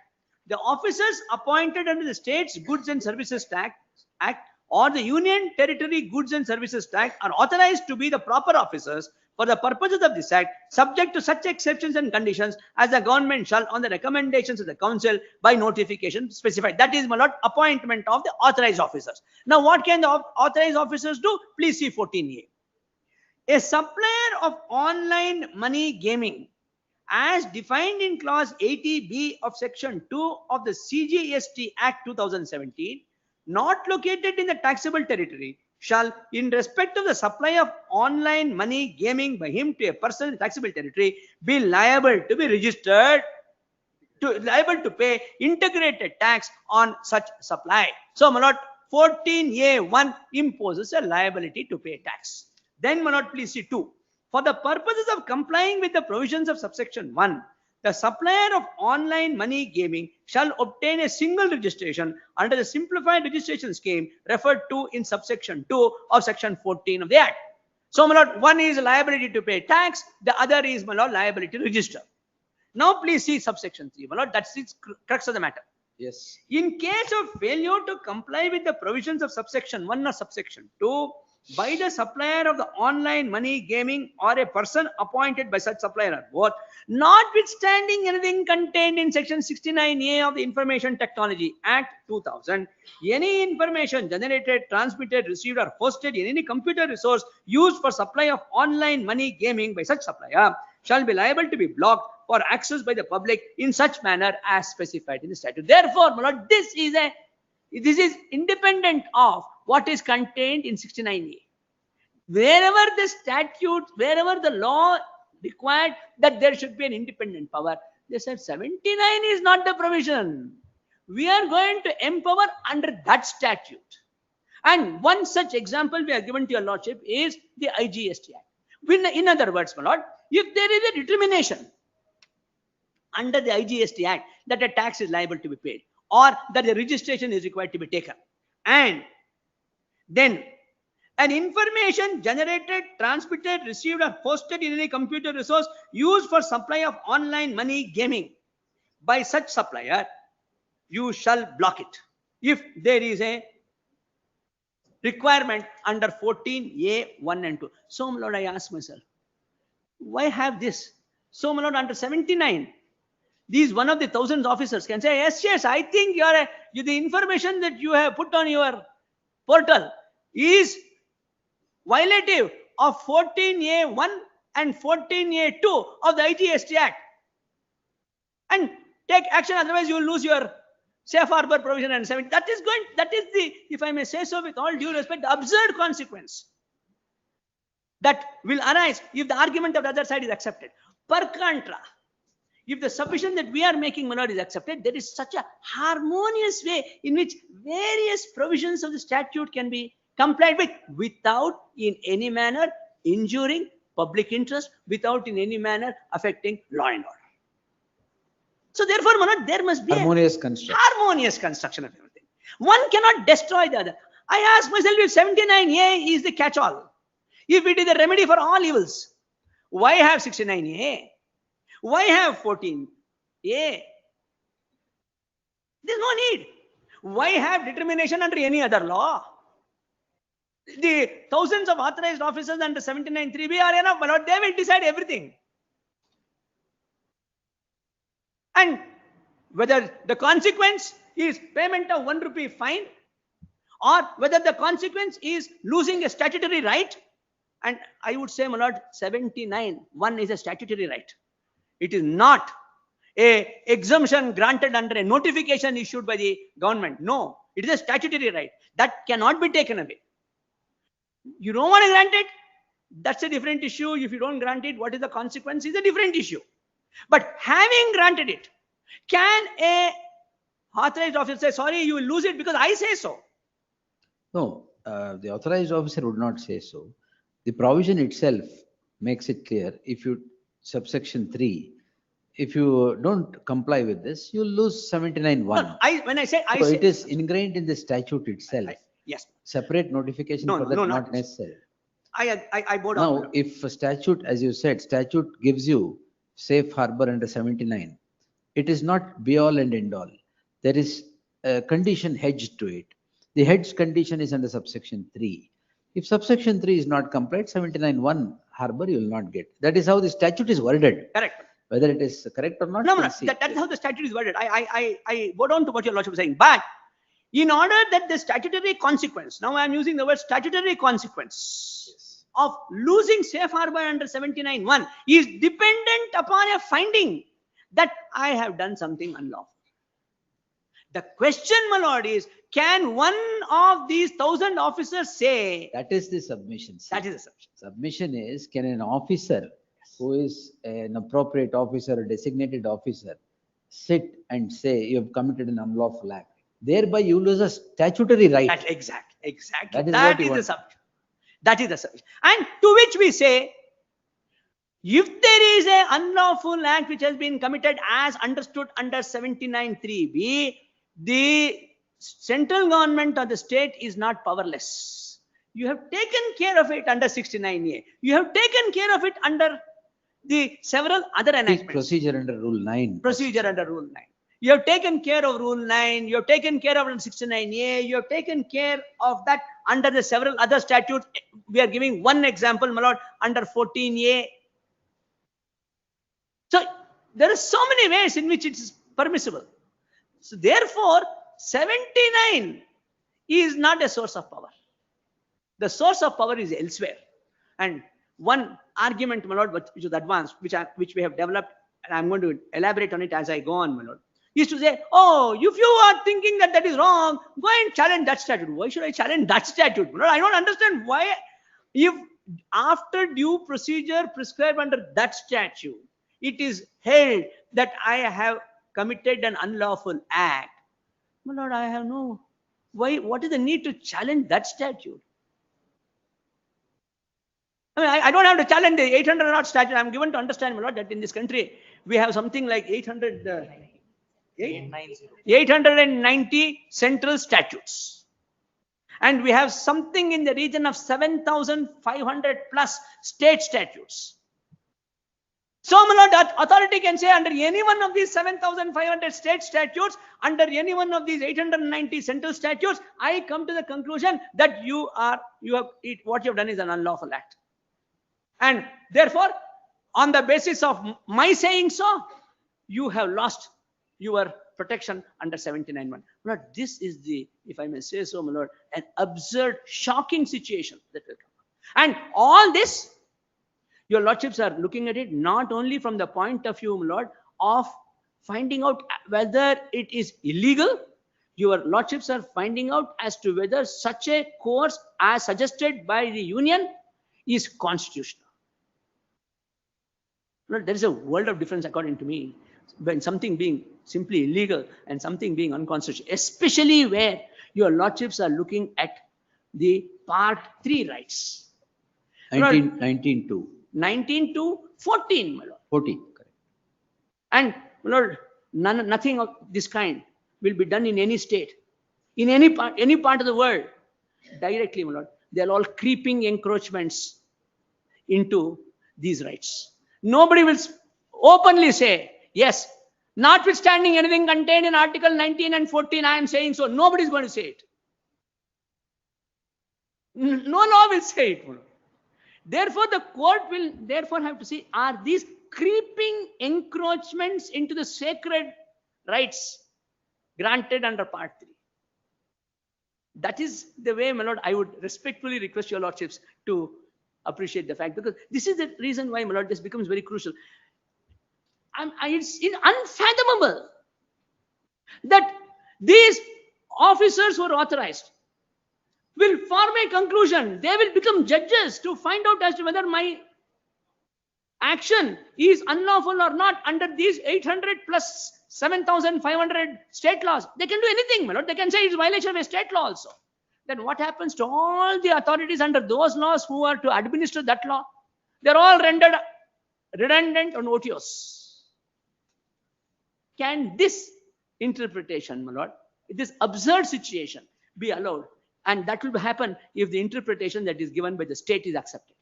the officers appointed under the State's Goods and Services Tax Act or the Union Territory Goods and Services Tax are authorized to be the proper officers for the purposes of this act, subject to such exceptions and conditions as the government shall, on the recommendations of the council, by notification specify. That is, my lord, appointment of the authorized officers. Now, what can the authorized officers do? Please see 14A. A supplier of online money gaming, as defined in clause 80B of section 2 of the CGST Act 2017, not located in the taxable territory, shall, in respect of the supply of online money gaming by him to a person in taxable territory, be liable to be registered, liable to pay integrated tax on such supply. So, my lord, 14A1 imposes a liability to pay tax. Then, my lord, please see 2. For the purposes of complying with the provisions of subsection 1, the supplier of online money gaming shall obtain a single registration under the simplified registration scheme referred to in subsection 2 of section 14 of the Act. So, my lord, one is liability to pay tax, the other is, my lord, liability to register. Now, please see subsection 3, my lord, that's the crux of the matter. Yes. In case of failure to comply with the provisions of subsection 1 or subsection 2, by the supplier of the online money gaming or a person appointed by such supplier or both, notwithstanding anything contained in section 69A of the Information Technology Act 2000, any information generated, transmitted, received or hosted in any computer resource used for supply of online money gaming by such supplier shall be liable to be blocked for access by the public in such manner as specified in the statute. Therefore, my lord, this is independent of what is contained in 69A. Wherever the statute, wherever the law required that there should be an independent power, they said 79 is not the provision. We are going to empower under that statute. And one such example we are given to your lordship is the IGST Act. In other words, my lord, if there is a determination under the IGST Act that a tax is liable to be paid or that the registration is required to be taken, and then an information generated, transmitted, received or hosted in any computer resource used for supply of online money gaming by such supplier, you shall block it if there is a requirement under 14A1 and 2. So, my lord, I ask myself, why have this? So, my lord, under 79, these one of the thousands officers can say, yes, I think the information that you have put on your portal is violative of 14A1 and 14A2 of the IGST Act, and take action, otherwise you will lose your safe harbor provision and 7. That is the, if I may say so with all due respect, the absurd consequence that will arise if the argument of the other side is accepted. Per contra, if the submission that we are making, my lord, is accepted, there is such a harmonious way in which various provisions of the statute can be complied with without in any manner injuring public interest, without in any manner affecting law and order. So therefore, my lord, there must be harmonious construction of everything. One cannot destroy the other. I ask myself, if 79A is the catch-all, if it is the remedy for all evils, why have 69A? Why have 14A? There's no need. Why have determination under any other law? The thousands of authorized officers under 79(3)(b) are enough, my lord. They will decide everything. And whether the consequence is payment of 1 rupee fine, or whether the consequence is losing a statutory right, and I would say, my lord, 79(1) is a statutory right. It is not a exemption granted under a notification issued by the government. No, It is a statutory right that cannot be taken away. You don't want to grant it, that's a different issue. If you don't grant it, what is the consequence is a different issue. But having granted it, can a authorized officer say, sorry, you will lose it because I say so? No, the authorized officer would not say so. The provision itself makes it clear. If you, subsection 3, if you don't comply with this, you'll lose 79(1). No, when I say, So it is ingrained in the statute itself. Yes. Separate notification No, for no, that no, not not- necessary. I bow down. Now, if a statute, as you said, statute gives you safe harbor under 79, it is not be all and end all. There is a condition hedged to it. The hedged condition is under subsection 3. If subsection 3 is not complied, 79(1) harbor you will not get. That is how the statute is worded. Correct. Whether it is correct or not. No, we'll no, see. that is how the statute is worded. I go down to what your lordship is saying. But in order that the statutory consequence, now I am using the word statutory consequence of losing safe harbor under 79(1) is dependent upon a finding that I have done something unlawful. The question, my lord, is can one of these 1,000 officers say? That is the submission. See, That is the submission. submission is, can an officer who is an appropriate officer, a designated officer, sit and say you have committed an unlawful act? Thereby you lose a statutory right. Exactly. That is That what you is the want. subject. That is the subject. And to which we say, if there is an unlawful act which has been committed as understood under 79(3)(b), the central government or the state is not powerless. You have taken care of it under 69(a). You have taken care of it under the several other It is enactments. procedure under Rule 9. Procedure under Rule 9. You have taken care of Rule 9, you have taken care of under 69(a), you have taken care of that under the several other statutes. We are giving one example, my lord, under 14(a). So there are so many ways in which it is permissible. So therefore, 79 is not a source of power. The source of power is elsewhere. And one argument, my lord, which is advanced, which we have developed, and I'm going to elaborate on it as I go on, my lord, is to say, oh, if you are thinking that that is wrong, go and challenge that statute. Why should I challenge that statute? My lord, I don't understand why, if after due procedure prescribed under that statute, it is held that I have committed an unlawful act. My lord, I have no, why, what is the need to challenge that statute? I mean, I don't have to challenge the 800 odd statute. I'm given to understand, my lord, that in this country, we have something like 890 central statutes. And we have something in the region of 7,500 plus state statutes. So, my lord, that authority can say under any one of these 7,500 state statutes, under any one of these 890 central statutes, I come to the conclusion that what you have done is an unlawful act. And therefore, on the basis of my saying so, you have lost your protection under 79(1). My lord, this is the, if I may say so, my lord, an absurd, shocking situation that will come. And all this, your lordships are looking at it not only from the point of view, my lord, of finding out whether it is illegal. Your lordships are finding out as to whether such a course as suggested by the union is constitutional. Well, there is a world of difference according to me when something being simply illegal and something being unconstitutional, especially where your lordships are looking at the part 3 rights. 19(2). 19 to 14, my lord. 14, correct. And my lord, nothing of this kind will be done in any state, in any part of the world, directly, my lord. They are all creeping encroachments into these rights. Nobody will openly say, yes, notwithstanding anything contained in Article 19 and 14, I am saying so. Nobody is going to say it. No law will say it. Therefore, the court will therefore have to see, are these creeping encroachments into the sacred rights granted under Part 3? That is the way, my lord, I would respectfully request your lordships to appreciate the fact, because this is the reason why, my lord, this becomes very crucial. It's unfathomable that these officers who are authorized will form a conclusion. They will become judges to find out as to whether my action is unlawful or not under these 800 plus 7,500 state laws. They can do anything, my lord. They can say it's violation of a state law also. Then what happens to all the authorities under those laws who are to administer that law? They're all rendered redundant and odious. Can this interpretation, my lord, this absurd situation be allowed? And that will happen if the interpretation that is given by the state is accepted.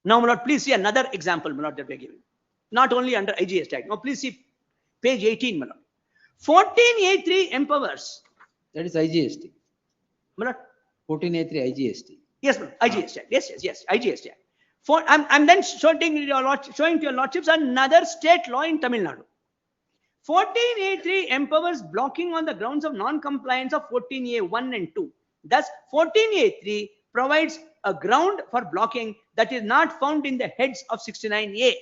Now, my lord, please see another example, my lord, that we are giving. Not only under IGST Act. Now, please see page 18, my lord. 14A3 empowers. That is IGST. My lord. 14A3 IGST. Yes, ma'am. IGST Act. Yes, IGST Act. I'm then showing to your lordships another state law in Tamil Nadu. 14A3 empowers blocking on the grounds of non-compliance of 14A1 and 2. Thus, 14A3 provides a ground for blocking that is not found in the heads of 69A.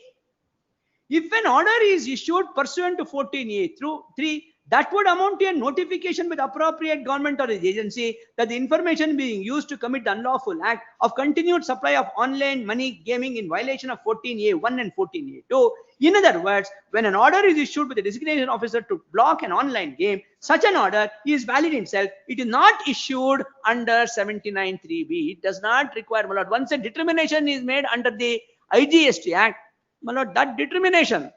If an order is issued pursuant to 14A through 3, that would amount to a notification by the appropriate government or agency that the information being used to commit the unlawful act of continued supply of online money gaming in violation of 14A1 and 14A2. In other words, when an order is issued by the designation officer to block an online game, such an order is valid in itself. It is not issued under 79(3)(b). It does not require, my lord, once a determination is made under the IGST Act, my lord, that determination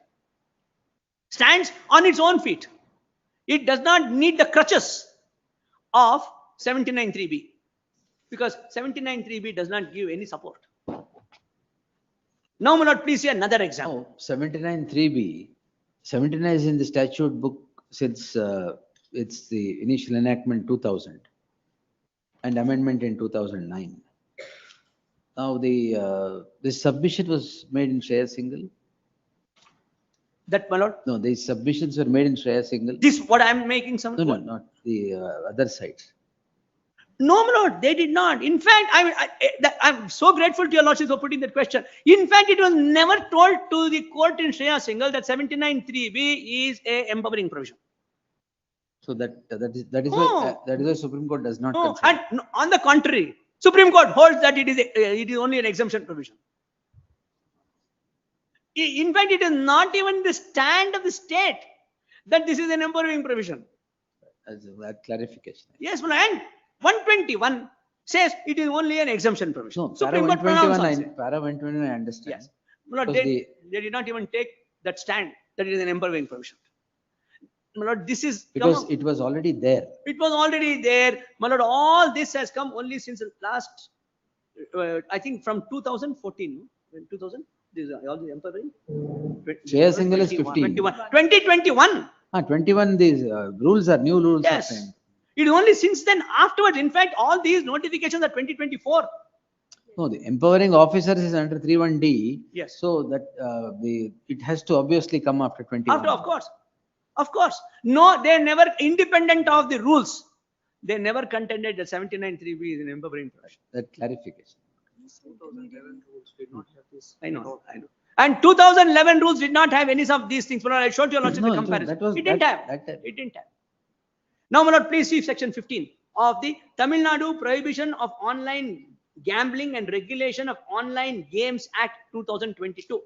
stands on its own feet. It does not need the crutches of 79(3)(b), because 79(3)(b) does not give any support. Now, my lord, please see another example. 79(3)(b). 79 is in the statute book since it's the initial enactment 2000 and amendment in 2009. Now, the submission was made in Shreya Singhal. That, my lord? No, the submissions were made in Shreya Singhal. This what I am making some. No, not the other side. No, my lord, they did not. In fact, I'm so grateful to your lordship for putting that question. In fact, it was never told to the court in Shreya Singhal that 79(3)(b) is a empowering provision. So that is why Supreme Court does not consider. And on the contrary, Supreme Court holds that it is only an exemption provision. In fact, it is not even the stand of the state that this is an empowering provision. As that clarification. Yes, and 121 says it is only an exemption provision. No, para 121 I understand. Yes. Lord, they did not even take that stand that it is an empowering provision. My lord, this is because it was already there. It was already there. My lord, all this has come only since the last, I think from 2014. When 2000, these are all the empowering. Shreya Singhal is 15. 2021. 21, these rules are new rules. Yes. It is only since then afterwards. In fact, all these notifications are 2024. No, the empowering officers is under 31D. Yes. So that it has to obviously come after 21. Of course. No, they never, independent of the rules, they never contended that 79(3)(b) is an empowering provision. That clarification. 2011 rules did not have this. I know. And 2011 rules did not have any of these things. I showed you a lot of the comparison. It didn't have. Now, my lord, please see section 15 of the Tamil Nadu Prohibition of Online Gambling and Regulation of Online Games Act 2022.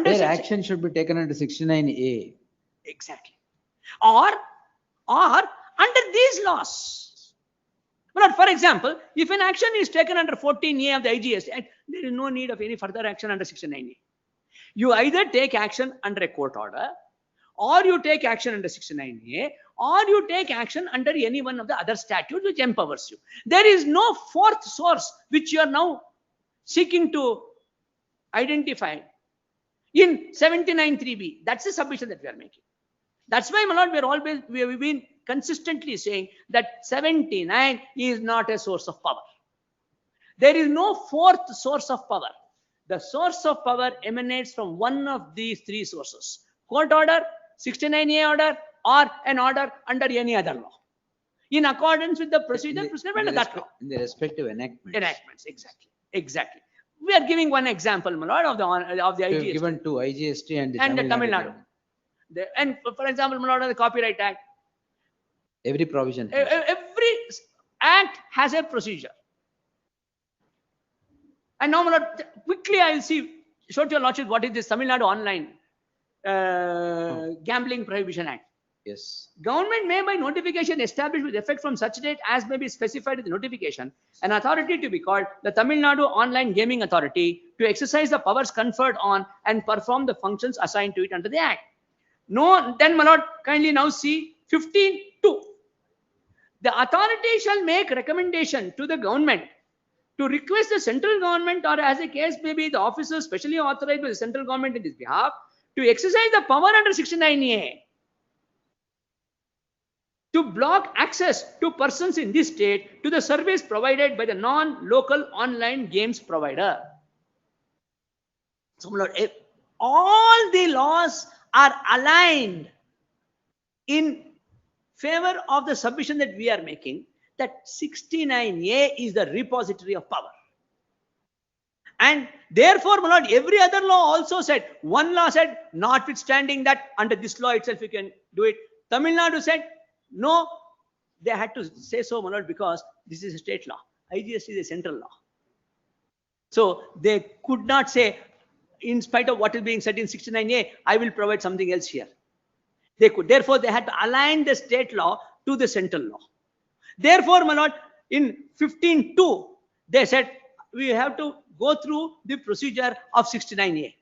Their action should be taken under 69A. Exactly. Or under these laws. Well, for example, if an action is taken under 14A of the IGST Act, there is no need of any further action under 69A. You either take action under a court order, or you take action under 69A, or you take action under any one of the other statutes which empowers you. There is no fourth source which you are now seeking to identify in 79(3)(b). That's the submission that we are making. That's why, my lord, we have been consistently saying that 79 is not a source of power. There is no fourth source of power. The source of power emanates from one of these three sources: court order, 69A order, or an order under any other law, in accordance with the procedure prescribed under that law. In the respective enactments. Enactments, exactly. We are giving one example, my lord, of the IGST. Given to IGST and the Tamil Nadu. And for example, my lord, of the Copyright Act. Every provision. Every act has a procedure. And now, my lord, quickly I will show to your lordship what is this Tamil Nadu Online Gambling Prohibition Act. Yes. Government may by notification establish with effect from such date as may be specified in the notification an authority to be called the Tamil Nadu Online Gaming Authority to exercise the powers conferred on and perform the functions assigned to it under the Act. No, then, my lord, kindly now see 15(2). The authority shall make recommendation to the government to request the central government, or as the case may be, the officers specially authorized by the central government in this behalf, to exercise the power under 69A to block access to persons in this state to the service provided by the non-local online games provider. So, my lord, all the laws are aligned in favor of the submission that we are making, that 69A is the repository of power. And therefore, my lord, every other law also said, one law said, notwithstanding that under this law itself you can do it. Tamil Nadu said, no, they had to say so, my lord, because this is a state law. IGST is a central law. So they could not say, in spite of what is being said in 69A, I will provide something else here. They could. Therefore, they had to align the state law to the central law. Therefore, my lord, in 15(2), they said we have to go through the procedure of 69A.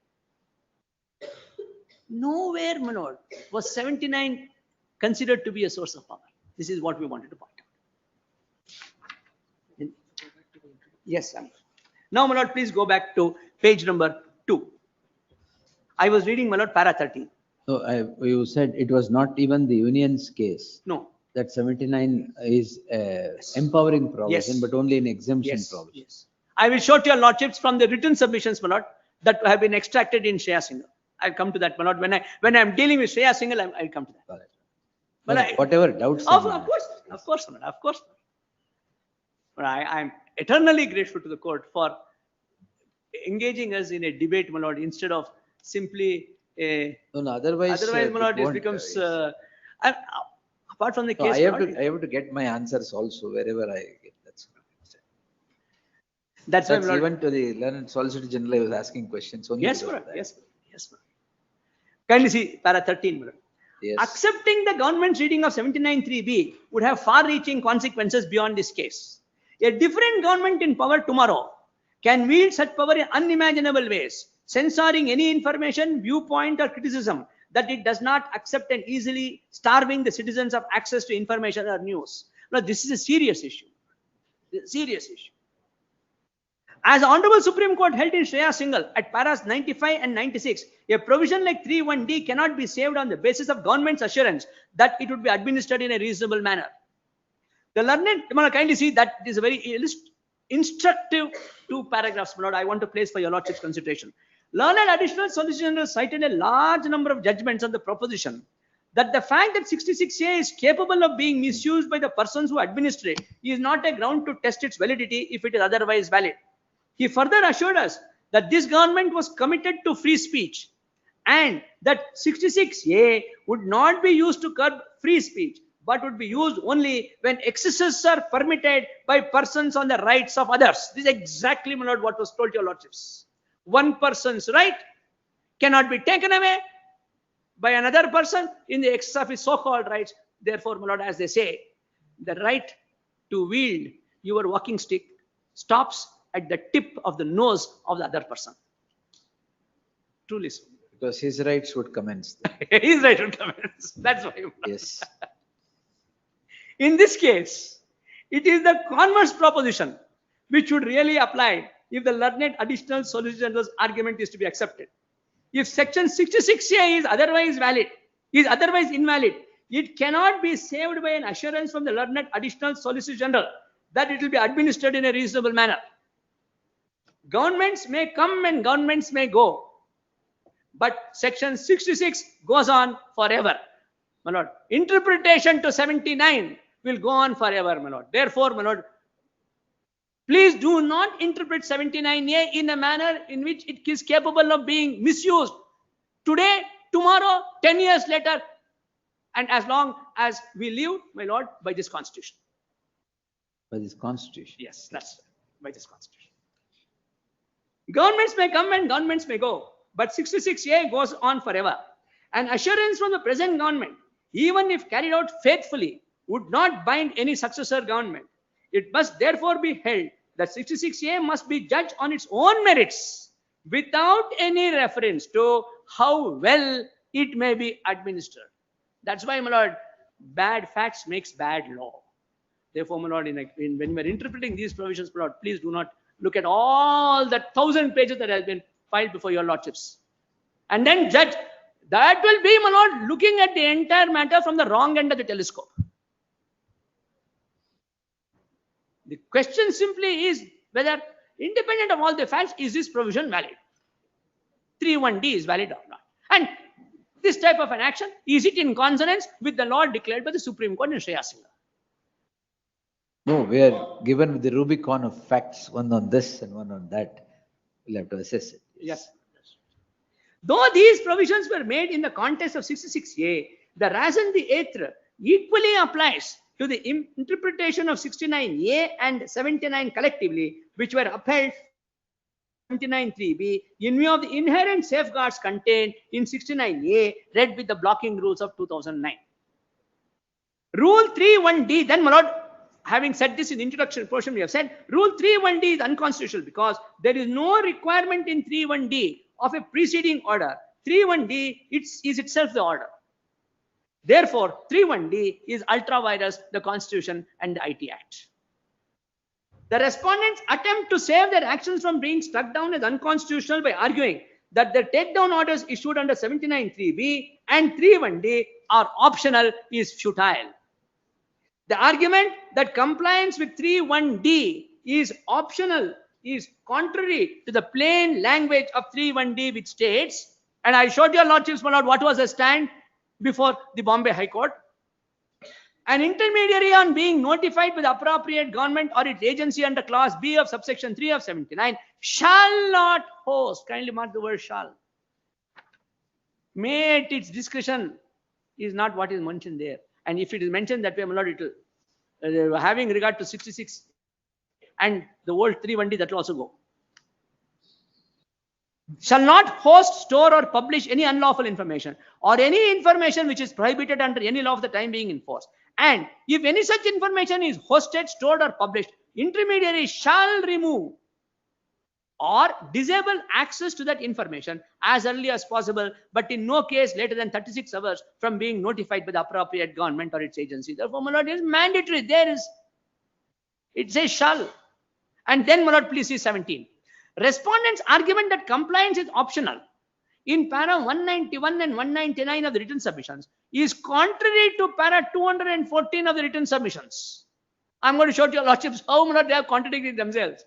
Nowhere, my lord, was 79 considered to be a source of power. This is what we wanted to point out. Yes, now, my lord, please go back to page number 2. I was reading, my lord, para 13. So you said it was not even the union's case. No. That 79 is empowering provision, Yes. but only an exemption Yes. provision. Yes. I will show to your lordships from the written submissions, my lord, that have been extracted in Shreya Singhal. I'll come to that, my lord. When I'm dealing with Shreya Singhal, I'll come to that. But No, whatever doubts. Of course, my lord, of course. But I'm eternally grateful to the court for engaging us in a debate, my lord, instead of simply otherwise, my lord, it won't, becomes yes. apart from the No, case. I have to get my answers also wherever I get. That's why, my lord, even to the learned Solicitor General, I was asking questions. Only yes, because my of lord, that. yes, yes, my lord. Kindly see para 13, my lord. Yes. Accepting the government's reading of 79(3)(b would have far-reaching consequences beyond this case. A different government in power tomorrow can wield such power in unimaginable ways, censoring any information, viewpoint, or criticism that it does not accept, and easily starving the citizens of access to information or news. Now, this is a serious issue. Serious issue. As the Honorable Supreme Court held in Shreya Singhal at paras 95 and 96, a provision like 3(1)(d) cannot be saved on the basis of government's assurance that it would be administered in a reasonable manner. The learned, kindly see that it is a very instructive 2 paragraphs, my lord, I want to place for your lordship's consideration. Learned Additional Solicitor General cited a large number of judgments on the proposition that the fact that 66A is capable of being misused by the persons who administer it is not a ground to test its validity if it is otherwise valid. He further assured us that this government was committed to free speech and that 66A would not be used to curb free speech, but would be used only when excesses are permitted by persons on the rights of others. This is exactly, my lord, what was told to your lordships. One person's right cannot be taken away by another person in the excess of his so-called rights. Therefore, my lord, as they say, the right to wield your walking stick stops at the tip of the nose of the other person. Truly so. Because his rights would commence. His rights would commence. That's why. Yes. In this case, it is the converse proposition which would really apply if the learned Additional Solicitor General's argument is to be accepted. If section 66A is otherwise invalid, it cannot be saved by an assurance from the learned Additional Solicitor General that it will be administered in a reasonable manner. Governments may come and governments may go, but section 66 goes on forever, my lord. Interpretation to 79 will go on forever, my lord. Therefore, my lord, please do not interpret 79A in a manner in which it is capable of being misused. Today, tomorrow, 10 years later, and as long as we live, my lord, by this constitution. By this constitution. Yes, that's by this constitution. Governments may come and governments may go, but 66A goes on forever. An assurance from the present government, even if carried out faithfully, would not bind any successor government. It must therefore be held that 66A must be judged on its own merits without any reference to how well it may be administered. That's why, my lord, bad facts makes bad law. Therefore, my lord, when we are interpreting these provisions, my lord, please do not look at all the 1,000 pages that has been filed before your lordships. And then judge. That will be, my lord, looking at the entire matter from the wrong end of the telescope. The question simply is whether, independent of all the facts, is this provision valid? 3(1)(d) is valid or not? And this type of an action, is it in consonance with the law declared by the Supreme Court in Shreya Singh? No, we are given with the Rubicon of facts, one on this and one on that. We'll have to assess it. Yes. Though these provisions were made in the context of 66A, the raison d'etre equally applies to the interpretation of 69A and 79 collectively, which were upheld 79(3)(b) in view of the inherent safeguards contained in 69A, read with the blocking rules of 2009. Rule 3(1)(d), then, my lord, having said this in the introduction portion, we have said Rule 3(1)(d) is unconstitutional because there is no requirement in 3(1)(d) of a preceding order. 3(1)(d) is itself the order. Therefore, 3(1)(d) is ultra vires the Constitution and the IT Act. The respondents attempt to save their actions from being struck down as unconstitutional by arguing that the takedown orders issued under 79(3)(b) and 3(1)(d) are optional is futile. The argument that compliance with 3(1)(d) is optional is contrary to the plain language of 3(1)(d), which states, and I showed your lordships, my lord, what was the stand before the Bombay High Court. An intermediary, on being notified by the appropriate government or its agency under clause B of subsection 3 of 79, shall not host, kindly mark the word shall, may at its discretion is not what is mentioned there. And if it is mentioned that way, my lord, it will, having regard to 66 and the old 3(1)(d), that will also go. Shall not host, store or publish any unlawful information or any information which is prohibited under any law of the time being enforced. And if any such information is hosted, stored or published, intermediary shall remove or disable access to that information as early as possible, but in no case later than 36 hours from being notified by the appropriate government or its agency. Therefore, my lord, is mandatory. There is, it says shall. And then, my lord, please see 17. Respondents' argument that compliance is optional in para 191 and 199 of the written submissions is contrary to para 214 of the written submissions. I'm going to show to your lordships how much they have contradicted themselves,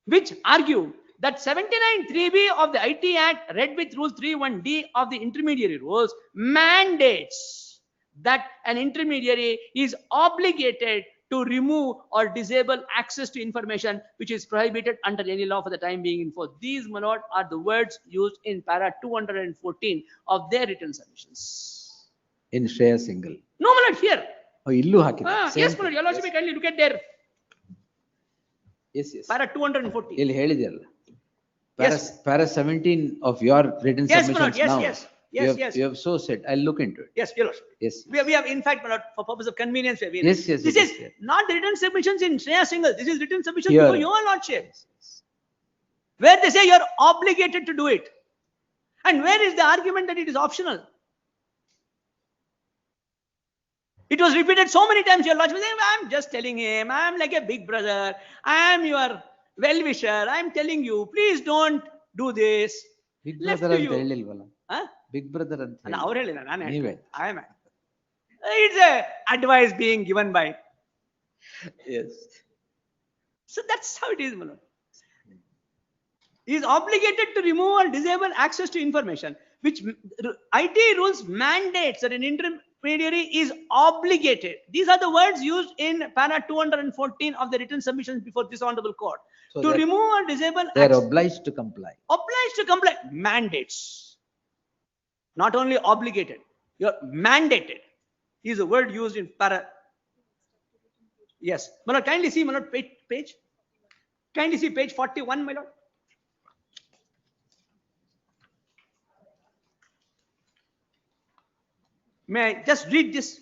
which argue that 79(3)(b) of the IT Act, read with Rule 3(1)(d) of the intermediary rules, mandates that an intermediary is obligated to remove or disable access to information which is prohibited under any law for the time being enforced. These, my lord, are the words used in para 214 of their written submissions. In Shreya Singhal. No, my lord, here. Oh, illu hakida. Yes, my lord, your lordship, kindly look at there. Yes, yes. Para 214. Illi ಹೇಳಿದ್ಯಲ್ಲ. Yes. Para 17 of your written Yes, submissions my lord, yes, now. yes. Yes, yes. You have so said. I'll look into it. Yes, your lordship. Yes. We have, in fact, my lord, for purpose of convenience, we have Yes, yes, this yes, is yes. not the written submissions in Shreya Singhal. This is written submissions Here. before your lordship, where they say you're obligated to do it. And where is the argument that it is optional? It was repeated so many times. Your lordship saying, I'm just telling him, I'm like a big brother. I'm your well-wisher. I'm telling you, please don't do this. Big Left brother to ಅಂತ you. ಹೇಳಿಲ್ವಲ್ಲ. Huh? Big brother ಅಂತ ಅಲ್ಲ, ಅವ್ರು ಹೇಳಿಲ್ಲ, ನಾನು ನೀವೇ. I am. It's a advice being given by. Yes. So that's how it is, my lord. He is obligated to remove or disable access to information, which IT rules mandates that an intermediary is obligated. These are the words used in para 214 of the written submissions before this honorable court. So To remove or disable they are access. obliged to comply. Obliged to comply. Mandates. Not only obligated. You're mandated is a word used in para. Yes, my lord, kindly see, my lord, page. Kindly see page 41, my lord. May I just read this?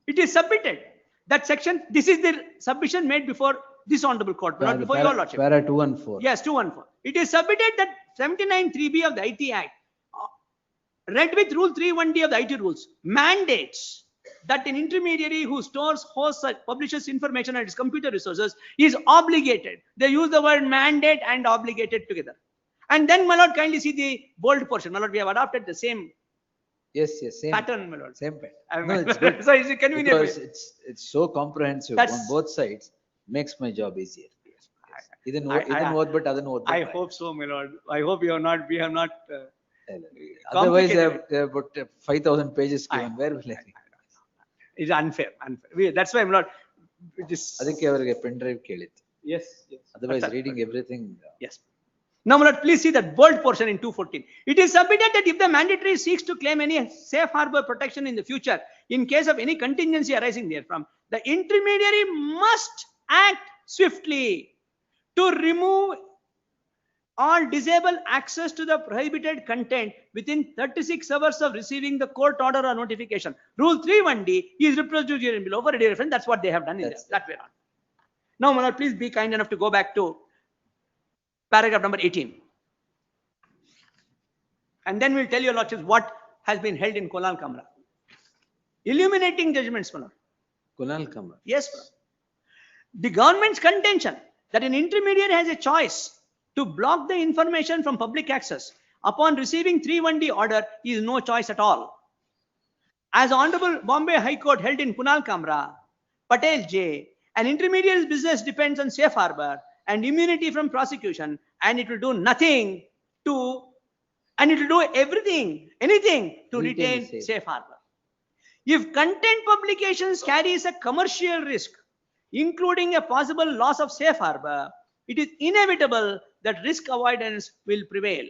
It is submitted. That section, this is the submission made before this honorable court, not before your lordship. Para 214. Yes, 214. It is submitted that 79(3)(b) of the IT Act, read with Rule 3(1)(d) of the IT rules, mandates that an intermediary who stores, hosts, or publishes information on its computer resources is obligated. They use the word mandate and obligated together. And then, my lord, kindly see the bold portion. My lord, we have adopted the same Same pattern, my lord. Same pattern. No, No, it's good. so is it convenient? Because it's so comprehensive on both sides, makes my job easier. I hope so, my lord. I hope we have not. Otherwise, they have about 5,000 pages given. Where will I read? It's unfair. That's why, my lord. ಅದಕ್ಕೆ ಅವರಿಗೆ pen drive ಕೇಳಿತ್ತು. Yes. Otherwise, reading everything. Yes. Now, my lord, please see that bold portion in 214. It is submitted that if the mandatory seeks to claim any safe harbor protection in the future, in case of any contingency arising therefrom, the intermediary must act swiftly to remove or disable access to the prohibited content within 36 hours of receiving the court order or notification. Rule 3(1)(d) is reproduced here and below for ready reference. That's what they have done in that way on. Now, my lord, please be kind enough to go back to paragraph number 18. And then we'll tell your lordships what has been held in Kunal Kamra. Illuminating judgments, my lord. Kunal Kamra. Yes, sir. The government's contention that an intermediary has a choice to block the information from public access upon receiving 3(1)(d) order is no choice at all. As Honorable Bombay High Court held in Kunal Kamra, Patel J, an intermediary's business depends on safe harbor and immunity from prosecution, and it will do anything to retain safe harbor. If content publications carries a commercial risk, including a possible loss of safe harbor, it is inevitable that risk avoidance will prevail.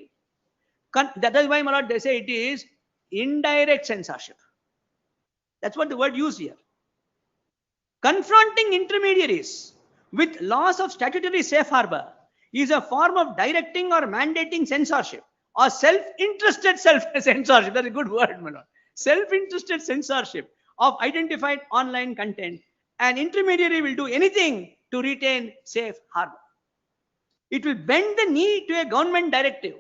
That is why, my lord, they say it is indirect censorship. That's what the word used here. Confronting intermediaries with loss of statutory safe harbor is a form of directing or mandating censorship or self-interested censorship. That's a good word, my lord. Self-interested censorship of identified online content. An intermediary will do anything to retain safe harbor. It will bend the knee to a government directive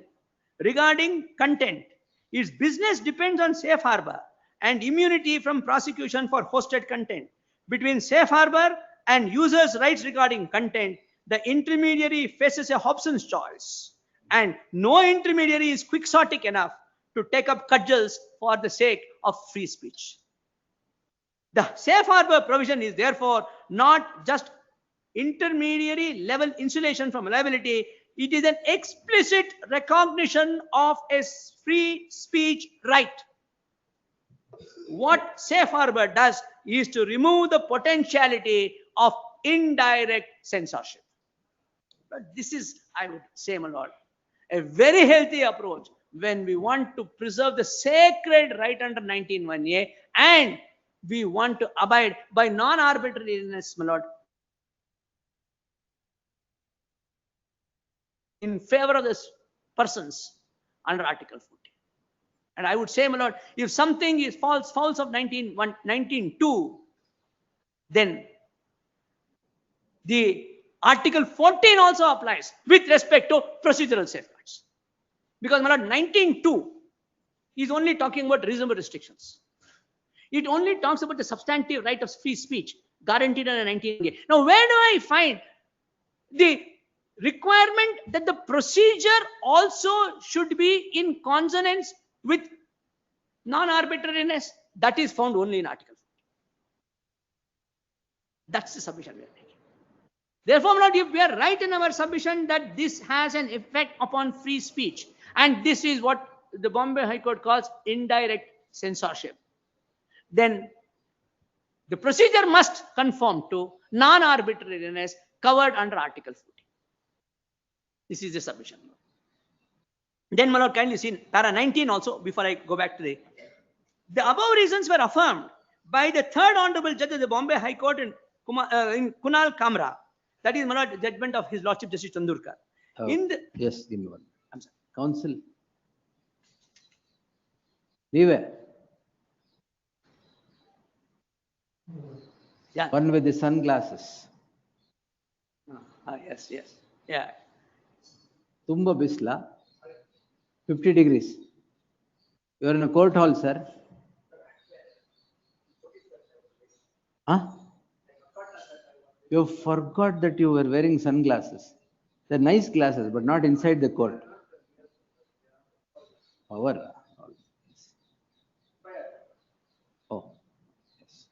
regarding content. Its business depends on safe harbor and immunity from prosecution for hosted content. Between safe harbor and users' rights regarding content, the intermediary faces a Hobson's choice, and no intermediary is quixotic enough to take up cudgels for the sake of free speech. The safe harbor provision is therefore not just intermediary level insulation from liability, it is an explicit recognition of a free speech right. What safe harbor does is to remove the potentiality of indirect censorship. But this is, I would say, my lord, a very healthy approach when we want to preserve the sacred right under 19(1)(a) and we want to abide by non-arbitrariness, my lord, in favor of the persons under Article 40. And I would say, my lord, if something is false of 19(2), then the Article 14 also applies with respect to procedural safeguards. Because, my lord, 19(2) is only talking about reasonable restrictions. It only talks about the substantive right of free speech guaranteed under 19(a). Now, where do I find the requirement that the procedure also should be in consonance with non-arbitrariness? That is found only in Article 40. That's the submission we are making. Therefore, my lord, if we are right in our submission that this has an effect upon free speech, and this is what the Bombay High Court calls indirect censorship, then the procedure must conform to non-arbitrariness covered under Article 40. This is the submission. Then, my lord, kindly see para 19 also, before I go back to the The above reasons were affirmed by the third honorable judge of the Bombay High Court in Kunal Kamra. That is, my lord, judgment of His Lordship Justice Chandurkar. In the Yes, give me one. I'm sorry. Counsel. Beware. Yeah. One with the sunglasses. Yes, yes, yeah. Tumba bisla. 50 degrees. You are in a court hall, sir. Huh? You forgot that you were wearing sunglasses. They're nice glasses, but not inside the court. Power. Oh. Yes.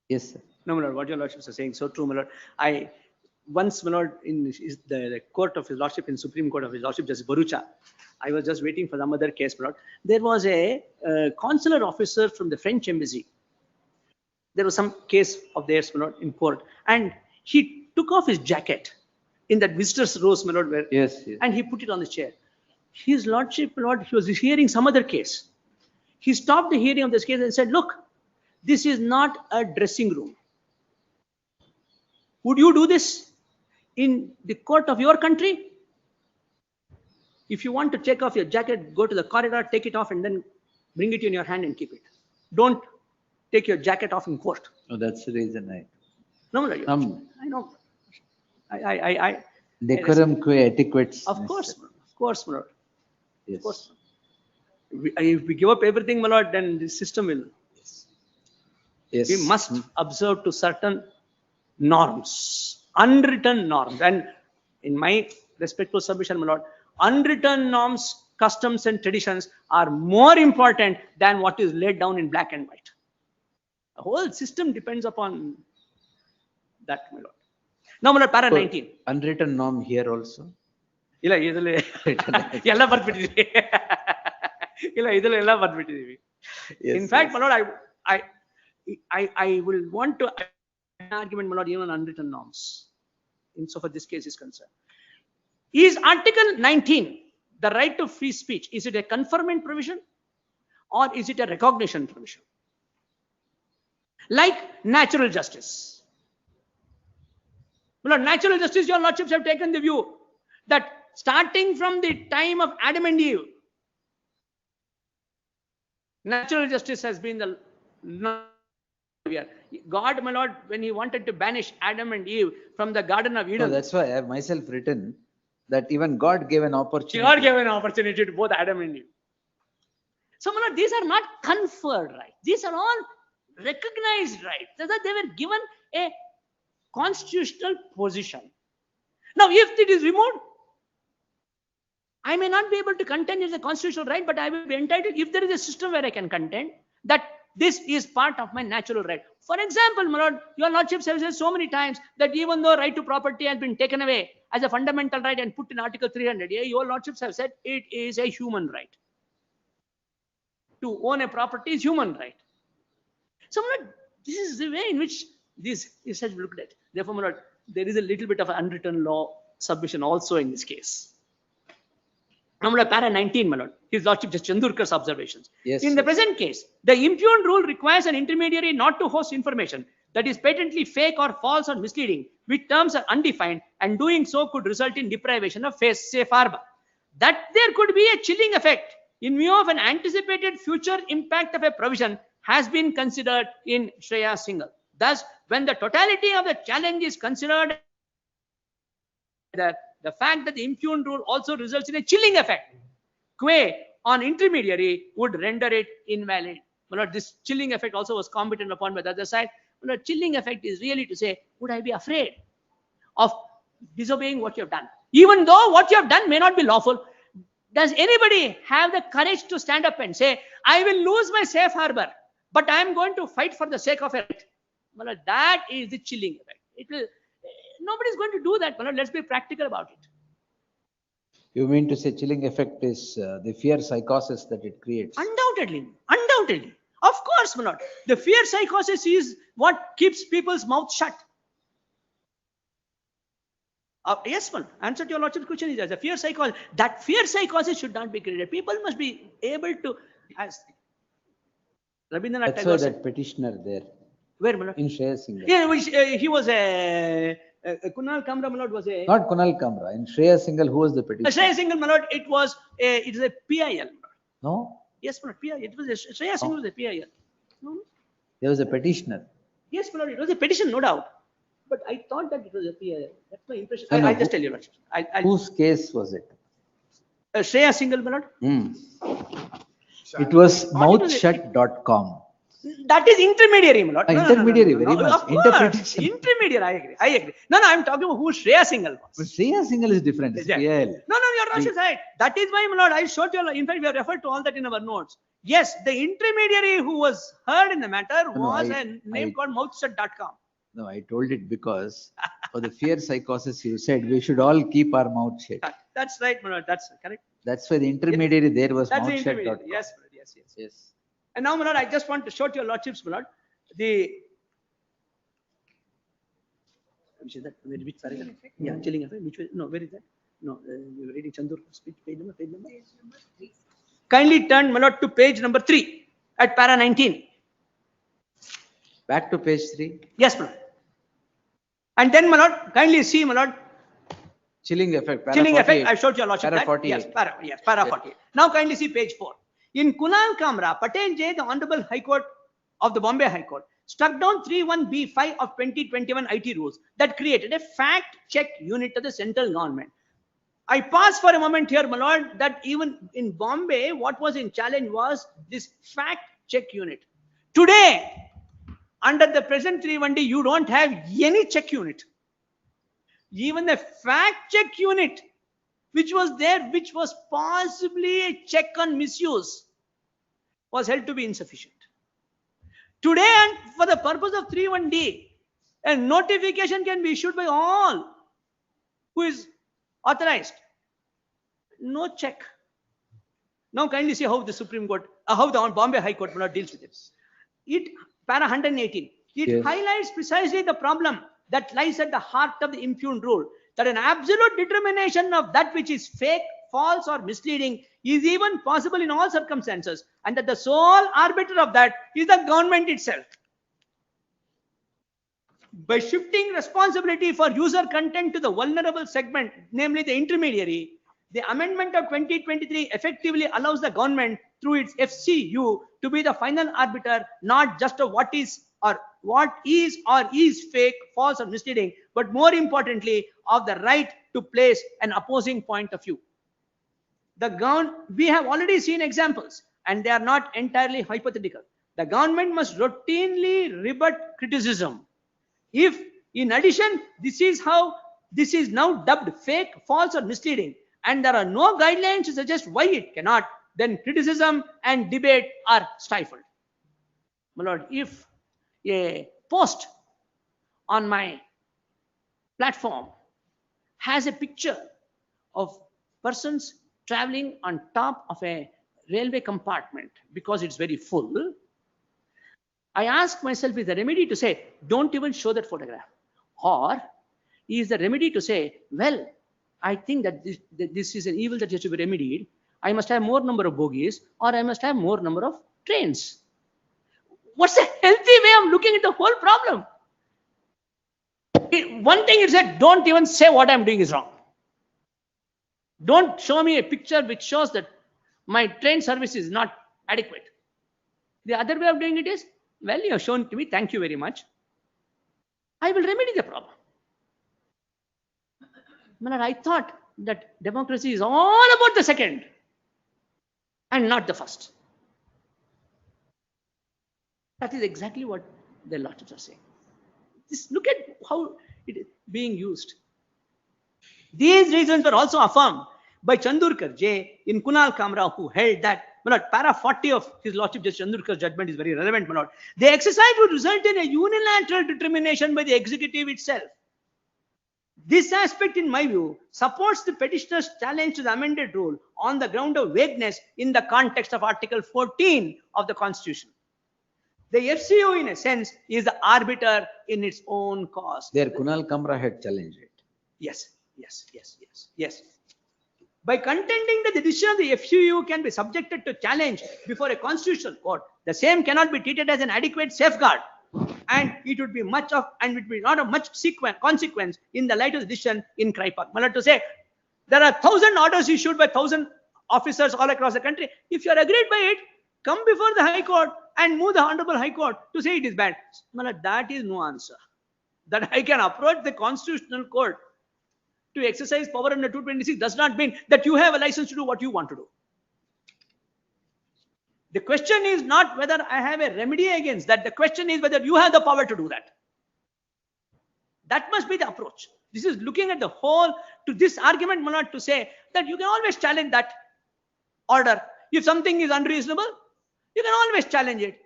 Yes, sir. No, my lord, what your lordships are saying, so true, my lord. I once, my lord, in the court of His Lordship, in Supreme Court of His Lordship Justice Barucha, I was just waiting for some other case, my lord. There was a consular officer from the French embassy. There was some case of theirs, my lord, in court, and he took off his jacket in that visitor's rows, my lord, where, yes, yes. and he put it on the chair. His lordship, my lord, he was hearing some other case. He stopped the hearing of this case and said, look, this is not a dressing room. Would you do this in the court of your country? If you want to take off your jacket, go to the corridor, take it off, and then bring it in your hand and keep it. Don't take your jacket off in court. Oh, that's the reason I. No, no, I know. I Decorum que etiquette. Of course, my lord. Yes. Of course. If we give up everything, my lord, then the system will. Yes. We must observe to certain norms, unwritten norms. And in my respectful submission, my lord, unwritten norms, customs and traditions are more important than what is laid down in black and white. The whole system depends upon that, my lord. Now, my lord, para 19. Unwritten norm here also. ಇಲ್ಲ ಇದರಲ್ಲಿ ಎಲ್ಲ ಬರ್ಬಿಟ್ಟಿದೀವಿ ಇಲ್ಲ ಇದರಲ್ಲಿ ಎಲ್ಲ ಬರ್ಬಿಟ್ಟಿದೀವಿ. In fact, my lord, I will want to argument, my lord, even on unwritten norms, insofar this case is concerned. Is Article 19, the right to free speech, is it a conferment provision or is it a recognition provision? Like natural justice. My lord, natural justice, your lordships have taken the view that starting from the time of Adam and Eve, natural justice has been the God, my lord, when he wanted to banish Adam and Eve from the Garden of Eden. No, that's why I have myself written that even God gave an opportunity. God gave an opportunity to both Adam and Eve. So, my lord, these are not conferred rights. These are all recognized rights. That they were given a constitutional position. Now, if it is removed, I may not be able to contend as a constitutional right, but I will be entitled, if there is a system where I can contend, that this is part of my natural right. For example, my lord, your lordships have said so many times that even though right to property has been taken away as a fundamental right and put in Article 300, your lordships have said it is a human right. To own a property is human right. So, my lord, this is the way in which this is looked at. Therefore, my lord, there is a little bit of an unwritten law submission also in this case. Number para 19, my lord, His Lordship Justice Chandurkar's observations. Yes, in the present case, the impugned rule requires an intermediary not to host information that is patently fake or false or misleading, which terms are undefined, and doing so could result in deprivation of safe harbor. That there could be a chilling effect in view of an anticipated future impact of a provision has been considered in Shreya Singhal. Thus, when the totality of the challenge is considered, the fact that the impugned rule also results in a chilling effect on intermediary would render it invalid. But this chilling effect also was commented upon by the other side. But chilling effect is really to say, would I be afraid of disobeying what you have done? Even though what you have done may not be lawful, does anybody have the courage to stand up and say, I will lose my safe harbor, but I am going to fight for the sake of it? Well, that is the chilling effect. Nobody is going to do that. Well, let's be practical about it. You mean to say chilling effect is the fear psychosis that it creates? Undoubtedly. Undoubtedly. Of course, my lord. The fear psychosis is what keeps people's mouths shut. Yes, man. Answer to your lordship's question is as a fear psychosis. That fear psychosis should not be created. People must be able to. Rabindranath That's why Tagore. that petitioner there Where, my lord? in Shreyas Singhal. Yeah, he was Kunal Kamra, my lord, was a. Not Kunal Kamra. In Shreyas Singhal, who was the petitioner? Shreya Singhal, my lord, it is a PIL. No, Yes, my lord, PIL. It was Shreya Singhal was a PIL. No? there was a petitioner. Yes, my lord, it was a petition, no doubt. But I thought that it was a PIL. That's my impression. No, no, I'll just tell you, Lord. Whose case was it? Shreya Singhal, my lord. It was What it was mouthshut.com. That is intermediary, my lord. No, no, no, no, Intermediary, no, no, very no, much. of course. Interpretation. Intermediary, I agree. I agree. No, no, I'm talking about who Shreya Singhal was. But Shreyas Singhal is different. It's Yeah. PL. No, no, you're not right. That is why, my lord, I showed you. In fact, we have referred to all that in our notes. Yes, the intermediary who was heard in the matter No, was I- a name called mouthshut.com. No, I told it because for the fear psychosis, you said we should all keep our mouth shut. That's right, my lord. That's correct. That's why the intermediary there was That's the intermediary. mouthshut.com. Yes, my lord. Yes, yes. Yes. And now, my lord, I just want to show to your lordships, my lord, which is that? Which paragraph? Yeah, chilling effect. Which way? No, where is that? No, we were reading Chandurkar's speech. Page number. Kindly turn, my lord, to page number 3 at para 19. Back to page 3. Yes, my lord. And then, my lord, kindly see, my lord, Chilling effect. Para chilling 48. effect. I showed your lordship Para that. 48. Yes, para 48. Now, kindly see page 4. In Kunal Kamra, Patel J, the Honorable High Court of the Bombay High Court, struck down 31B5 of 2021 IT rules that created a fact check unit of the central government. I pause for a moment here, my lord, that even in Bombay, what was in challenge was this fact check unit. Today, under the present 31D, you don't have any check unit. Even the fact check unit, which was there, which was possibly a check on misuse, was held to be insufficient. Today, and for the purpose of 31D, a notification can be issued by all who is authorized. No check. Now kindly see how the Supreme Court, how the Bombay High Court deals with it. It, para 118, it Yes. highlights precisely the problem that lies at the heart of the impugned rule, that an absolute determination of that which is fake, false or misleading is even possible in all circumstances, and that the sole arbiter of that is the government itself. By shifting responsibility for user content to the vulnerable segment, namely the intermediary, the amendment of 2023 effectively allows the government through its FCU to be the final arbiter, not just of what is fake, false or misleading, but more importantly of the right to place an opposing point of view. We have already seen examples, and they are not entirely hypothetical. The government must routinely rebut criticism. If, in addition, this is now dubbed fake, false or misleading, and there are no guidelines to suggest why it cannot, then criticism and debate are stifled. My lord, if a post on my platform has a picture of persons traveling on top of a railway compartment because it's very full, I ask myself, is the remedy to say, don't even show that photograph? Or is the remedy to say, well, I think that this is an evil that has to be remedied. I must have more number of bogies, or I must have more number of trains. What's a healthy way of looking at the whole problem? One thing is that don't even say what I'm doing is wrong. Don't show me a picture which shows that my train service is not adequate. The other way of doing it is, well, you have shown to me, thank you very much. I will remedy the problem. I thought that democracy is all about the second and not the first. That is exactly what the lordships are saying. Just look at how it is being used. These reasons were also affirmed by Chandurkar J in Kunal Kamra, who held that, para 40 of his lordship Justice Chandurkar's judgment is very relevant. The exercise would result in a unilateral determination by the executive itself. This aspect, in my view, supports the petitioner's challenge to the amended rule on the ground of vagueness in the context of Article 14 of the Constitution. The FCO, in a sense, is the arbiter in its own cause. There, Kunal Kamra had challenged it. Yes. by contending that the decision of the FUU can be subjected to challenge before a constitutional court, the same cannot be treated as an adequate safeguard, and it would be not of much consequence in the light of the decision in Kraipak. Malad to say, there are 1,000 orders issued by 1,000 officers all across the country. If you are agreed by it, come before the High Court and move the Honorable High Court to say it is bad. Malad, that is no answer. That I can approach the Constitutional Court to exercise power under 226 does not mean that you have a license to do what you want to do. The question is not whether I have a remedy against that. The question is whether you have the power to do that. That must be the approach. This is looking at the whole to this argument, Malad, to say that you can always challenge that order. If something is unreasonable, you can always challenge it.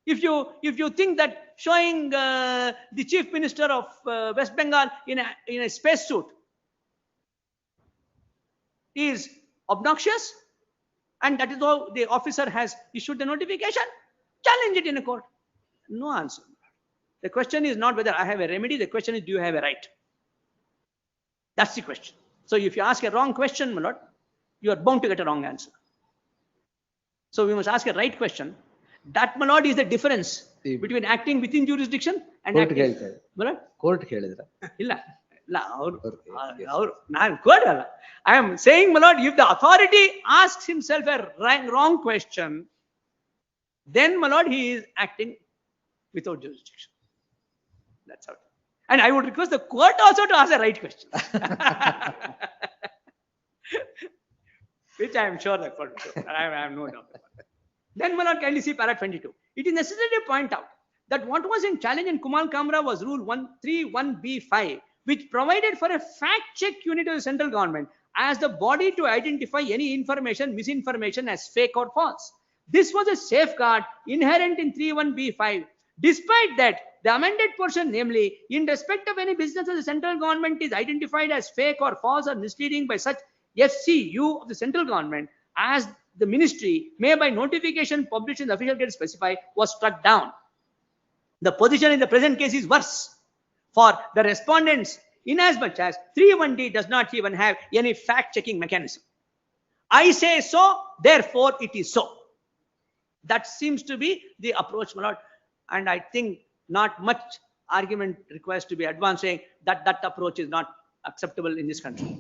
If you think that showing the Chief Minister of West Bengal in a spacesuit is obnoxious, and that is how the officer has issued the notification, challenge it in a court. No answer. The question is not whether I have a remedy. The question is, do you have a right? That's the question. So if you ask a wrong question, my lord, you are bound to get a wrong answer. So we must ask a right question. That, my lord, is the difference between acting within jurisdiction and acting. Court ಕೇಳಿದ್ರ? ಇಲ್ಲ. I am saying, my lord, if the authority asks himself a wrong question, then, my lord, he is acting without jurisdiction. That's how. And I would request the court also to ask a right question. Which I am sure the court will do. I have no doubt about it. Then, my lord, kindly see para 22. It is necessary to point out that what was in challenge in Kumal Kamra was Rule 131B5, which provided for a fact-check unit of the central government as the body to identify any information, misinformation as fake or false. This was a safeguard inherent in 31B5. Despite that, the amended portion, namely, in respect of any business of the central government is identified as fake or false or misleading by such FCU of the central government as the ministry may by notification published in the official gazette specify, was struck down. The position in the present case is worse for the respondents, inasmuch as 31D does not even have any fact-checking mechanism. I say so, therefore it is so. That seems to be the approach, my lord, and I think not much argument requires to be advanced saying that that approach is not acceptable in this country.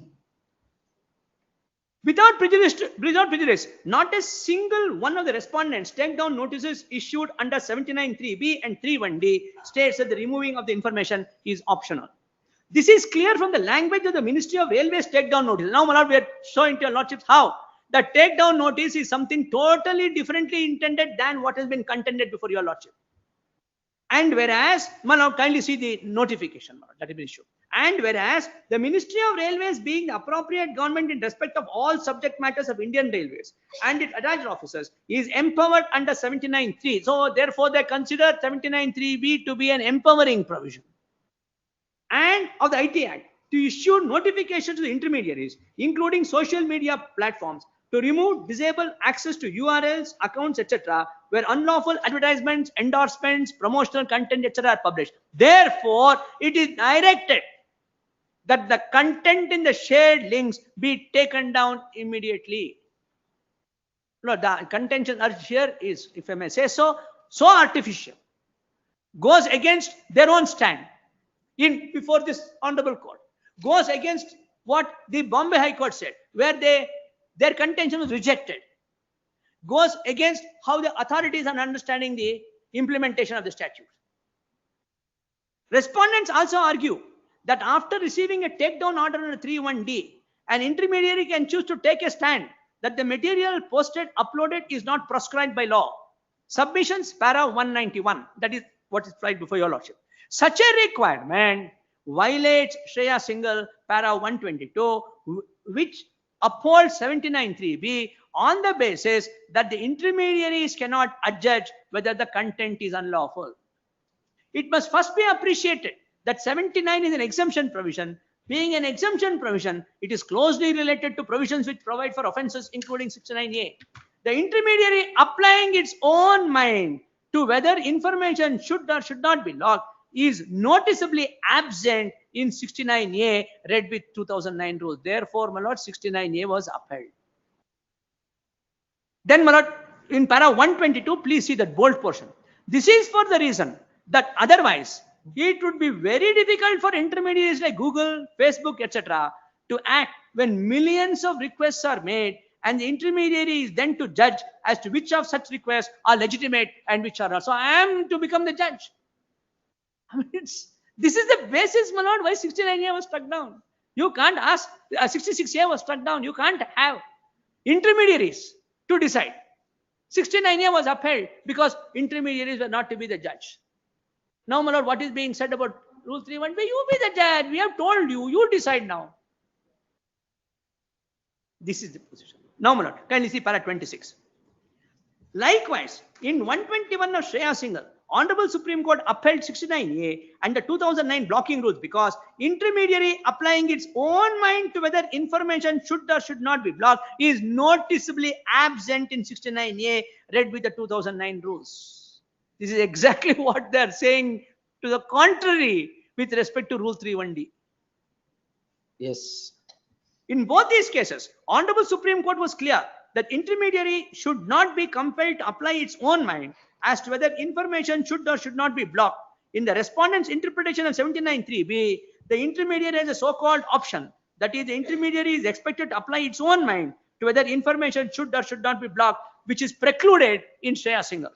Without prejudice, not a single one of the respondents take down notices issued under 79(3)B and 31D states that the removing of the information is optional. This is clear from the language of the Ministry of Railways takedown notice. Now, my lord, we are showing to your lordships how the takedown notice is something totally differently intended than what has been contended before your lordship. And whereas, my lord, kindly see the notification, my lord, that has been issued. And whereas the Ministry of Railways, being the appropriate government in respect of all subject matters of Indian Railways and its attached officers, is empowered under 79(3). So therefore, they consider 79(3)B to be an empowering provision. And of the IT Act to issue notifications to the intermediaries, including social media platforms, to remove, disable access to URLs, accounts, etc., where unlawful advertisements, endorsements, promotional content, etc., are published. Therefore, it is directed that the content in the shared links be taken down immediately. No, the contention urged here is, if I may say so, so artificial, goes against their own stand before this honorable court, goes against what the Bombay High Court said, where their contention was rejected, goes against how the authorities are understanding the implementation of the statute. Respondents also argue that after receiving a takedown order under 31D, an intermediary can choose to take a stand that the material posted, uploaded is not prescribed by law. Submissions, para 191. That is what is right before your lordship. Such a requirement violates Shreya Singhal, para 122, which upholds 79(3)B on the basis that the intermediaries cannot adjudge whether the content is unlawful. It must first be appreciated that 79 is an exemption provision. Being an exemption provision, it is closely related to provisions which provide for offences including 69A. The intermediary applying its own mind to whether information should or should not be logged is noticeably absent in 69A read with 2009 rules. Therefore, my lord, 69A was upheld. Then, my lord, in para 122, please see that bold portion. This is for the reason that otherwise it would be very difficult for intermediaries like Google, Facebook, etc. to act when millions of requests are made, and the intermediary is then to judge as to which of such requests are legitimate and which are not. So I am to become the judge. I mean, this is the basis, my lord, why 69A was struck down. You can't ask, 66A was struck down. You can't have intermediaries to decide. 69A was upheld because intermediaries were not to be the judge. Now, my lord, what is being said about Rule 3.1? You be the judge. We have told you. You decide now. This is the position. Now, my lord, kindly see para 26. Likewise, in 121 of Shreya Singhal, Honorable Supreme Court upheld 69A and the 2009 blocking rules because intermediary applying its own mind to whether information should or should not be blocked is noticeably absent in 69A read with the 2009 rules. This is exactly what they are saying to the contrary with respect to Rule 3.1D. Yes. In both these cases, Honorable Supreme Court was clear that intermediary should not be compelled to apply its own mind as to whether information should or should not be blocked. In the respondent's interpretation of 79(3)(b), the intermediary has a so-called option. That is, the intermediary is expected to apply its own mind to whether information should or should not be blocked, which is precluded in Shreya Singhal.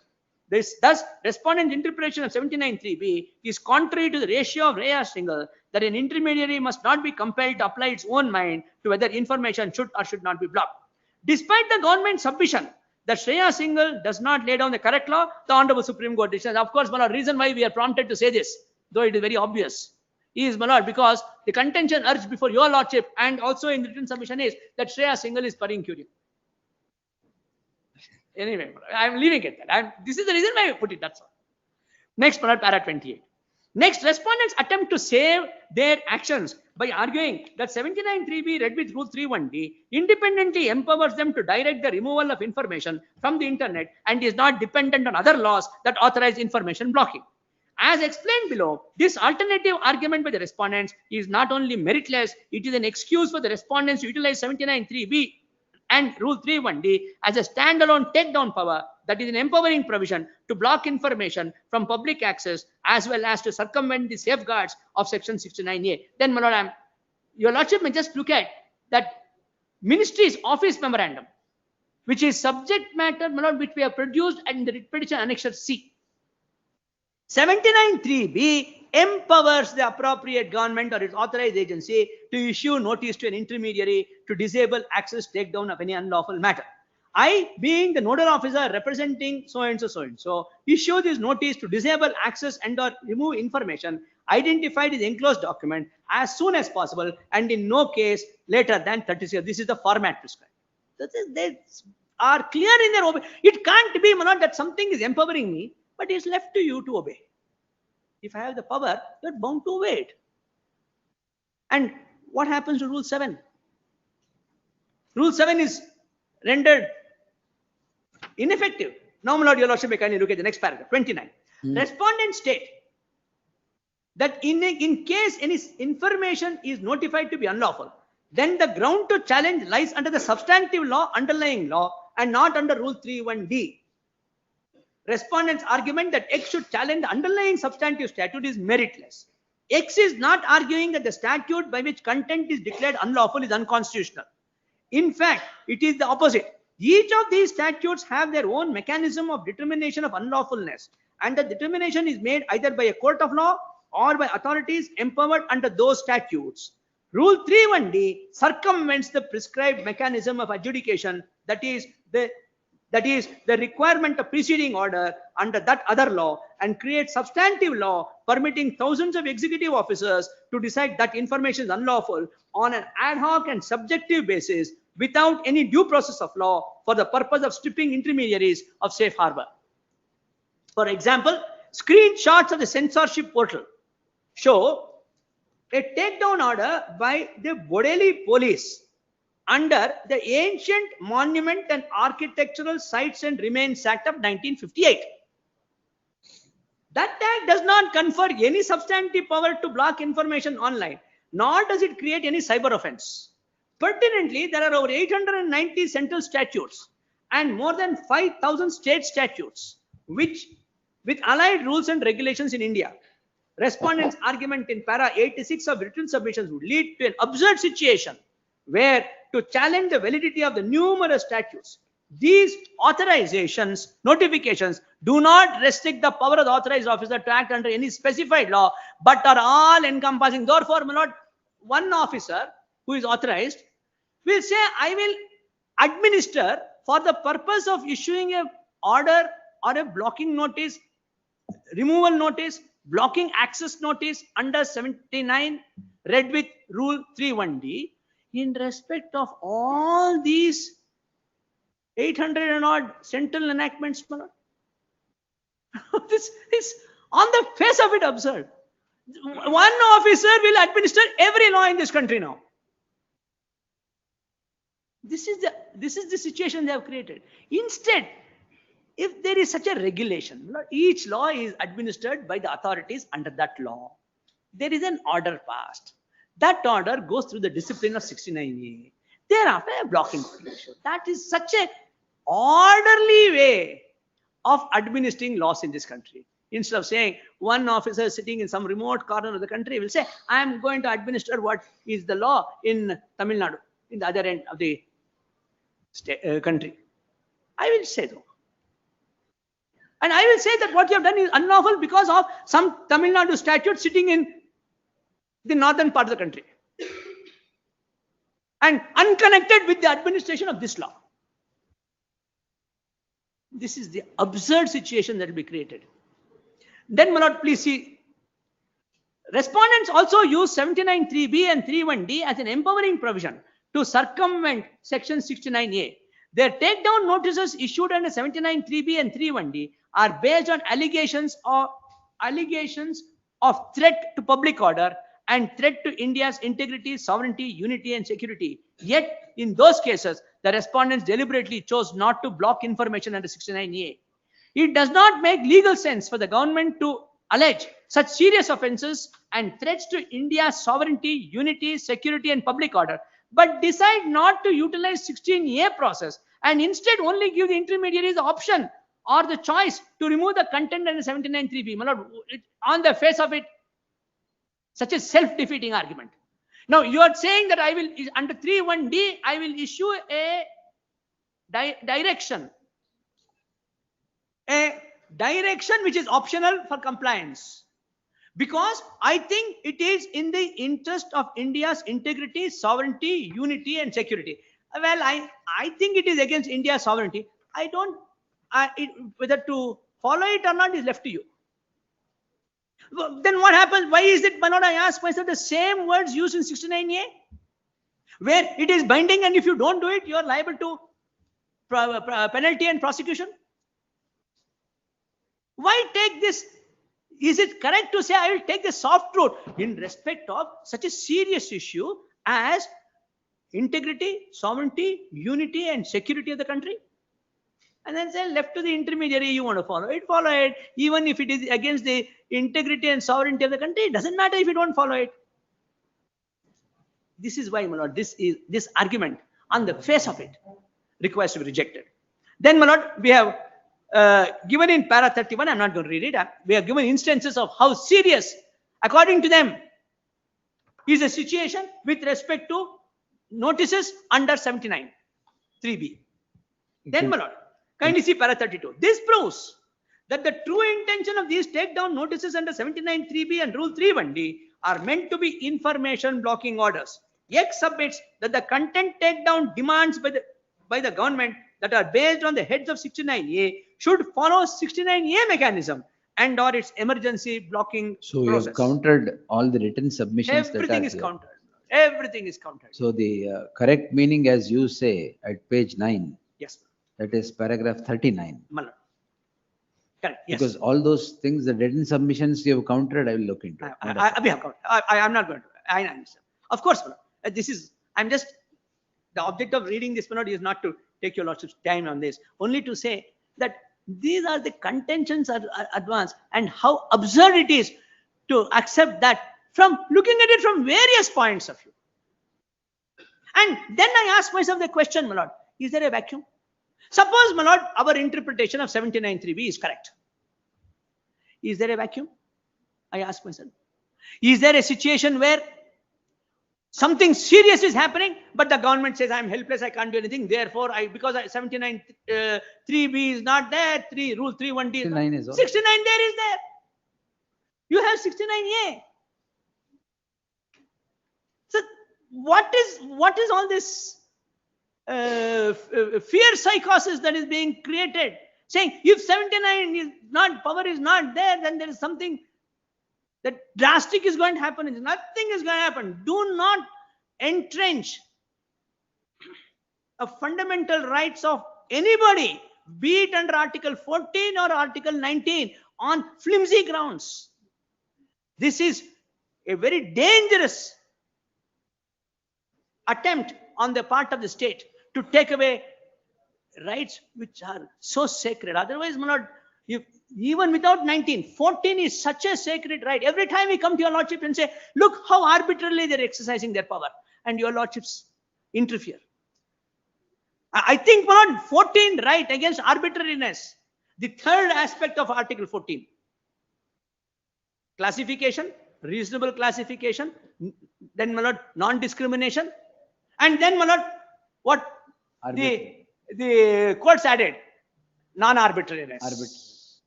Thus, respondent's interpretation of 79(3)(b) is contrary to the ratio of Shreya Singhal that an intermediary must not be compelled to apply its own mind to whether information should or should not be blocked. Despite the government's submission that Shreya Singhal does not lay down the correct law, the Honorable Supreme Court decision. Of course, my lord, reason why we are prompted to say this, though it is very obvious, is, my lord, because the contention urged before your lordship and also in the written submission is that Shreya Singhal is per curiam. Anyway, I am leaving it there. This is the reason why I put it, that's all. Next, my lord, para 28. Next, respondents attempt to save their actions by arguing that 79(3)(b) read with Rule 3.1D independently empowers them to direct the removal of information from the internet and is not dependent on other laws that authorize information blocking. As explained below, this alternative argument by the respondents is not only meritless, it is an excuse for the respondents to utilize 79(3)(b) and Rule 3.1D as a standalone takedown power, that is an empowering provision to block information from public access as well as to circumvent the safeguards of Section 69A. Then, my lord, your lordship may just look at that Ministry's office memorandum, which is subject matter, my lord, which we have produced in the writ petition annexure C. 79(3)(b) empowers the appropriate government or its authorized agency to issue notice to an intermediary to disable access takedown of any unlawful matter. I, being the nodal officer representing so and so, issue this notice to disable access and or remove information identified in the enclosed document as soon as possible and in no case later than 36. This is the format prescribed. They are clear in their obey. It can't be, my lord, that something is empowering me, but it's left to you to obey. If I have the power, you're bound to obey it. And what happens to Rule 7? Rule 7 is rendered ineffective. Now, my lord, your lordship, may kindly look at the next paragraph, 29. Respondents state that in case any information is notified to be unlawful, then the ground to challenge lies under the substantive law, underlying law, and not under Rule 3.1D. Respondents' argument that X should challenge the underlying substantive statute is meritless. X is not arguing that the statute by which content is declared unlawful is unconstitutional. In fact, it is the opposite. Each of these statutes have their own mechanism of determination of unlawfulness, and the determination is made either by a court of law or by authorities empowered under those statutes. Rule 3.1D circumvents the prescribed mechanism of adjudication, that is the requirement of preceding order under that other law, and creates substantive law permitting thousands of executive officers to decide that information is unlawful on an ad hoc and subjective basis without any due process of law for the purpose of stripping intermediaries of safe harbor. For example, screenshots of the censorship portal show a takedown order by the Bodeli police under the Ancient Monument and Architectural Sites and Remains Act of 1958. That act does not confer any substantive power to block information online, nor does it create any cyber offense. Pertinently, there are over 890 central statutes and more than 5,000 state statutes, which with allied rules and regulations in India. Respondents' argument in para 86 of written submissions would lead to an absurd situation where to challenge the validity of the numerous statutes, these authorizations, notifications do not restrict the power of the authorized officer to act under any specified law, but are all encompassing. Therefore, my lord, one officer who is authorized will say, I will administer for the purpose of issuing a order or a blocking notice, removal notice, blocking access notice under 79 read with rule 31D in respect of all these 800 and odd central enactments. This is on the face of it absurd. One officer will administer every law in this country now. This is the situation they have created. Instead, if there is such a regulation, each law is administered by the authorities under that law. There is an order passed. That order goes through the discipline of 69A. Thereafter, a blocking petition. That is such a orderly way of administering laws in this country. Instead of saying one officer sitting in some remote corner of the country will say, I am going to administer what is the law in Tamil Nadu, in the other end of the country. I will say so. And I will say that what you have done is unlawful because of some Tamil Nadu statute sitting in the northern part of the country and unconnected with the administration of this law. This is the absurd situation that will be created. Then, my lord, please see. Respondents also use 79(3)(b) and 3(1)(d) as an empowering provision to circumvent section 69A. Their takedown notices issued under 79(3)(b) and 3(1)(d) are based on allegations of threat to public order and threat to India's integrity, sovereignty, unity, and security. Yet, in those cases, the respondents deliberately chose not to block information under 69A. It does not make legal sense for the government to allege such serious offences and threats to India's sovereignty, unity, security, and public order, but decide not to utilize 16A process and instead only give the intermediaries the option or the choice to remove the content under 79(3)(b). My lord, on the face of it, such a self-defeating argument. Now, you are saying that I will, under 3(1)(d), I will issue a direction which is optional for compliance. Because I think it is in the interest of India's integrity, sovereignty, unity, and security. Well, I think it is against India's sovereignty. I don't, whether to follow it or not is left to you. Then what happens? Why is it, Manod, I ask myself, the same words used in 69A, where it is binding, and if you don't do it, you are liable to penalty and prosecution? Why take this? Is it correct to say I will take the soft route in respect of such a serious issue as integrity, sovereignty, unity, and security of the country? And then say, left to the intermediary, you want to follow it, even if it is against the integrity and sovereignty of the country. It doesn't matter if you don't follow it. This is why, my lord, this argument on the face of it requires to be rejected. Then, my lord, we have given in para 31, I'm not going to read it. We have given instances of how serious, according to them, is the situation with respect to notices under 79(3)(b). Then, my lord, kindly see para 32. This proves that the true intention of these takedown notices under 79(3)(b) and rule 3(1)(d) are meant to be information blocking orders. X submits that the content takedown demands by the government that are based on the heads of 69A should follow 69A mechanism and or its emergency blocking So process. you have counted all the written submissions Everything that is are here. counted. Everything is counted. So the correct meaning, as you say, at page 9, Yes. that is paragraph 39. Malad. Correct. Yes. Because all those things, the written submissions you have counted, I will look into. We have counted. I am not going to. I understand. Of course, Malad. This is. I'm just. The object of reading this, Malad, is not to take your lots of time on this. Only to say that These are the contentions are advanced, and how absurd it is to accept that from looking at it from various points of view. And then I ask myself the question, my lord, is there a vacuum? Suppose, my lord, our interpretation of 79(3)(b) is correct. Is there a vacuum? I ask myself. Is there a situation where something serious is happening, but the government says, I'm helpless, I can't do anything, therefore, because 79(3)(b) is not there, Rule 3(1)(d) is not 69 is all. 69 there is there. You have 69A. So what is all this fear psychosis that is being created? Saying if 79 is not, power is not there, then there is something that drastic is going to happen. Nothing is going to happen. Do not entrench a fundamental rights of anybody, be it under Article 14 or Article 19, on flimsy grounds. This is a very dangerous attempt on the part of the state to take away rights which are so sacred. Otherwise, my lord, even without 19, 14 is such a sacred right. Every time we come to your lordship and say, look how arbitrarily they're exercising their power, and your lordships interfere. I think, my lord, 14 right against arbitrariness. The third aspect of Article 14. Classification, reasonable classification, then, my lord, non-discrimination, and then, my lord, what the courts added, non-arbitrariness.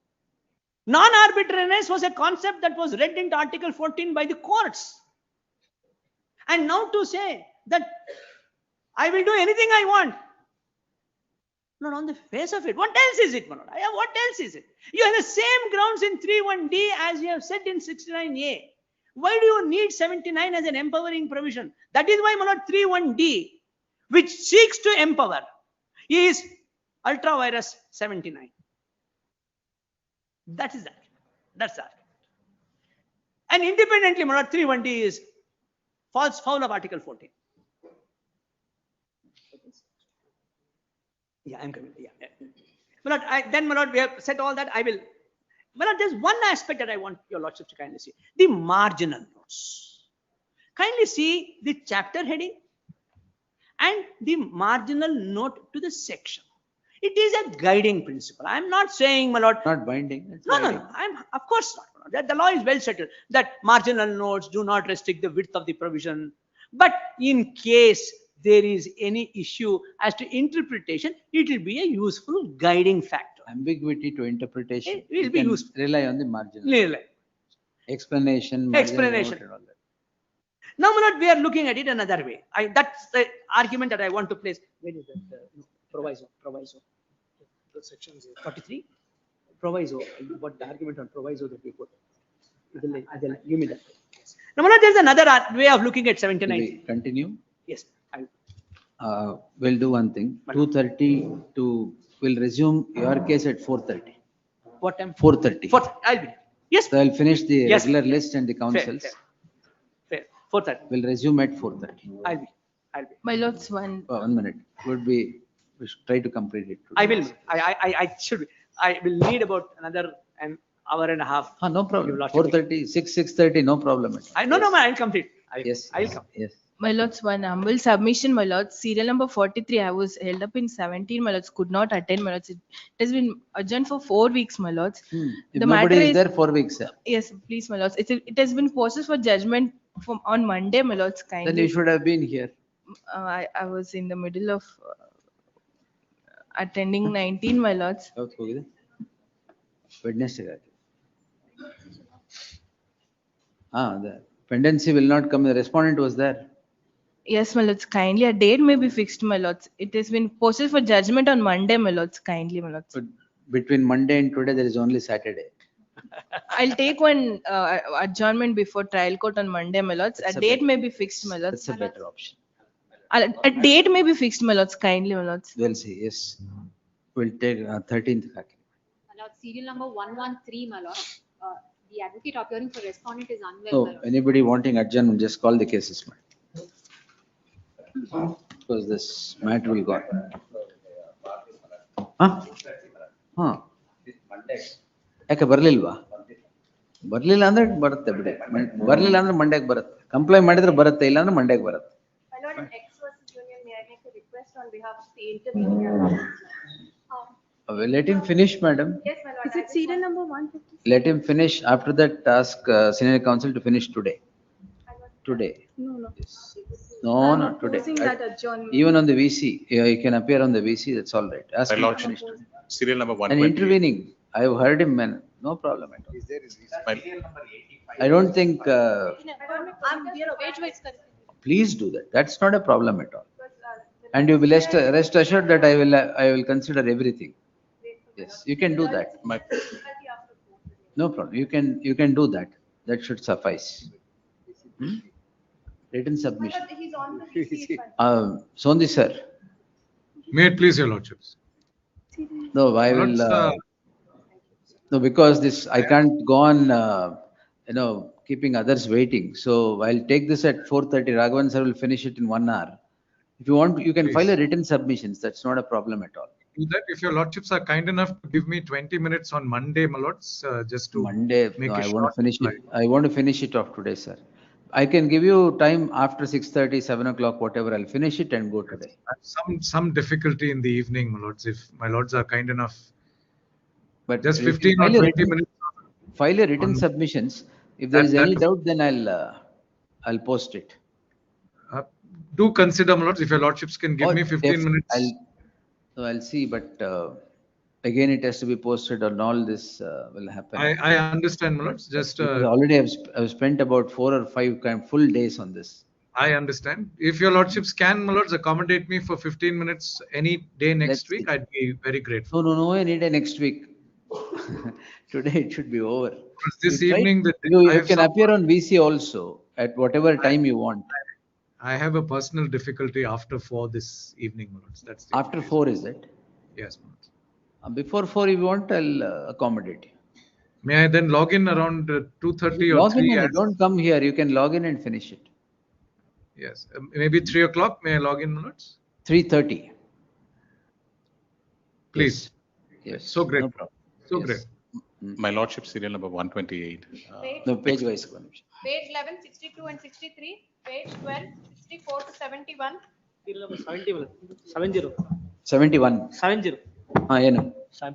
Non-arbitrariness was a concept that was read into Article 14 by the courts. And now to say that I will do anything I want. Not on the face of it. What else is it, my lord? What else is it? You have the same grounds in 3(1)(d) as you have said in 69A. Why do you need 79 as an empowering provision? That is why, my lord, 3(1)(d), which seeks to empower, is ultra vires 79. That is that. That's that. And independently, my lord, 3(1)(d) is falls foul of Article 14. Yeah, I'm coming. Yeah. My lord, then, my lord, we have said all that. I will. My lord, there's one aspect that I want your lordship to kindly see: the marginal notes. Kindly see the chapter heading and the marginal note to the section. It is a guiding principle. I'm not saying, my lord, Not binding. It's no. guiding. I'm of course not. My lord. That the law is well settled that marginal notes do not restrict the width of the provision. But in case there is any issue as to interpretation, it will be a useful guiding factor. Ambiguity to interpretation. It will You be can useful. Rely on the margin. Really. Explanation. marginal Explanation. note and all that. Now, my lord, we are looking at it another way. That's the argument that I want to place. Where is that? Proviso. The section is 43. Proviso. What the argument on proviso that we put? Give me that. Now, my lord, there's another way of looking at 79. Will we continue? Yes. We'll do one thing. 2:30 to, we'll resume your case at 4:30. What time? 4:30. I'll be there. Yes. So I'll finish the Yes. regular list and the councils. Fair. 4:30. We'll resume at 4:30. I'll be. My lords, one. 1 minute. We should try to complete it. I will. I should. I will need about another an hour and a half. No problem. 4:30, 6:30, no problem. No, I'll complete. Yes. I'll come. Yes. My lords, one humble submission, my lords. Serial number 43, I was held up in 17, my lords, could not attend, my lords. It has been adjourned for 4 weeks, my lords. If nobody is there, 4 weeks. Yes, please, my lords. It has been processed for judgment on Monday, my lords, kindly. Then you should have been here. I was in the middle of attending 19, my lords. Wednesday. The pendency will not come. The respondent was there. Yes, my lords, kindly. A date may be fixed, my lords. It has been posted for judgment on Monday, my lords, kindly, my lords. But between Monday and today, there is only Saturday. I'll take one adjournment before trial court on Monday, my lords. A date may be fixed, my lords. That's a better option. A date may be fixed, my lords, kindly, my lords. We'll see. Yes. We'll take 13th. My lord, serial number 113, my lord. The advocate appearing for respondent is unwell, So my lord. anybody wanting adjournment, just call the cases. Because this matter will go. ಯಾಕೆ ಬರ್ಲಿಲ್ವಾ? ಬರ್ಲಿಲ್ಲ ಅಂದ್ರೆ ಬರುತ್ತೆ ಬಿಡಿ. ಬರ್ಲಿಲ್ಲ ಅಂದ್ರೆ ಮಂಡ್ಯಕ್ಕೆ ಬರುತ್ತೆ. Comply ಮಾಡಿದ್ರೆ ಬರುತ್ತೆ, ಇಲ್ಲ ಅಂದ್ರೆ ಮಂಡ್ಯಕ್ಕೆ ಬರುತ್ತೆ. My lord, in X versus Union, may I make a request on behalf of the intervener? Let him finish, madam. Yes, my lord. Is it serial number 150? Let him finish. After that, ask senior counsel to finish today. Today. No, no. No, I'm no, today. opposing that adjournment. Even on the VC, you can appear on the VC, that's all right. Ask My him to lordship, finish today. serial number And 120. intervening, I've heard him, man, no problem at all. My- I don't think, I'm here, page wise correct. please do that. That's not a problem at all. And you will rest assured that I will consider everything. Yes, you can do that. No problem. You can do that. That should suffice. Written submission. He's on the VC. Sondi sir. May it please your lordships. No, I will, no, because this, I can't go on, keeping others waiting. So I'll take this at 4:30. Raghavan sir will finish it in 1 hour. If you want, you can file a written submissions. That's not a problem at all. Do that if your lordships are kind enough to give me 20 minutes on Monday, my lords, just to Monday, make no, it I want to short. finish it. I want to finish it off today, sir. I can give you time after 6:30, 7 o'clock, whatever. I'll finish it and go today. I have some difficulty in the evening, my lords, if my lords are kind enough. But Just if you 15 or file a 20 written- minutes. File a written submissions. If there is any doubt, then I'll post it. Do consider, my lords, if your lordships can give me 15 minutes. I'll see, but again, it has to be posted and all this will happen. I understand, my lords, just. Because already I've spent about 4 or 5 full days on this. I understand. If your lordships can, my lords, accommodate me for 15 minutes any day next week, I'd be very grateful. No, any day next week. Today it should be over. This You evening, you can appear on VC also at whatever time you want. I have a personal difficulty after 4 this evening, my lords. That's the After 4, is it? Yes, my lords. Before 4, if you want, I'll accommodate you. May I then log in around 2:30 or Log in 3? and don't come here. You can log in and finish it. Yes, maybe 3 o'clock. May I log in, my lords? 3:30. Please. Yes. So great. No problem. So Yes. great. My lordship, serial number 128. No, page wise. Page 11, 62 and 63, page 12, 64 to 71. 70. 71. 70. ಏನು?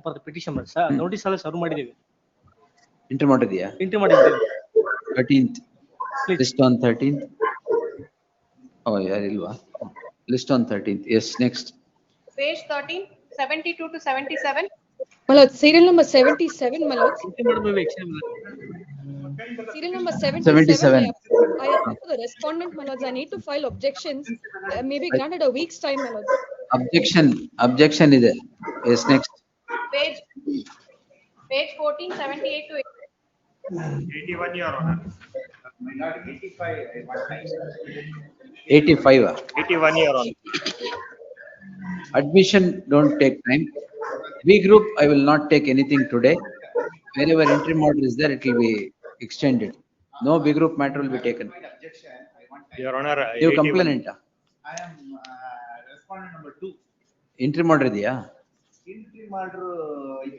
For the petition, sir, notice ಎಲ್ಲ serve ಮಾಡಿದೀವಿ. Enter ಮಾಡಿದ್ಯಾ? Enter ಮಾಡಿದ್ದೀವಿ. 13th. List on 13th. Oh, ಯಾರಿಲ್ವಾ? List on 13th. Yes, next. Page 13, 72 to 77. My lord, serial number 77, my lord. Serial number 77. I approve the respondent, my lords. I need to file objections. Maybe granted a week's time, my lords. Objection ಇದೆ. Yes, next. Page 14, 78 to 81, Your Honor. 85. 81, Your Honor. Admission don't take time. B group, I will not take anything today. Wherever interim order is there, it will be extended. No B group matter will be taken. Your Honor. You 81. complainant. I am respondent number 2. Interim order ಇದೆಯಾ? Interim order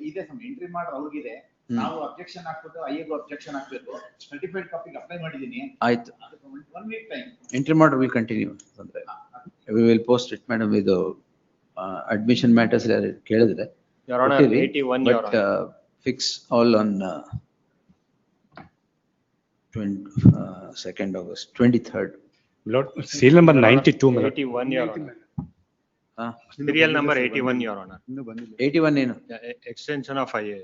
ಇದೆ ಸ್ವಾಮಿ. Interim order ಅವ್ರಿಗಿದೆ. ನಾವು objection ಹಾಕ್ಬಿಟ್ಟು ಐಎಗೂ objection ಹಾಕ್ಬೇಕು. Certified ಕಾಪಿಗೆ apply ಮಾಡಿದೀನಿ. ಆಯ್ತು. 1 week time. Interim order will continue. We will post it, madam. ಇದು admission matters ಕೇಳಿದ್ರೆ. Your Honor, 81, Your but Honor. fix all on 2nd August, 23rd. Lord, serial number 92, my lord. 81, Your Honor. Serial number 81, Your Honor. 81 ಏನು? Extension of IA.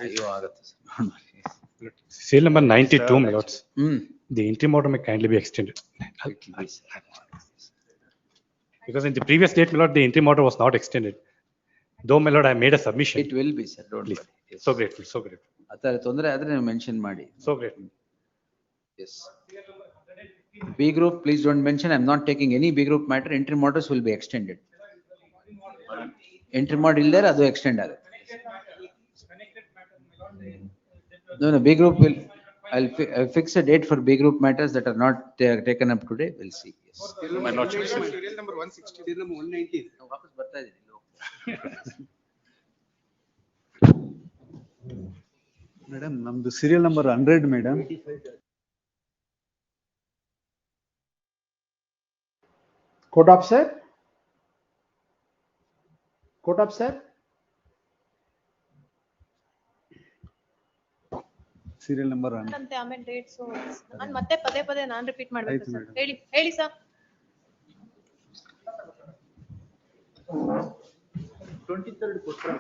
ಅಯ್ಯೋ ಆಗುತ್ತೆ. Serial number 92, my lords. Hmm. The interim order may kindly be extended. Because in the previous date, my lord, the interim order was not extended. Though, my lord, I made a submission. It will be, sir. Don't Please. worry. Yes. So grateful, so grateful. ಆ ಥರ ತೊಂದರೆ ಆದ್ರೆ mention ಮಾಡಿ. So grateful. Yes. B group, please don't mention. I'm not taking any B group matter. Interim orders will be extended. Interim order ಇಲ್ಲದೆ ಅದು extend ಆಗುತ್ತೆ. No, B group will, I'll fix a date for B group matters that are not taken up today. We'll see. Yes. My lordship. Serial number 160, serial number 190. ವಾಪಸ್ ಬರ್ತಾ ಇದೀನಿ. Madam ನಮ್ದು serial number 100 madam. Court officer? Court officer? Serial number 100. ಅಂತೆ ಆಮೇಲೆ date so ನಾನು ಮತ್ತೆ ಪದೇ ಪದೇ ನಾನು ರಿಪೀಟ್ ಮಾಡ್ಬೇಕು ಆಯ್ತು ಸರ್. madam. ಹೇಳಿ ಹೇಳಿ ಸರ್. 23rd ಕೊಟ್ರೆ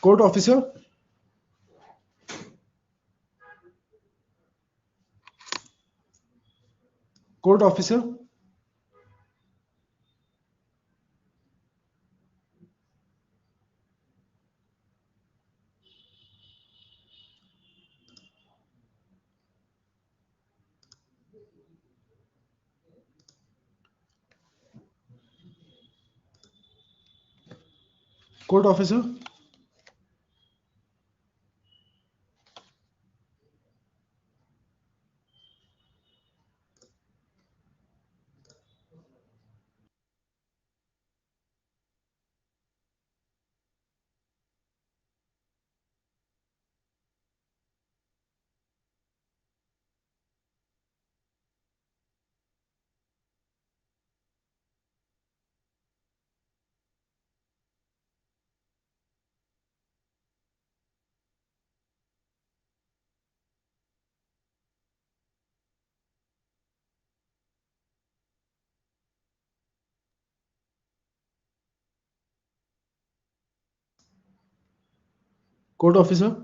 Court officer? Court officer? Court officer? Court officer?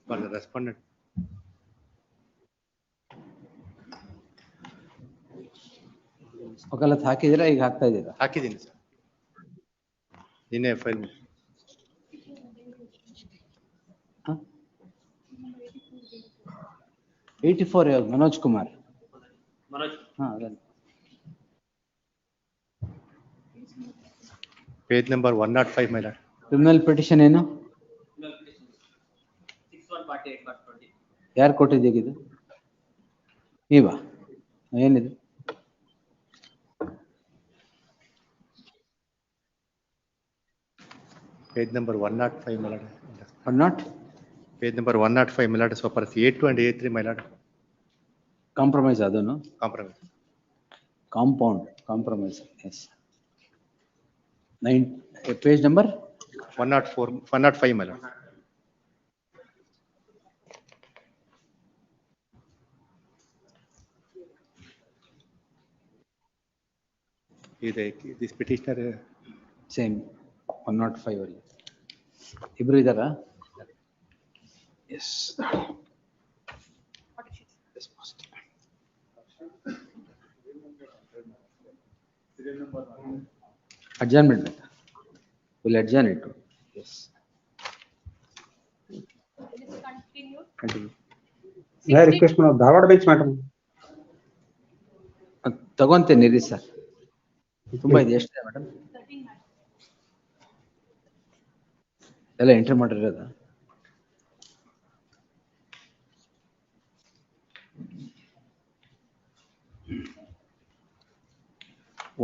For the respondent. ಒಕ್ಕಲತ್ ಹಾಕಿದಿರಾ ಈಗ ಹಾಕ್ತಾ ಇದ್ದೀರಾ? ಹಾಕಿದ್ದೀನಿ ಸರ್. ನಿನ್ನೆ ಫೈಲ್ 84 ಯಾವ್ದು? ಮನೋಜ್ ಕುಮಾರ್. ಹಾ ಅದನ್ನ. Page number 105 my lord. Criminal petition ಏನು? ಯಾರು ಕೊಟ್ಟಿದ್ದೀಗ ಇದು? ನೀವಾ? ಏನಿದೆ? Page number 105 my lord. Or not? Page number 105 my lord. So for A2 and A3 my lord. Compromise ಅದನ್ನು? Compromise. Compound, compromise, yes. Page number? 104, 105 my lord. This petitioner. Same, 105 ಅಲ್ಲಿ. ಇಬ್ರು ಇದ್ದಾರಾ? Yes. Adjournment. We'll adjourn it. Yes. Continue. May I request now Dharwad bench madam? ತಗೊಂತೇನೆ ರೀ sir. ತುಂಬಾ ಇದೆ ಎಷ್ಟಿದೆ madam? ಎಲ್ಲ entry ಮಾಡಿರೋದ?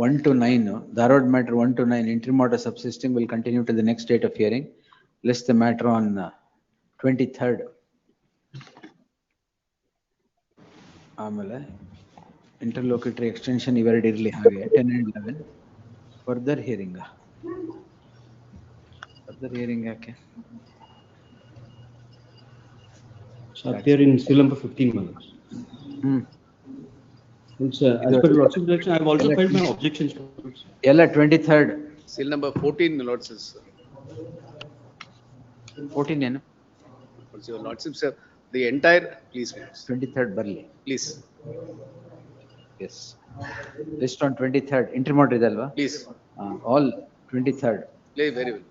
One to 9, Dharwad matter 1 to 9, interim order subsisting will continue to the next date of hearing. List the matter on 23rd. ಆಮೇಲೆ interlocutory extension ಇವೆರಡು ಇರಲಿ ಹಾಗೆ 10 and 11. Further hearing. Further hearing ಯಾಕೆ? Appear in seal number 15 months. As per lordship direction, I have also filed my objections. ಎಲ್ಲ 23rd. Seal number 14 lords is. 14 ಏನು? Your lordship sir, the entire please. 23rd ಬರ್ಲಿ. Please. Yes. List on 23rd. Interim order ಇದೆ ಅಲ್ವಾ? Please. All 23rd. Play very well.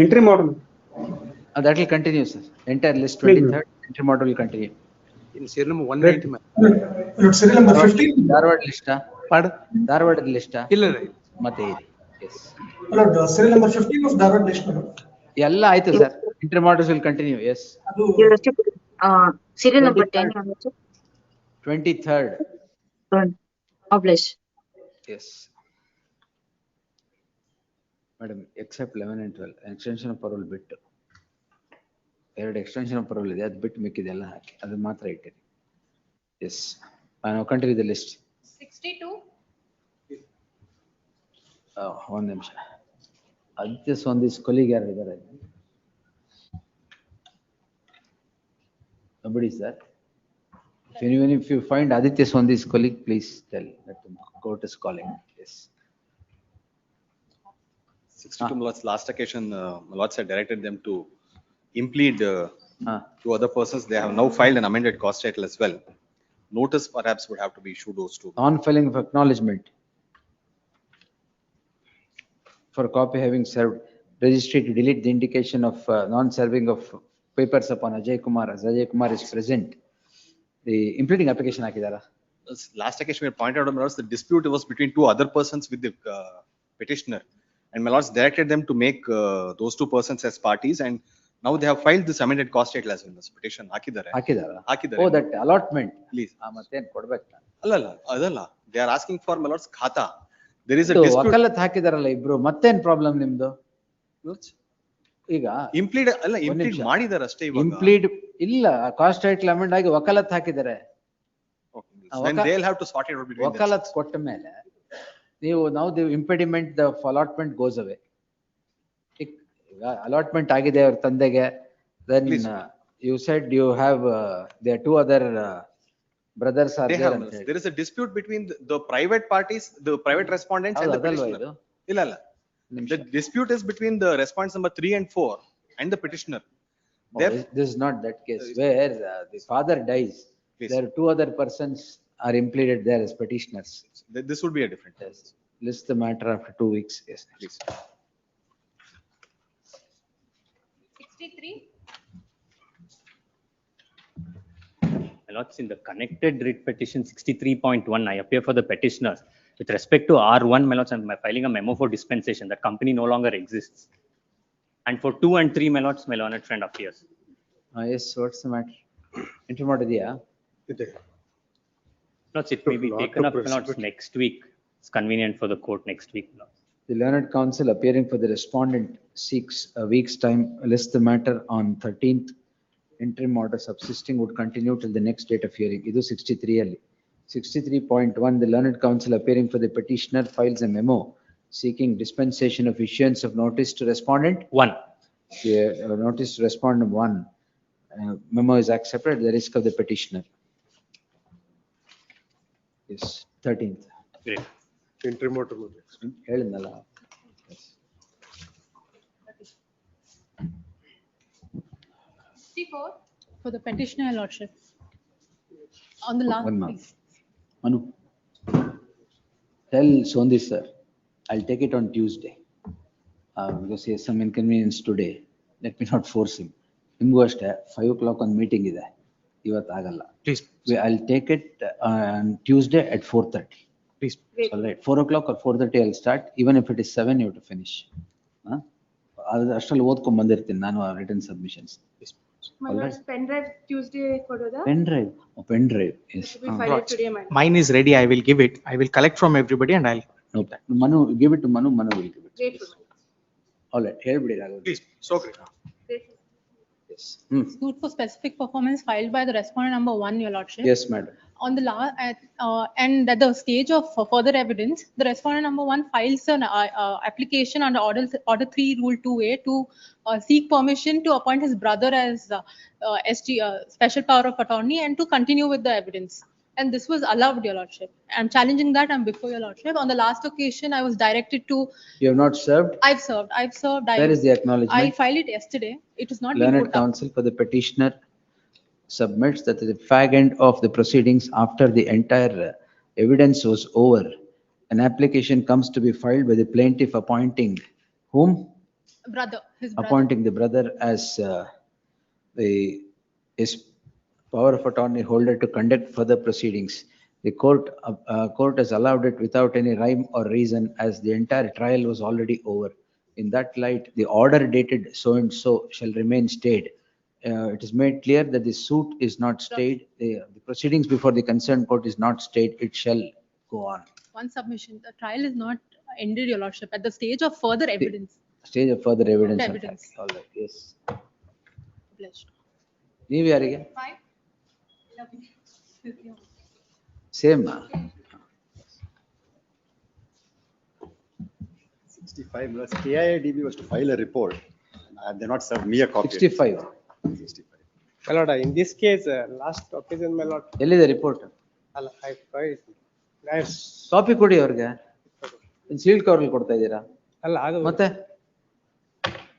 Interim order. That will continue, sir. Entire list 23rd. Interim order will continue. In serial number 190. Serial number 15. Dharwad list. Pardon? Dharwad list. ಇಲ್ಲ ರೀ. ಮತ್ತೆ ಇದೆ. Yes. Serial number 15 of Dharwad list madam. ಎಲ್ಲ ಆಯ್ತು sir. Interim orders will continue. Yes. Serial number 10. 23rd. Publish. Yes. Madam, except 11 and 12, extension of parole ಬಿಟ್ಟು. ಎರಡು extension of parole ಇದೆ, ಅದು ಬಿಟ್ಟು ಮಿಕ್ಕಿದೆಲ್ಲ ಹಾಕಿ, ಅದು ಮಾತ್ರ ಇಟ್ಟಿರಿ. Yes. Now continue the list. 62. ಒಂದು ನಿಮಿಷ. ಆದಿತ್ಯ ಸೋಂದಿಸ್ ಕೊಲಿಗೆ ಯಾರು ಇದ್ದಾರೆ? Nobody is there. If you find Aditya Sondhi's colleague, please tell that the court is calling. Yes. 62 Malats, last occasion, Malats had directed them to implead to other persons. They have now filed an amended cause title as well. Notice perhaps would have to be issued those two. Non-filing of acknowledgement for copy having served, registry to delete the indication of non-serving of papers upon Ajay Kumar, as Ajay Kumar is present. The impleading application hakidara. Last occasion we had pointed out, Malats, the dispute was between two other persons with the petitioner, and Malats directed them to make those two persons as parties, and now they have filed this amended cause title as well. This petition hakidare. Oh, that allotment. Please. Matten kodbeka. Alla, they are asking for Malats khata. There is a ಇದು dispute. ವಕಾಲತ್ ಹಾಕಿದಾರಲ್ಲ ಇಬ್ರು, ಮತ್ತೇನ್ problem ನಿಮ್ದು? ಈಗ implead ಅಲ್ಲ, implead ಮಾಡಿದಾರೆ ಅಷ್ಟೇ ಇವಾಗ. Implead ಇಲ್ಲ, ಕಾಸ್ಟ್ ಟೈಟಲ್ ಅಮೆಂಡ್ ಆಗಿ ವಕಾಲತ್ ಹಾಕಿದ್ದಾರೆ. Then they'll have to sort it out between them. ವಕಾಲತ್ ಕೊಟ್ಟ ಮೇಲೆ ನೀವು now the impediment, the allotment goes away. ಈಗ ಅಲಾಟ್ಮೆಂಟ್ ಆಗಿದೆ ಅವ್ರ ತಂದೆಗೆ, then you said you have there are two other brothers are there ಅಂತ ಹೇಳಿ. There is a dispute between the private parties, the private respondents and the ಅದಲ್ವಾ petitioner. ಇದು? ಇಲ್ಲ ಇಲ್ಲ. The dispute is between the respondents number 3 and 4 and the petitioner. This is not that case where the father dies. There are two other persons are implicated there as petitioners. This would be a different case. List the matter after 2 weeks. Yes, please. 63. My lords, in the connected writ petition 63.1, I appear for the petitioners. With respect to R1, my lords, I'm filing a memo for dispensation. That company no longer exists. And for 2 and 3, my lords, my learned friend appears. Yes, what's the matter? Enter ಮಾಡಿದ್ಯಾ? Lords, it may be taken up, my lords, next week. It's convenient for the court next week, my lords. The learned counsel appearing for the respondent seeks a week's time. List the matter on 13th. Interim order subsisting would continue till the next date of hearing. Idu 63 ಅಲ್ಲಿ. 63.1, the learned counsel appearing for the petitioner files a memo seeking dispensation of issuance of notice to respondent. 1. The notice to respondent 1. Memo is accepted at the risk of the petitioner. Yes, 13th. Great. Interim order. ಹೇಳಿದ್ನಲ್ಲ. For the petitioner, your lordship. On the last. One month. Manu, tell Sondi sir, I'll take it on Tuesday. Because he has some inconvenience today. Let me not force him. ನಿಮ್ಗೂ ಅಷ್ಟೇ 5 o'clock on meeting ಇದೆ. ಇವತ್ತು ಆಗಲ್ಲ. Please. I'll take it on Tuesday at 4:30. Please. All right, 4 o'clock or 4:30 I'll start. Even if it is 7, you have to finish. ಅಷ್ಟರಲ್ಲಿ ಓದ್ಕೊಂಡ್ ಬಂದಿರ್ತೀನಿ ನಾನು written submissions. My lord's pen drive Tuesday ಕೊಡೋದಾ? Pen drive, pen drive, yes. We file it today, madam. Mine is ready. I will give it. I will collect from everybody and I'll. No, Manu, give it to Manu. Manu will give it. Grateful. All right, ಹೇಳ್ಬಿಡಿ Raghav. Please, so great. Grateful. Yes. Suit for specific performance filed by the respondent number 1, your lordship. Yes, madam. On the last, and at the stage of further evidence, the respondent number 1 files an application under order 3 rule 2A to seek permission to appoint his brother as special power of attorney and to continue with the evidence. And this was allowed, your lordship. I'm challenging that. I'm before your lordship. On the last occasion, I was directed to. You have not served? I've served. Where is the acknowledgement? I filed it yesterday. It is not been Learned put up. counsel for the petitioner submits that the fag end of the proceedings after the entire evidence was over, an application comes to be filed by the plaintiff appointing whom? Brother, his brother. Appointing the brother as his power of attorney holder to conduct further proceedings. The court has allowed it without any rhyme or reason as the entire trial was already over. In that light, the order dated so and so shall remain stayed. It is made clear that the suit is not stayed. The proceedings before the concerned court is not stayed. It shall go on. One submission. The trial is not ended, your lordship, at the stage of further evidence. Stage of further evidence. Evidence. All right, yes. Blessed. ನೀವು ಯಾರಿಗೆ? 5. Same. 65 minutes. KIADB was to file a report. They not served me a copy. 65. 65. My lord, in this case, last occasion, my lord. ಎಲ್ಲಿದೆ report? I tried. Nice. Copy ಕೊಡಿ ಅವ್ರಿಗೆ. Sealed cover ಕೊಡ್ತಾ ಇದ್ದೀರಾ? ಅಲ್ಲ ಅದು ಮತ್ತೆ?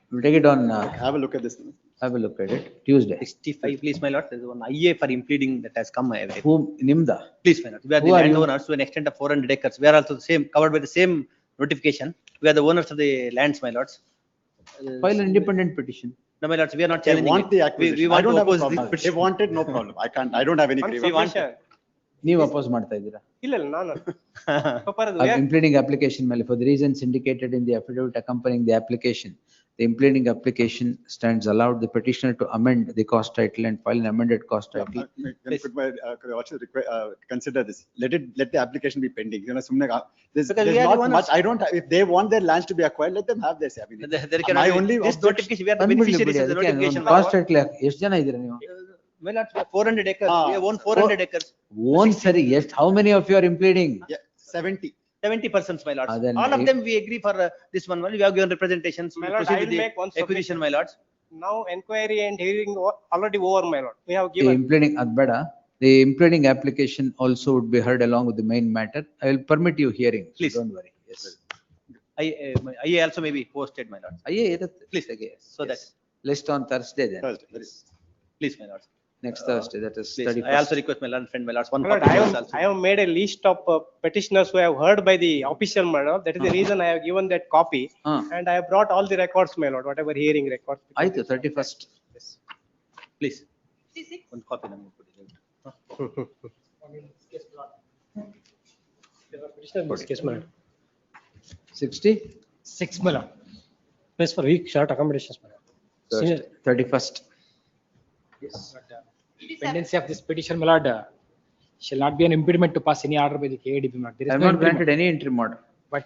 We'll take it on. Have a look at this. Have a look at it. Tuesday. 65, please, my lord. There's one IA for impleading that has come my way. Whom? Nimda? Please, my lord. We are Who the are you? landowners to an extent of 400 acres. We are also the same, covered by the same notification. We are the owners of the lands, my lords. File an independent petition. No, my lords, we are not They challenging want it. the acquisition. We I want don't to have a oppose problem. this They petition. wanted, no problem. I don't have any grief. We want. ನೀವು oppose ಮಾಡ್ತಾ ಇದ್ದೀರಾ? ಇಲ್ಲ ಇಲ್ಲ ನಾನು Impleading application ಮೇಲೆ for the reasons indicated in the affidavit accompanying the application, The impleading application stands allowed the petitioner to amend the cost title and file an amended cost title. Consider this. Let the application be pending. You know, there's Because we there's are the not owners. much. If they want their lands to be acquired, let them have this. I mean, There my cannot only be, this objection- notification, we are the beneficiaries of the notification. Cost title, ಎಷ್ಟು ಜನ ಇದ್ದೀರಾ ನೀವು? My lords, we have 400 acres, we have owned 400 acres. Own ಸರಿ, how many of you are impleading? Yeah, 70. 70%, my lords. Then All of them, we agree for this one, we have given representations. My We lord, proceed I with will the make one acquisition, submission. my lords. Now enquiry and hearing already over, my lord. We have The given. impleading, ಅದ್ ಬೇಡ. The impleading application also would be heard along with the main matter. I will permit you hearing, so Please. don't worry. Yes. I also may be posted, my lords. ಅಯ್ಯೇ ಇರುತ್ತೆ. Please, so that, List on Thursday then. Thursday. please, my lords. Next Thursday, that is Please, 31st. I also request my lord friend, my lords, one My lord, copy I of this have, also. I have made a list of petitioners who have heard by the official, my lord. That is the reason I have given that copy. And I have brought all the records, my lord, whatever hearing records. ಆಯ್ತು, 31st. Please, 66. one copy. ನಮ್ಗೆ ಕೊಡಿ. Case, my lord. 60? 6, my lord. Place for week short accommodations, my lord. 31st. Pendency of this petition, my lord, shall not be an impediment to pass any order by the KADP, my lord. There I is have no not impediment. granted any interim order. But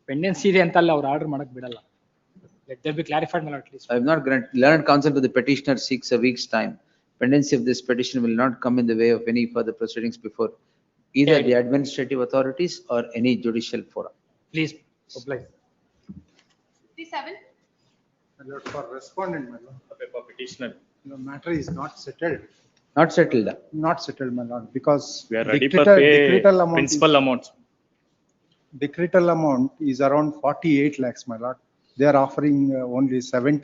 pendency ಇದೆ ಅಂತಲ್ಲ ಅವ್ರು order ಮಾಡಕ್ ಬಿಡಲ್ಲ. Let there be clarified, my lord, please. I have not granted, learned counsel to the petitioner seeks a week's time. Pendency of this petition will not come in the way of any further proceedings before either the administrative authorities or any judicial forum. Please, apply. 67. My lord, for respondent, my lord, For petitioner, the matter is not settled. Not settled. Not settled, my lord, because we are ready for decretal pay amount is- principal amounts. decretal amount is around 48 lakhs, my lord. They are offering only 70